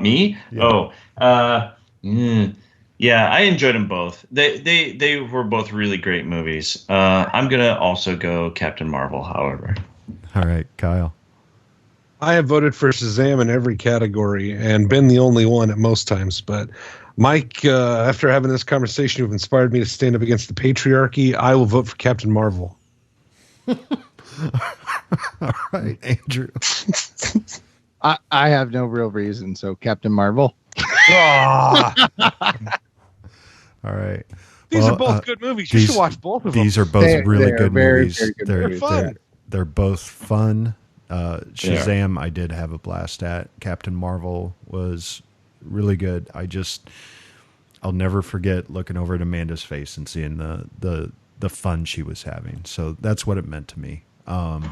Me? Yeah. Yeah, I enjoyed them both. They were both really great movies. I'm gonna also go Captain Marvel, however. All right, Kyle. I have voted for Shazam in every category and been the only one at most times. But Mike, after having this conversation, you've inspired me to stand up against the patriarchy. I will vote for Captain Marvel. All right, Andrew. I have no real reason, so Captain Marvel. All right. These are both good movies. You should watch both of them. These are both really good movies. Very good movies. They're both fun. Shazam, I did have a blast at. Captain Marvel was really good. I'll never forget looking over at Amanda's face and seeing the fun she was having. So that's what it meant to me. All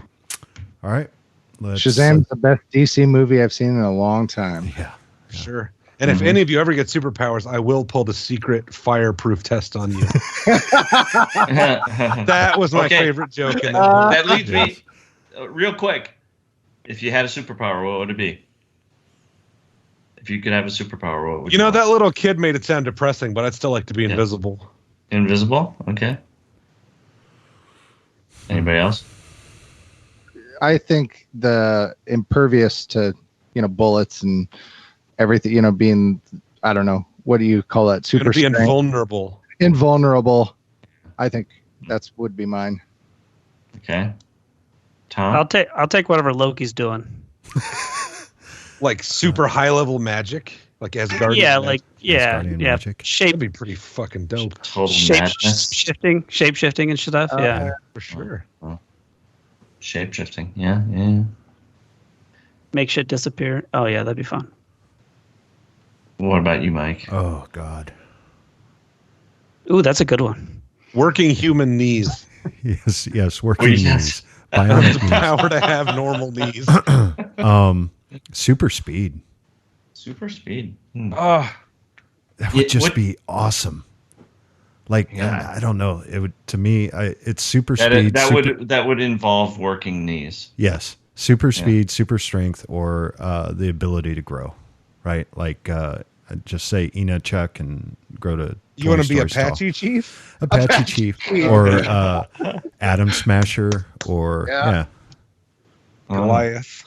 right. Shazam's the best DC movie I've seen in a long time. Yeah. Sure. And if any of you ever get superpowers, I will pull the secret fireproof test on you. That was my favorite joke. In that leads me, real quick. If you had a superpower, what would it be? If you could have a superpower, what would you want? That little kid made it sound depressing, but I'd still like to be invisible. Invisible? Okay. Anybody else? I think the impervious to, bullets and everything, being, I don't know, what do you call that? Super be strength. invulnerable. Invulnerable. I think would be mine. Okay. Tom? I'll take whatever Loki's doing. Like super high level magic, like Asgardian. Yeah, magic. Magic. That'd be pretty fucking dope. Total madness. Shape shifting and stuff. Yeah, for sure. Shape shifting. Yeah. Make shit disappear. Oh yeah, that'd be fun. What about you, Mike? Oh God. Oh, Ooh, that's a good one. Working human knees. Yes, working knees. Bionic knees. Power to have normal knees. Super speed. Super speed. That would just be awesome. Like, I don't know. It would, to me, it's super speed. That would involve working knees. Yes, super speed, super strength, or the ability to grow. Right, like just say Ina Chuck and grow to. You want to be Apache Chief? Apache Chief, or Atom Smasher, or Goliath.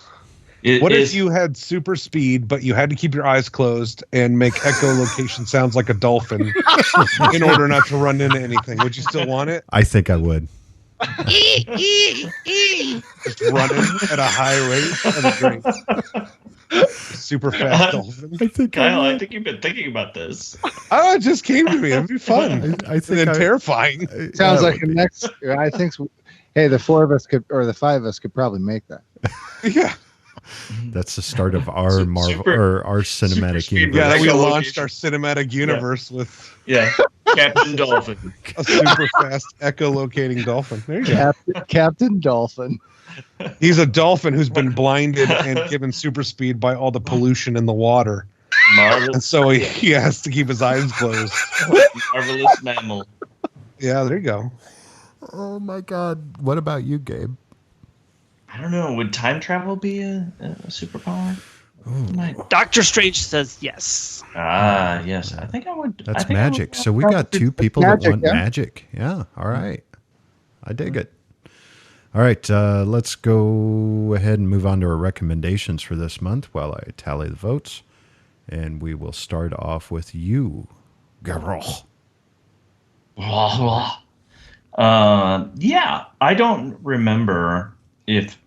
What if you had super speed, but you had to keep your eyes closed and make echolocation sounds like a dolphin in order not to run into anything? Would you still want it? I think I would. Just running at a high rate of a drink. Super fast dolphin. I think you've been thinking about this. Oh, it just came to me. It'd be fun. I think terrifying. Sounds like next. I think. Hey, the four of us could, or the five of us could probably make that. Yeah. That's the start of our Marvel or our cinematic universe. Yeah, we launched our cinematic universe with Captain Dolphin, a super fast echolocating dolphin. There you go, Captain Dolphin. He's a dolphin who's been blinded and given super speed by all the pollution in the water, and so he has to keep his eyes closed. Marvelous mammal. Yeah, there you go. Oh my God! What about you, Gabe? I don't know. Would time travel be a superpower? Doctor Strange says yes. Yes. I think I would. That's magic. So we got two people that want magic. Yeah. All right. I dig it. All right. Let's go ahead and move on to our recommendations for this month while I tally the votes. And we will start off with you, Gabriel. Yeah. I don't remember if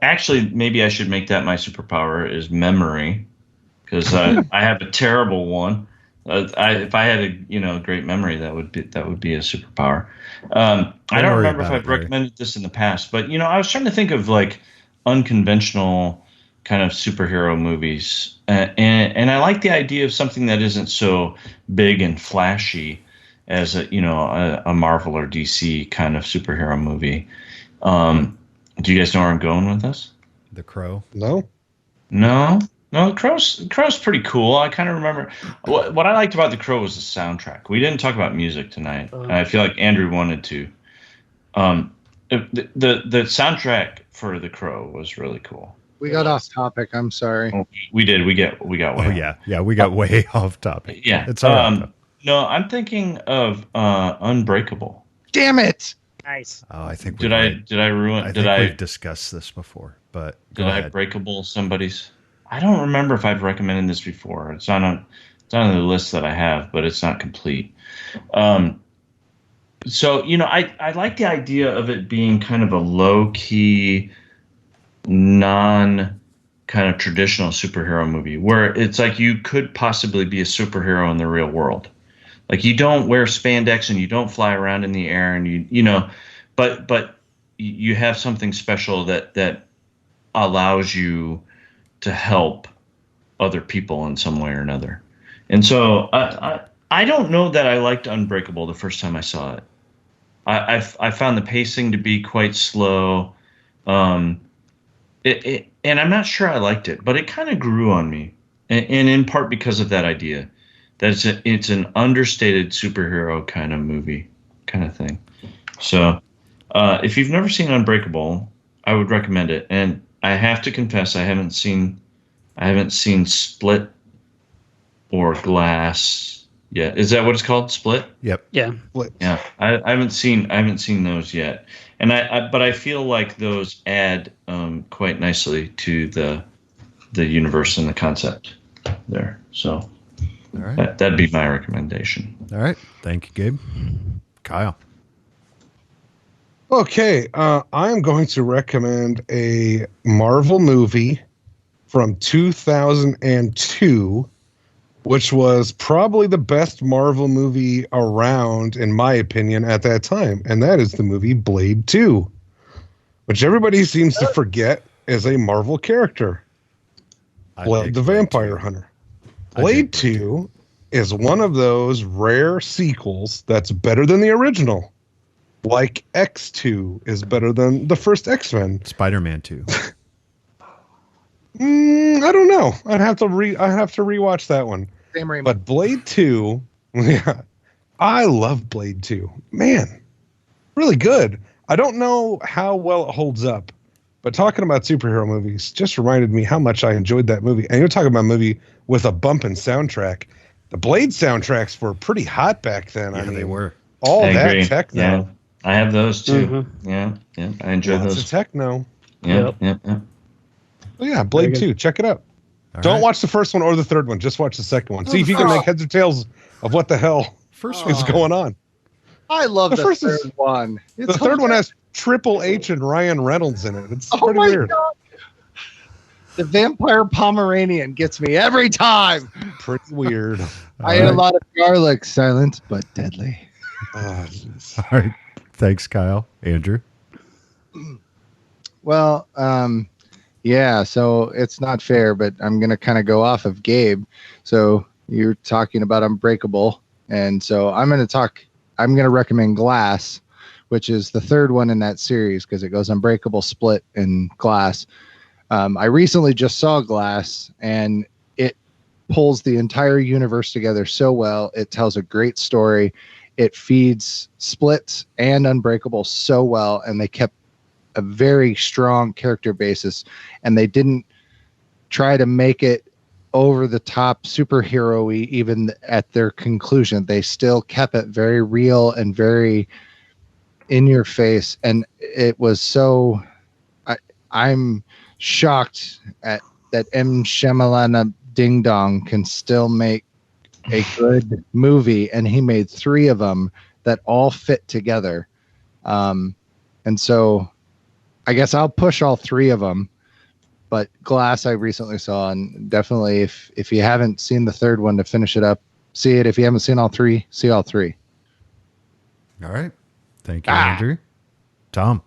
actually, maybe I should make that my superpower is memory, because I have a terrible one. If I had a great memory, that would be a superpower. I don't remember if I've recommended this in the past, but I was trying to think of like unconventional kind of superhero movies, and I like the idea of something that isn't so big and flashy as a Marvel or DC kind of superhero movie. Do you guys know where I'm going with this? The Crow? No. The Crow's pretty cool. I kind of remember what I liked about The Crow was the soundtrack. We didn't talk about music tonight, and I feel like Andrew wanted to. The soundtrack for The Crow was really cool. We got off topic. I'm sorry. Oh, we did. We got way. Oh yeah. We got way off topic. Yeah, it's all right. No, I'm thinking of Unbreakable. Damn it! Nice. Oh, I think did I ruin? We've discussed this before, but did I breakable somebody's? I don't remember if I've recommended this before. It's on the list that I have, but it's not complete. So I like the idea of it being kind of a low key, non kind of traditional superhero movie where it's like you could possibly be a superhero in the real world. Like you don't wear spandex and you don't fly around in the air and but you have something special that allows you to help other people in some way or another. And so I don't know that I liked Unbreakable the first time I saw it. I found the pacing to be quite slow. And I'm not sure I liked it, but it kind of grew on me, and in part because of that idea that it's an understated superhero kind of movie, kind of thing. So, if you've never seen Unbreakable, I would recommend it. And I have to confess, I haven't seen Split or Glass yet. Is that what it's called? Split? Yep. Yeah. Yeah. I haven't seen those yet. And but I feel like those add quite nicely to the universe and the concept there. So all right. That'd be my recommendation. All right. Thank you, Gabe. Kyle. Okay. I'm going to recommend a Marvel movie from 2002, which was probably the best Marvel movie around, in my opinion, at that time. And that is the movie Blade 2, which everybody seems to forget is a Marvel character. Blade the Vampire Hunter. Blade 2 is one of those rare sequels that's better than the original. Like X2 is better than the first X-Men. Spider-Man 2. I don't know. I'd have to rewatch that one. Same Raymond. But Blade 2, yeah, I love Blade 2. Man, really good. I don't know how well it holds up, but talking about superhero movies just reminded me how much I enjoyed that movie. And you're talking about a movie with a bumpin' soundtrack. The Blade soundtracks were pretty hot back then. Yeah, I mean, they were. All I that agree. techno. Yeah, I have those too. Mm-hmm. Yeah, I enjoy Lots those. of techno. Yeah. Well, yeah, Blade 2. Check it out. All Don't right. watch the first one or the third one. Just watch the second one. See if you can make heads or tails of what the hell is going on. I love the first third one. The third one has Triple H and Ryan Reynolds in it. It's pretty weird. God. The Vampire Pomeranian gets me every time. Pretty weird. I ate a lot of garlic, silent but deadly. Oh, All right. Thanks, Kyle. Andrew. Well, yeah, so it's not fair, but I'm going to kind of go off of Gabe. So you're talking about Unbreakable. And so I'm going to recommend Glass, which is the third one in that series because it goes Unbreakable, Split, and Glass. I recently just saw Glass, and it pulls the entire universe together so well. It tells a great story. It feeds Split and Unbreakable so well, and they kept a very strong character basis, and they didn't try to make it over the top superhero-y even at their conclusion. They still kept it very real and very in your face, and it was so I'm shocked at that M. Shyamalana Ding Dong can still make a good movie, and he made 3 of them that all fit together. And so I guess I'll push all 3 of them, but Glass I recently saw, and definitely if you haven't seen the 3rd one, to finish it up, see it. If you haven't seen all 3, see all 3. All right. Thank you, Andrew. Tom.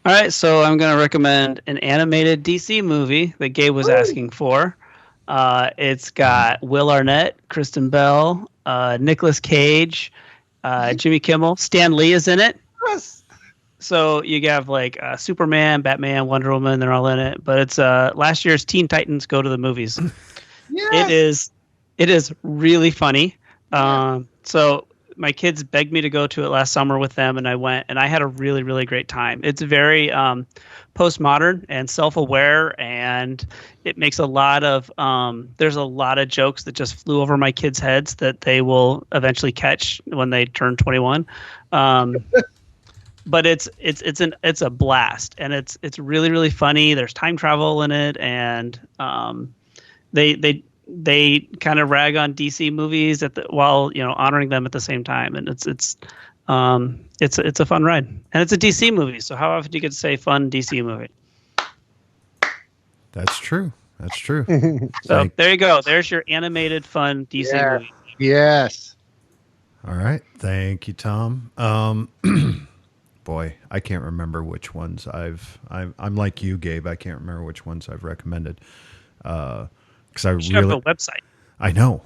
All right, so I'm going to recommend an animated DC movie that Gabe was asking for. It's got Will Arnett, Kristen Bell, Nicolas Cage, Jimmy Kimmel. Stan Lee is in it. Yes. So you have like Superman, Batman, Wonder Woman. They're all in it. But it's last year's Teen Titans Go to the Movies. Yes. It is really funny. So my kids begged me to go to it last summer with them, and I went, and I had a really, really great time. It's very postmodern and self-aware, and it makes a lot of there's a lot of jokes that just flew over my kids' heads that they will eventually catch when they turn 21. But it's a blast, and it's really, really funny. There's time travel in it, and they kind of rag on DC movies while honoring them at the same time, and it's a fun ride, and it's a DC movie. So how often do you get to say fun DC movie? That's true. So there you go. There's your animated fun DC movie. Yes. All right. Thank you, Tom. Boy, I can't remember which ones I'm like you, Gabe. I can't remember which ones I've recommended. Because I should have a website. I know.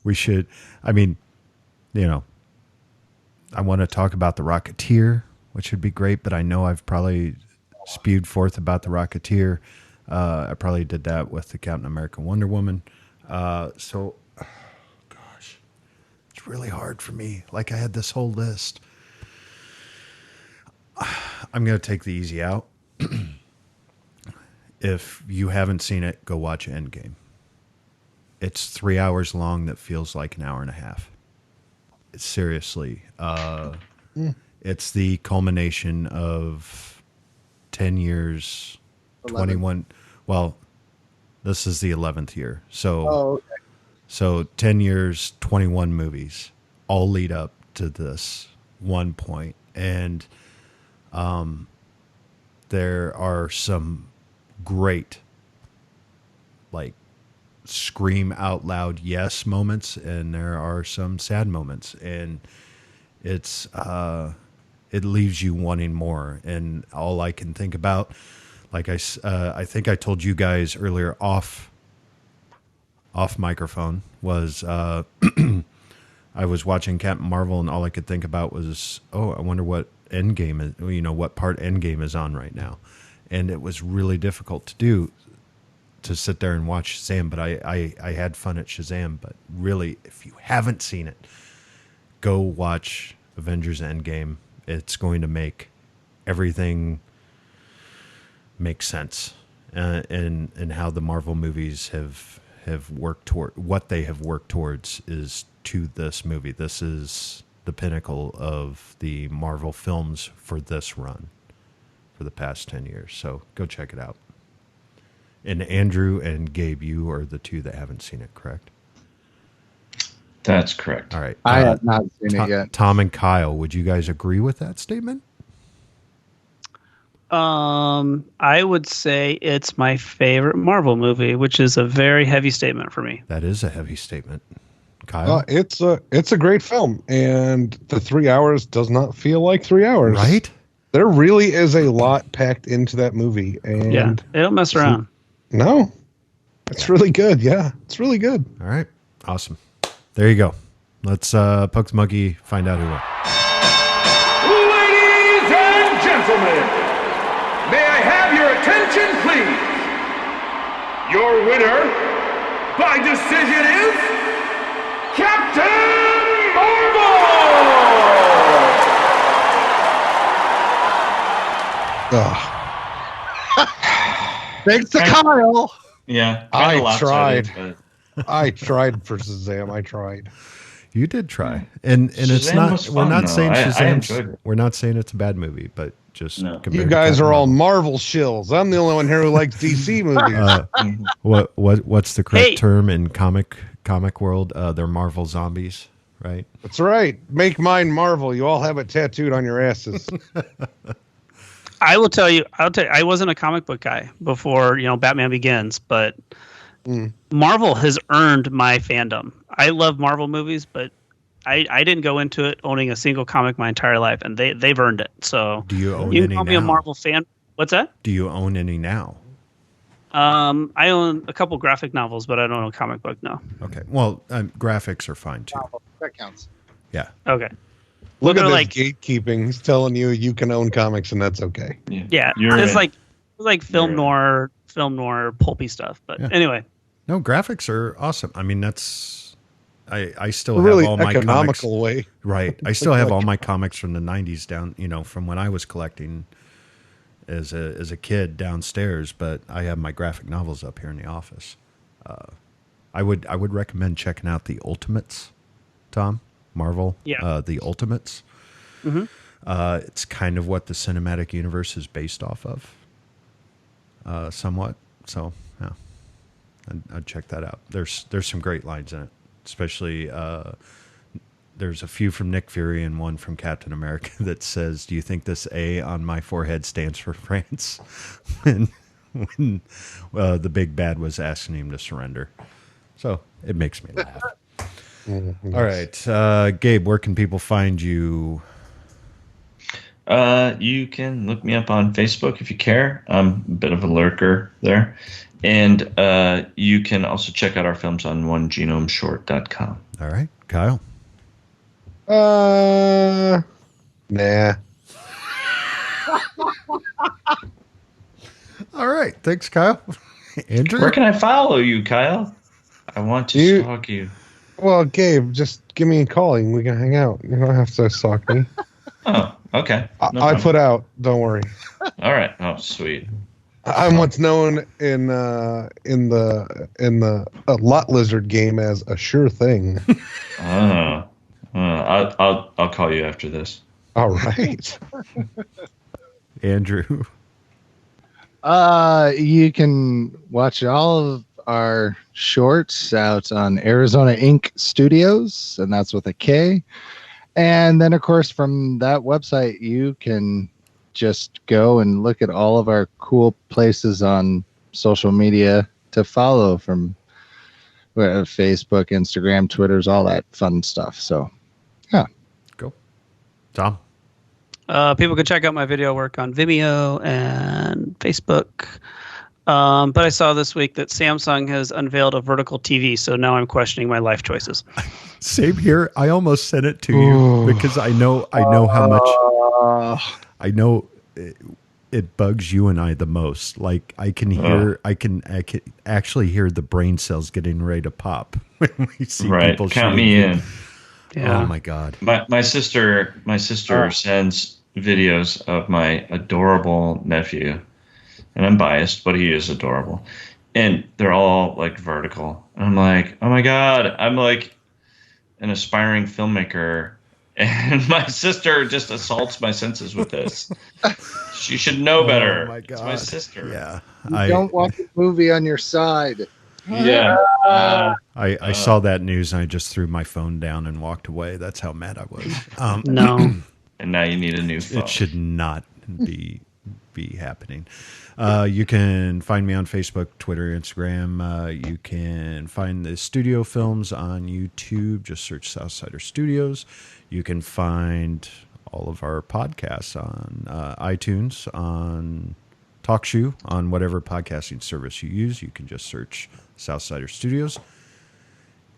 We should. I mean, I want to talk about The Rocketeer, which would be great, but I know I've probably spewed forth about The Rocketeer. I probably did that with the Captain America Wonder Woman. So, gosh, it's really hard for me. Like, I had this whole list. I'm going to take the easy out. If you haven't seen it, go watch Endgame. It's 3 hours long that feels like an hour and a half. Seriously. It's the culmination of 10 years, 21. Well, this is the 11th year. So, So 10 years, 21 movies all lead up to this one point. And there are some great, like, scream out loud yes moments, and there are some sad moments, and it's it leaves you wanting more. And all I can think about, like I think I told you guys earlier off microphone, was I was watching Captain Marvel, and all I could think about was, I wonder what Endgame is, what part Endgame is on right now. And it was really difficult to do, to sit there and watch Shazam, but I had fun at Shazam. But really, if you haven't seen it, go watch Avengers Endgame. It's going to make everything make sense, and how the Marvel movies have worked toward, what they have worked towards is to this movie. This is the pinnacle of the Marvel films for this run for the past 10 years. So go check it out. And Andrew and Gabe, you are the two that haven't seen it, correct? That's correct. All right. I have not seen it yet. Tom and Kyle, would you guys agree with that statement? I would say it's my favorite Marvel movie, which is a very heavy statement for me. That is a heavy statement. Kyle? It's a great film, and the 3 hours does not feel like 3 hours. Right? There really is a lot packed into that movie, and yeah, they don't mess around. No, it's really good. Yeah, it's really good. All right, awesome. There you go. Let's poke the monkey, find out who won. Ladies and gentlemen, may I have your attention, please? Your winner by decision is Captain Marvel! Thanks to Kyle. Yeah, I tried. But I tried for Shazam. I tried. You did try, and it's Shazam not. was We're fun, not though. saying I Shazam's. enjoyed it. We're not saying it's a bad movie, but just No. compared You to guys Captain are all Marvel. Marvel shills. I'm the only one here who likes DC movies. What's the correct Hey. term in comic world? They're Marvel zombies, right? That's right. Make mine Marvel. You all have it tattooed on your asses. I'll tell you, I wasn't a comic book guy before, Batman Begins, but Marvel has earned my fandom. I love Marvel movies, but I didn't go into it owning a single comic my entire life, and they've earned it. So Do you own you any can call me a now? Marvel fan. What's that? Do you own any now? I own a couple graphic novels, but I don't own a comic book. No. Okay. Well, graphics are fine too. That counts. Yeah. Okay. Look at they're this like- gatekeeping. He's telling you can own comics, and that's okay. Yeah, You're it's in. like film You're noir, pulpy stuff. But Yeah. anyway, No, graphics are awesome. I mean, that's I still A have really all my comics. economical way. Right. I still have all my comics from the 90s down, from when I was collecting as a kid downstairs, but I have my graphic novels up here in the office. I would recommend checking out the Ultimates, Tom, Marvel. Yeah. The Ultimates. Mm-hmm. It's kind of what the cinematic universe is based off of. Somewhat. So, yeah. I'd check that out. There's some great lines in it, especially there's a few from Nick Fury and one from Captain America that says, "Do you think this A on my forehead stands for France?" when the big bad was asking him to surrender. So it makes me laugh. All right, Gabe, where can people find you? You can look me up on Facebook if you care. I'm a bit of a lurker there. And you can also check out our films on onegenomeshort.com. All right, Kyle. Nah. All right, thanks, Kyle. Andrew. Where can I follow you, Kyle? I want to stalk you. Well, Gabe, just give me a call and we can hang out. You don't have to stalk me. Oh, okay. No I problem. put out. Don't worry. All right. Oh, sweet. I'm what's known in the lot lizard game as a sure thing. I'll call you after this. All right. Andrew. You can watch all of our shorts out on Arizona Inc. Studios, and that's with a K. And then, of course, from that website, you can just go and look at all of our cool places on social media to follow, from Facebook, Instagram, Twitters, all that fun stuff. So, yeah. Go. Tom. people can check out my video work on Vimeo and Facebook. But I saw this week that Samsung has unveiled a vertical TV, so now I'm questioning my life choices. Same here. I almost sent it to you because I know how much I know it bugs you and I the most. Like I can actually hear the brain cells getting ready to pop when we see people Count shooting. me in. Yeah. Oh my God. My sister sends videos of my adorable nephew. And I'm biased, but he is adorable. And they're all like vertical. And I'm like, oh my God, I'm like an aspiring filmmaker. And my sister just assaults my senses with this. She should know better. Oh my God. It's my sister. Yeah. Don't watch a movie on your side. Yeah. I saw that news and I just threw my phone down and walked away. That's how mad I was. No. And now you need a new phone. It should not be happening. You can find me on Facebook, Twitter, Instagram. You can find the studio films on YouTube. Just search Southsider Studios. You can find all of our podcasts on iTunes, on TalkShoe, on whatever podcasting service you use. You can just search Southsider Studios.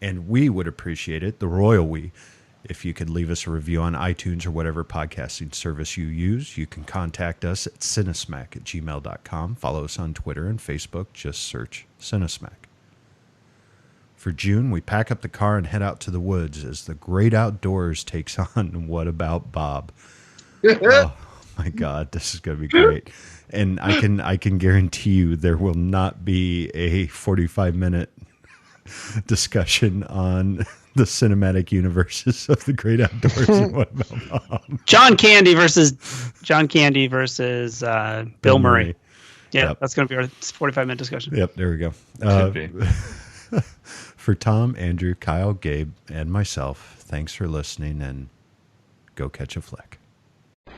And we would appreciate it, the royal we, if you could leave us a review on iTunes or whatever podcasting service you use. You can contact us at cinesmack@gmail.com. Follow us on Twitter and Facebook. Just search Cinesmack. For June, we pack up the car and head out to the woods as the great outdoors takes on What About Bob? Oh, my God, this is going to be great. And I can guarantee you there will not be a 45-minute discussion on the cinematic universes of the great outdoors and What About Mom. John Candy versus Bill Murray. Yeah, Yep. that's going to be our 45-minute discussion. Yep, there we go. Could be. For Tom, Andrew, Kyle, Gabe, and myself, thanks for listening, and go catch a flick.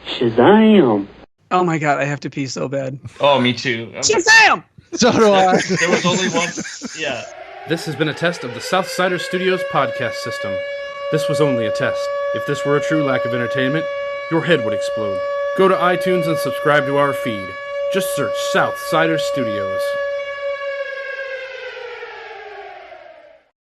Shazam! Oh my God, I have to pee so bad. Oh, me too. Shazam! So do I. There was only one. Yeah. This has been a test of the Southsider Studios podcast system. This was only a test. If this were a true lack of entertainment, your head would explode. Go to iTunes and subscribe to our feed. Just search Southsider Studios.